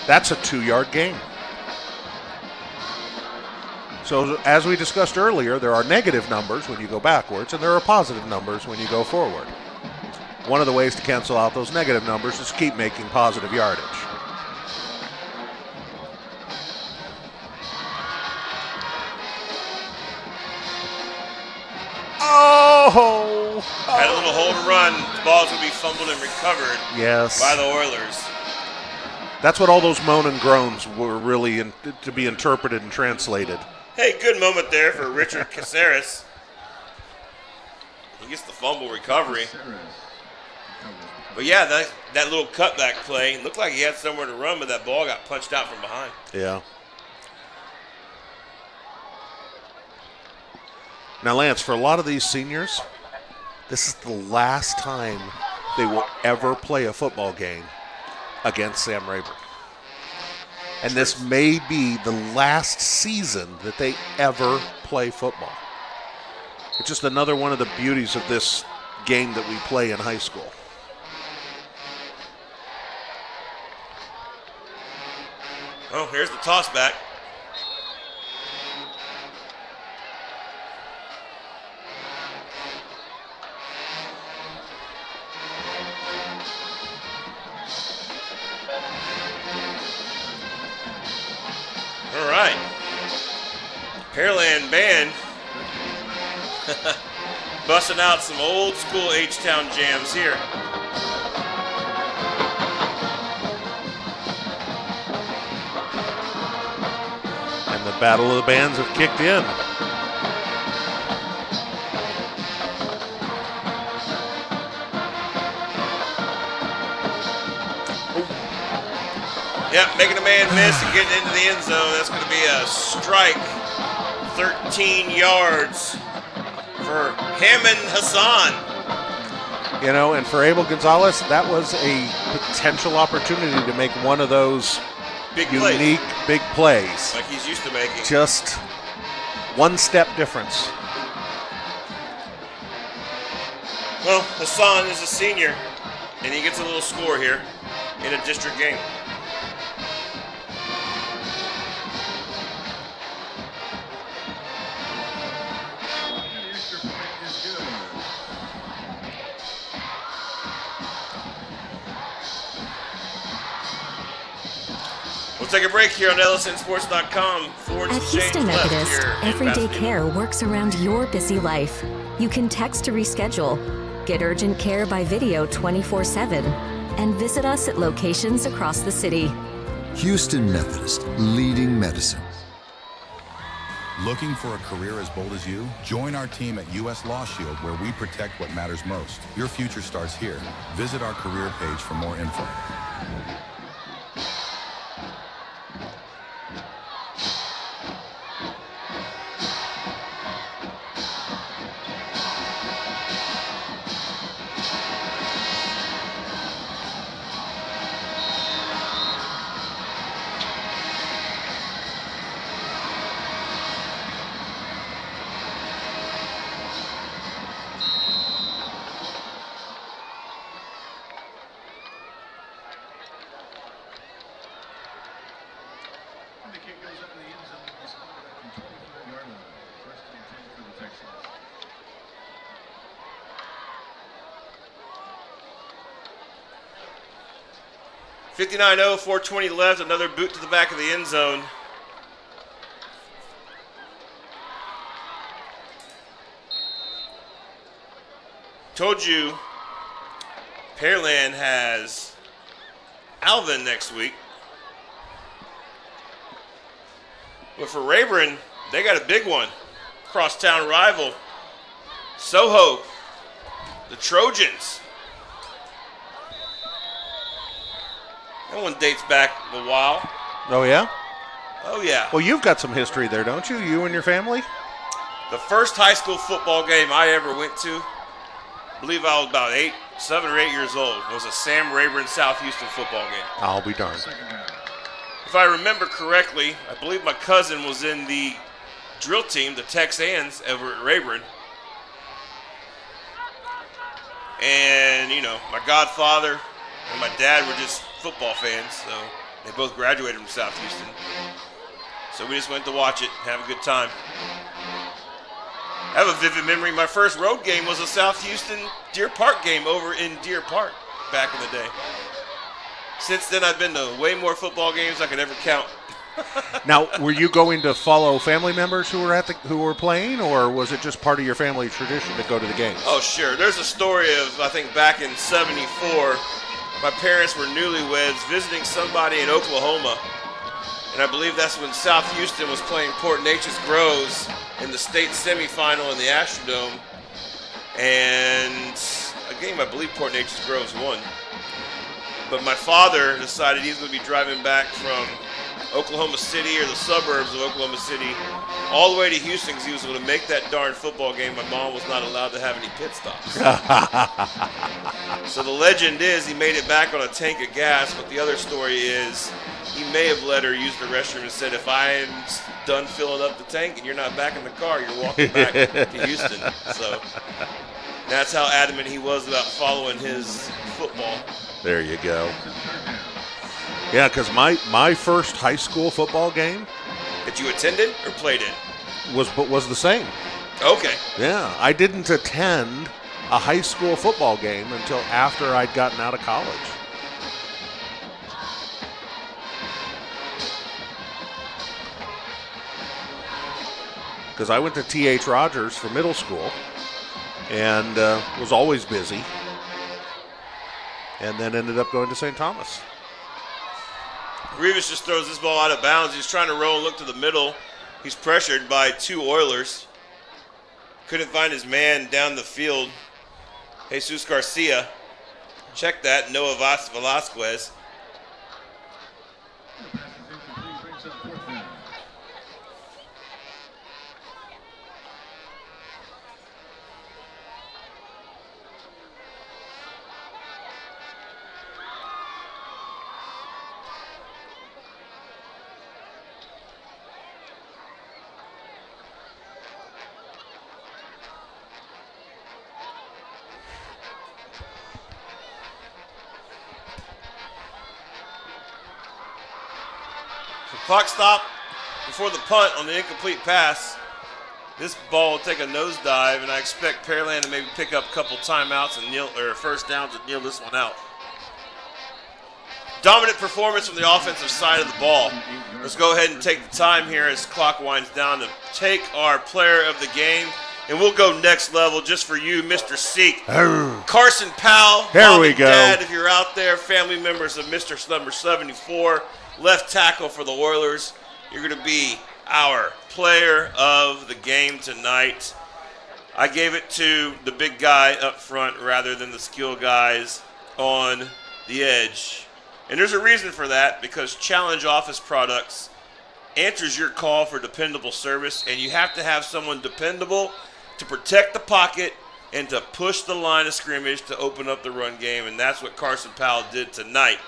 That's a 2-yard gain. So as we discussed earlier, there are negative numbers when you go backwards, and there are positive numbers when you go forward. One of the ways to cancel out those negative numbers is to keep making positive yardage. Oh! Had a little hold and run. The ball's going to be fumbled and recovered by the Oilers. That's what all those moan and groans were really to be interpreted and translated. Hey, good moment there for Richard Caceres. He gets the fumble recovery. But yeah, that little cutback play looked like he had somewhere to run, but that ball got punched out from behind. Yeah. Now, Lance, for a lot of these seniors, this is the last time they will ever play a football game against Sam Rayburn. And this may be the last season that they ever play football. It's just another one of the beauties of this game that we play in high school. Oh, here's the toss back. All right. Pearland band busting out some old school H-Town jams here. And the battle of the bands have kicked in. Yep, making a man miss and getting into the end zone. That's going to be a strike. 13 yards for Hammond Hassan. You know, and for Abel Gonzalez, that was a potential opportunity to make one of those unique big plays. Like he's used to making. Just one step difference. Well, Hassan is a senior, and he gets a little score here in a district game. We'll take a break here on LSNSports.com. At Houston Methodist, everyday care works around your busy life. You can text to reschedule, get urgent care by video 24/7, and visit us at locations across the city. Houston Methodist, leading medicine. Looking for a career as bold as you? Join our team at US Law Shield, where we protect what matters most. Your future starts here. Visit our career page for more info. The kick goes up in the end zone. It's from 24-yard line. First and 10 for the Texans. .59-0, 4:20 left. Another boot to the back of the end zone. Told you, Pearland has Alvin next week. But for Rayburn, they got a big one. Crosstown rival, Soho, the Trojans. That one dates back a while. Oh, yeah? Oh, yeah. Well, you've got some history there, don't you? You and your family? The first high school football game I ever went to, I believe I was about 7 or 8 years old. It was a Sam Rayburn South Houston football game. I'll be darned. If I remember correctly, I believe my cousin was in the drill team, the Texans, over at Rayburn. And, you know, my godfather and my dad were just football fans, so they both graduated from South Houston. So we just went to watch it, have a good time. I have a vivid memory. My first road game was a South Houston Deer Park game over in Deer Park back in the day. Since then, I've been to way more football games I could ever count. Now, were you going to follow family members who were playing, or was it just part of your family tradition to go to the games? Oh, sure. There's a story of, I think, back in '74, my parents were newlyweds visiting somebody in Oklahoma, and I believe that's when South Houston was playing Port Neches Groves in the state semifinal in the Astrodome, and a game I believe Port Neches Groves won. But my father decided he was going to be driving back from Oklahoma City or the suburbs of Oklahoma City all the way to Houston because he was going to make that darn football game. My mom was not allowed to have any pit stops. So the legend is he made it back on a tank of gas, but the other story is he may have let her use the restroom and said, if I'm done filling up the tank and you're not back in the car, you're walking back to Houston. So that's how adamant he was about following his football. There you go. Yeah, because my first high school football game that you attended or played in was the same. Okay. Yeah, I didn't attend a high school football game until after I'd gotten out of college. Because I went to T.H. Rogers for middle school and was always busy, and then ended up going to St. Thomas. Rivas just throws this ball out of bounds. He's trying to roll and look to the middle. He's pressured by two Oilers. Couldn't find his man down the field. Jesus Garcia. Check that. Noah Velasquez. Clock stop before the punt on the incomplete pass. This ball will take a nosedive, and I expect Pearland to maybe pick up a couple timeouts and first downs and kneel this one out. Dominant performance from the offensive side of the ball. Let's go ahead and take the time here as clock winds down to take our player of the game. And we'll go next level just for you, Mr. Seek. Carson Powell. There we go. Dad, if you're out there, family members of Mr. number 74. Left tackle for the Oilers. You're going to be our player of the game tonight. I gave it to the big guy up front rather than the skill guys on the edge. And there's a reason for that, because Challenge Office Products answers your call for dependable service, and you have to have someone dependable to protect the pocket and to push the line of scrimmage to open up the run game, and that's what Carson Powell did tonight.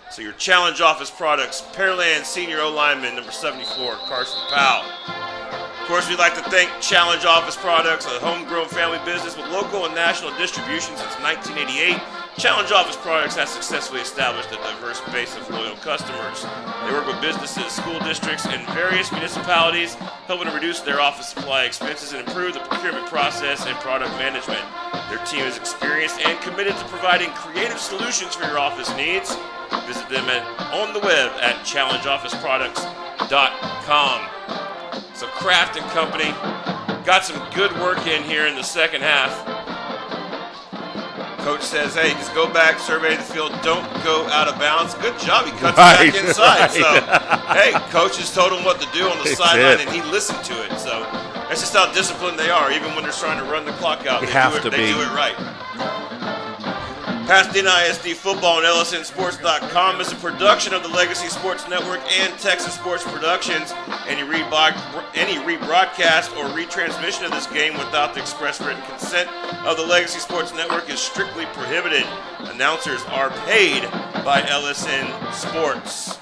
So your Challenge Office Products, Pearland Senior O-Lineman, number 74, Carson Powell. Of course, we'd like to thank Challenge Office Products, a homegrown family business with local and national distribution since 1988. Challenge Office Products has successfully established a diverse base of loyal customers. They work with businesses, school districts, and various municipalities, helping to reduce their office supply expenses and improve the procurement process and product management. Their team is experienced and committed to providing creative solutions for your office needs. Visit them on the web at challengeofficeproducts.com. So Kraft & Company got some good work in here in the second half. Coach says, hey, just go back, survey the field, don't go out of bounds. Good job, he cuts back inside. Right. So, hey, coaches told him what to do on the sideline, and he listened to it. So that's just how disciplined they are. Even when they're trying to run the clock out, they do it right. Pasadena ISD Football and LSNSports.com is a production of the Legacy Sports Network and Texas Sports Productions. Any rebroadcast or retransmission of this game without the express written consent of the Legacy Sports Network is strictly prohibited. Announcers are paid by LSN Sports.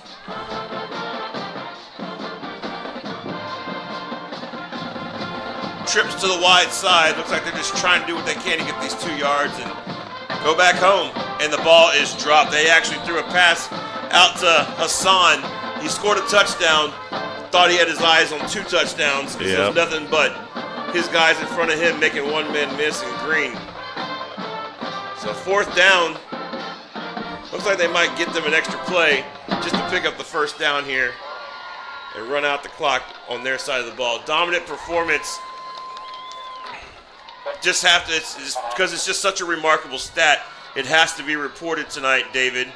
Trips to the wide side. Looks like they're just trying to do what they can to get these 2 yards and go back home, and the ball is dropped. They actually threw a pass out to Hassan. He scored a touchdown. Thought he had his eyes on 2 touchdowns. Yep. There's nothing but his guys in front of him making one man miss and green. So 4th down. Looks like they might get them an extra play just to pick up the 1st down here and run out the clock on their side of the ball. Dominant performance. Just have to, because it's just such a remarkable stat. It has to be reported tonight, David.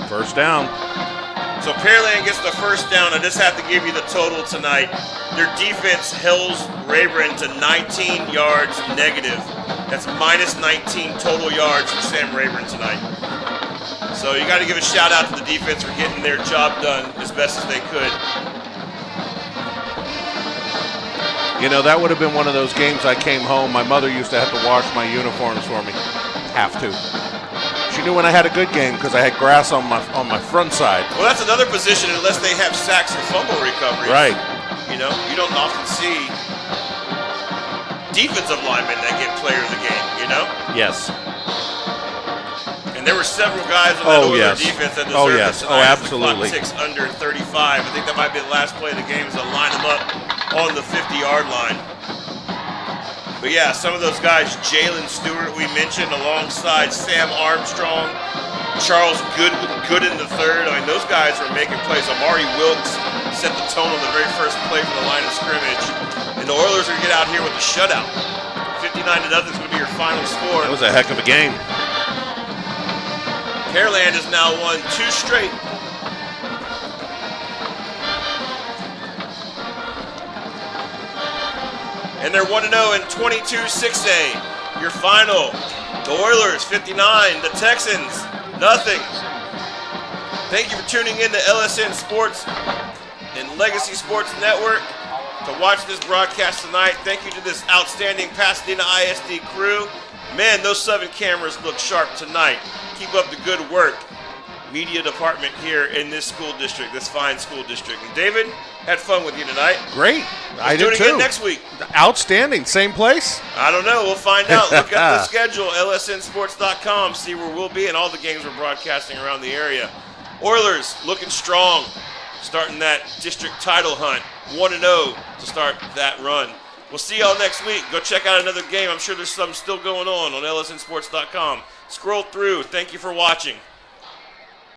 First down. So Pearland gets the 1st down. I just have to give you the total tonight. Their defense holds Rayburn to 19 yards negative. That's minus 19 total yards for Sam Rayburn tonight. So you got to give a shout out to the defense for getting their job done as best as they could. You know, that would have been one of those games I came home. My mother used to have to wash my uniforms for me. Have to. She knew when I had a good game because I had grass on my front side. Well, that's another position unless they have sacks or fumble recovery. Right. You know, you don't often see defensive linemen that get player of the game, you know? Yes. And there were several guys on that Oilers defense that deserved it tonight. Absolutely. The clock ticks under 35. I think that might be the last play of the game is to line them up on the 50-yard line. But yeah, some of those guys, Jalen Stewart we mentioned alongside Sam Armstrong, Charles Gooden III. I mean, those guys are making plays. Amari Wilkes set the tone on the very first play from the line of scrimmage. And the Oilers are going to get out here with a shutout. 59-0 is going to be your final score. That was a heck of a game. Pearland has now won 2 straight. And they're 1-0 in 22-6A. Your final, the Oilers 59, the Texans nothing. Thank you for tuning in to LSN Sports and Legacy Sports Network to watch this broadcast tonight. Thank you to this outstanding Pasadena ISD crew. Man, those 7 cameras look sharp tonight. Keep up the good work. Media department here in this school district, this fine school district. And David, had fun with you tonight. Great. I did do it too. again next week. Outstanding. Same place? I don't know. We'll find out. Look at the schedule, lsnsports.com. See where we'll be and all the games we're broadcasting around the area. Oilers looking strong, starting that district title hunt. 1-0 to start that run. We'll see y'all next week. Go check out another game. I'm sure there's some still going on lsnsports.com. Scroll through. Thank you for watching.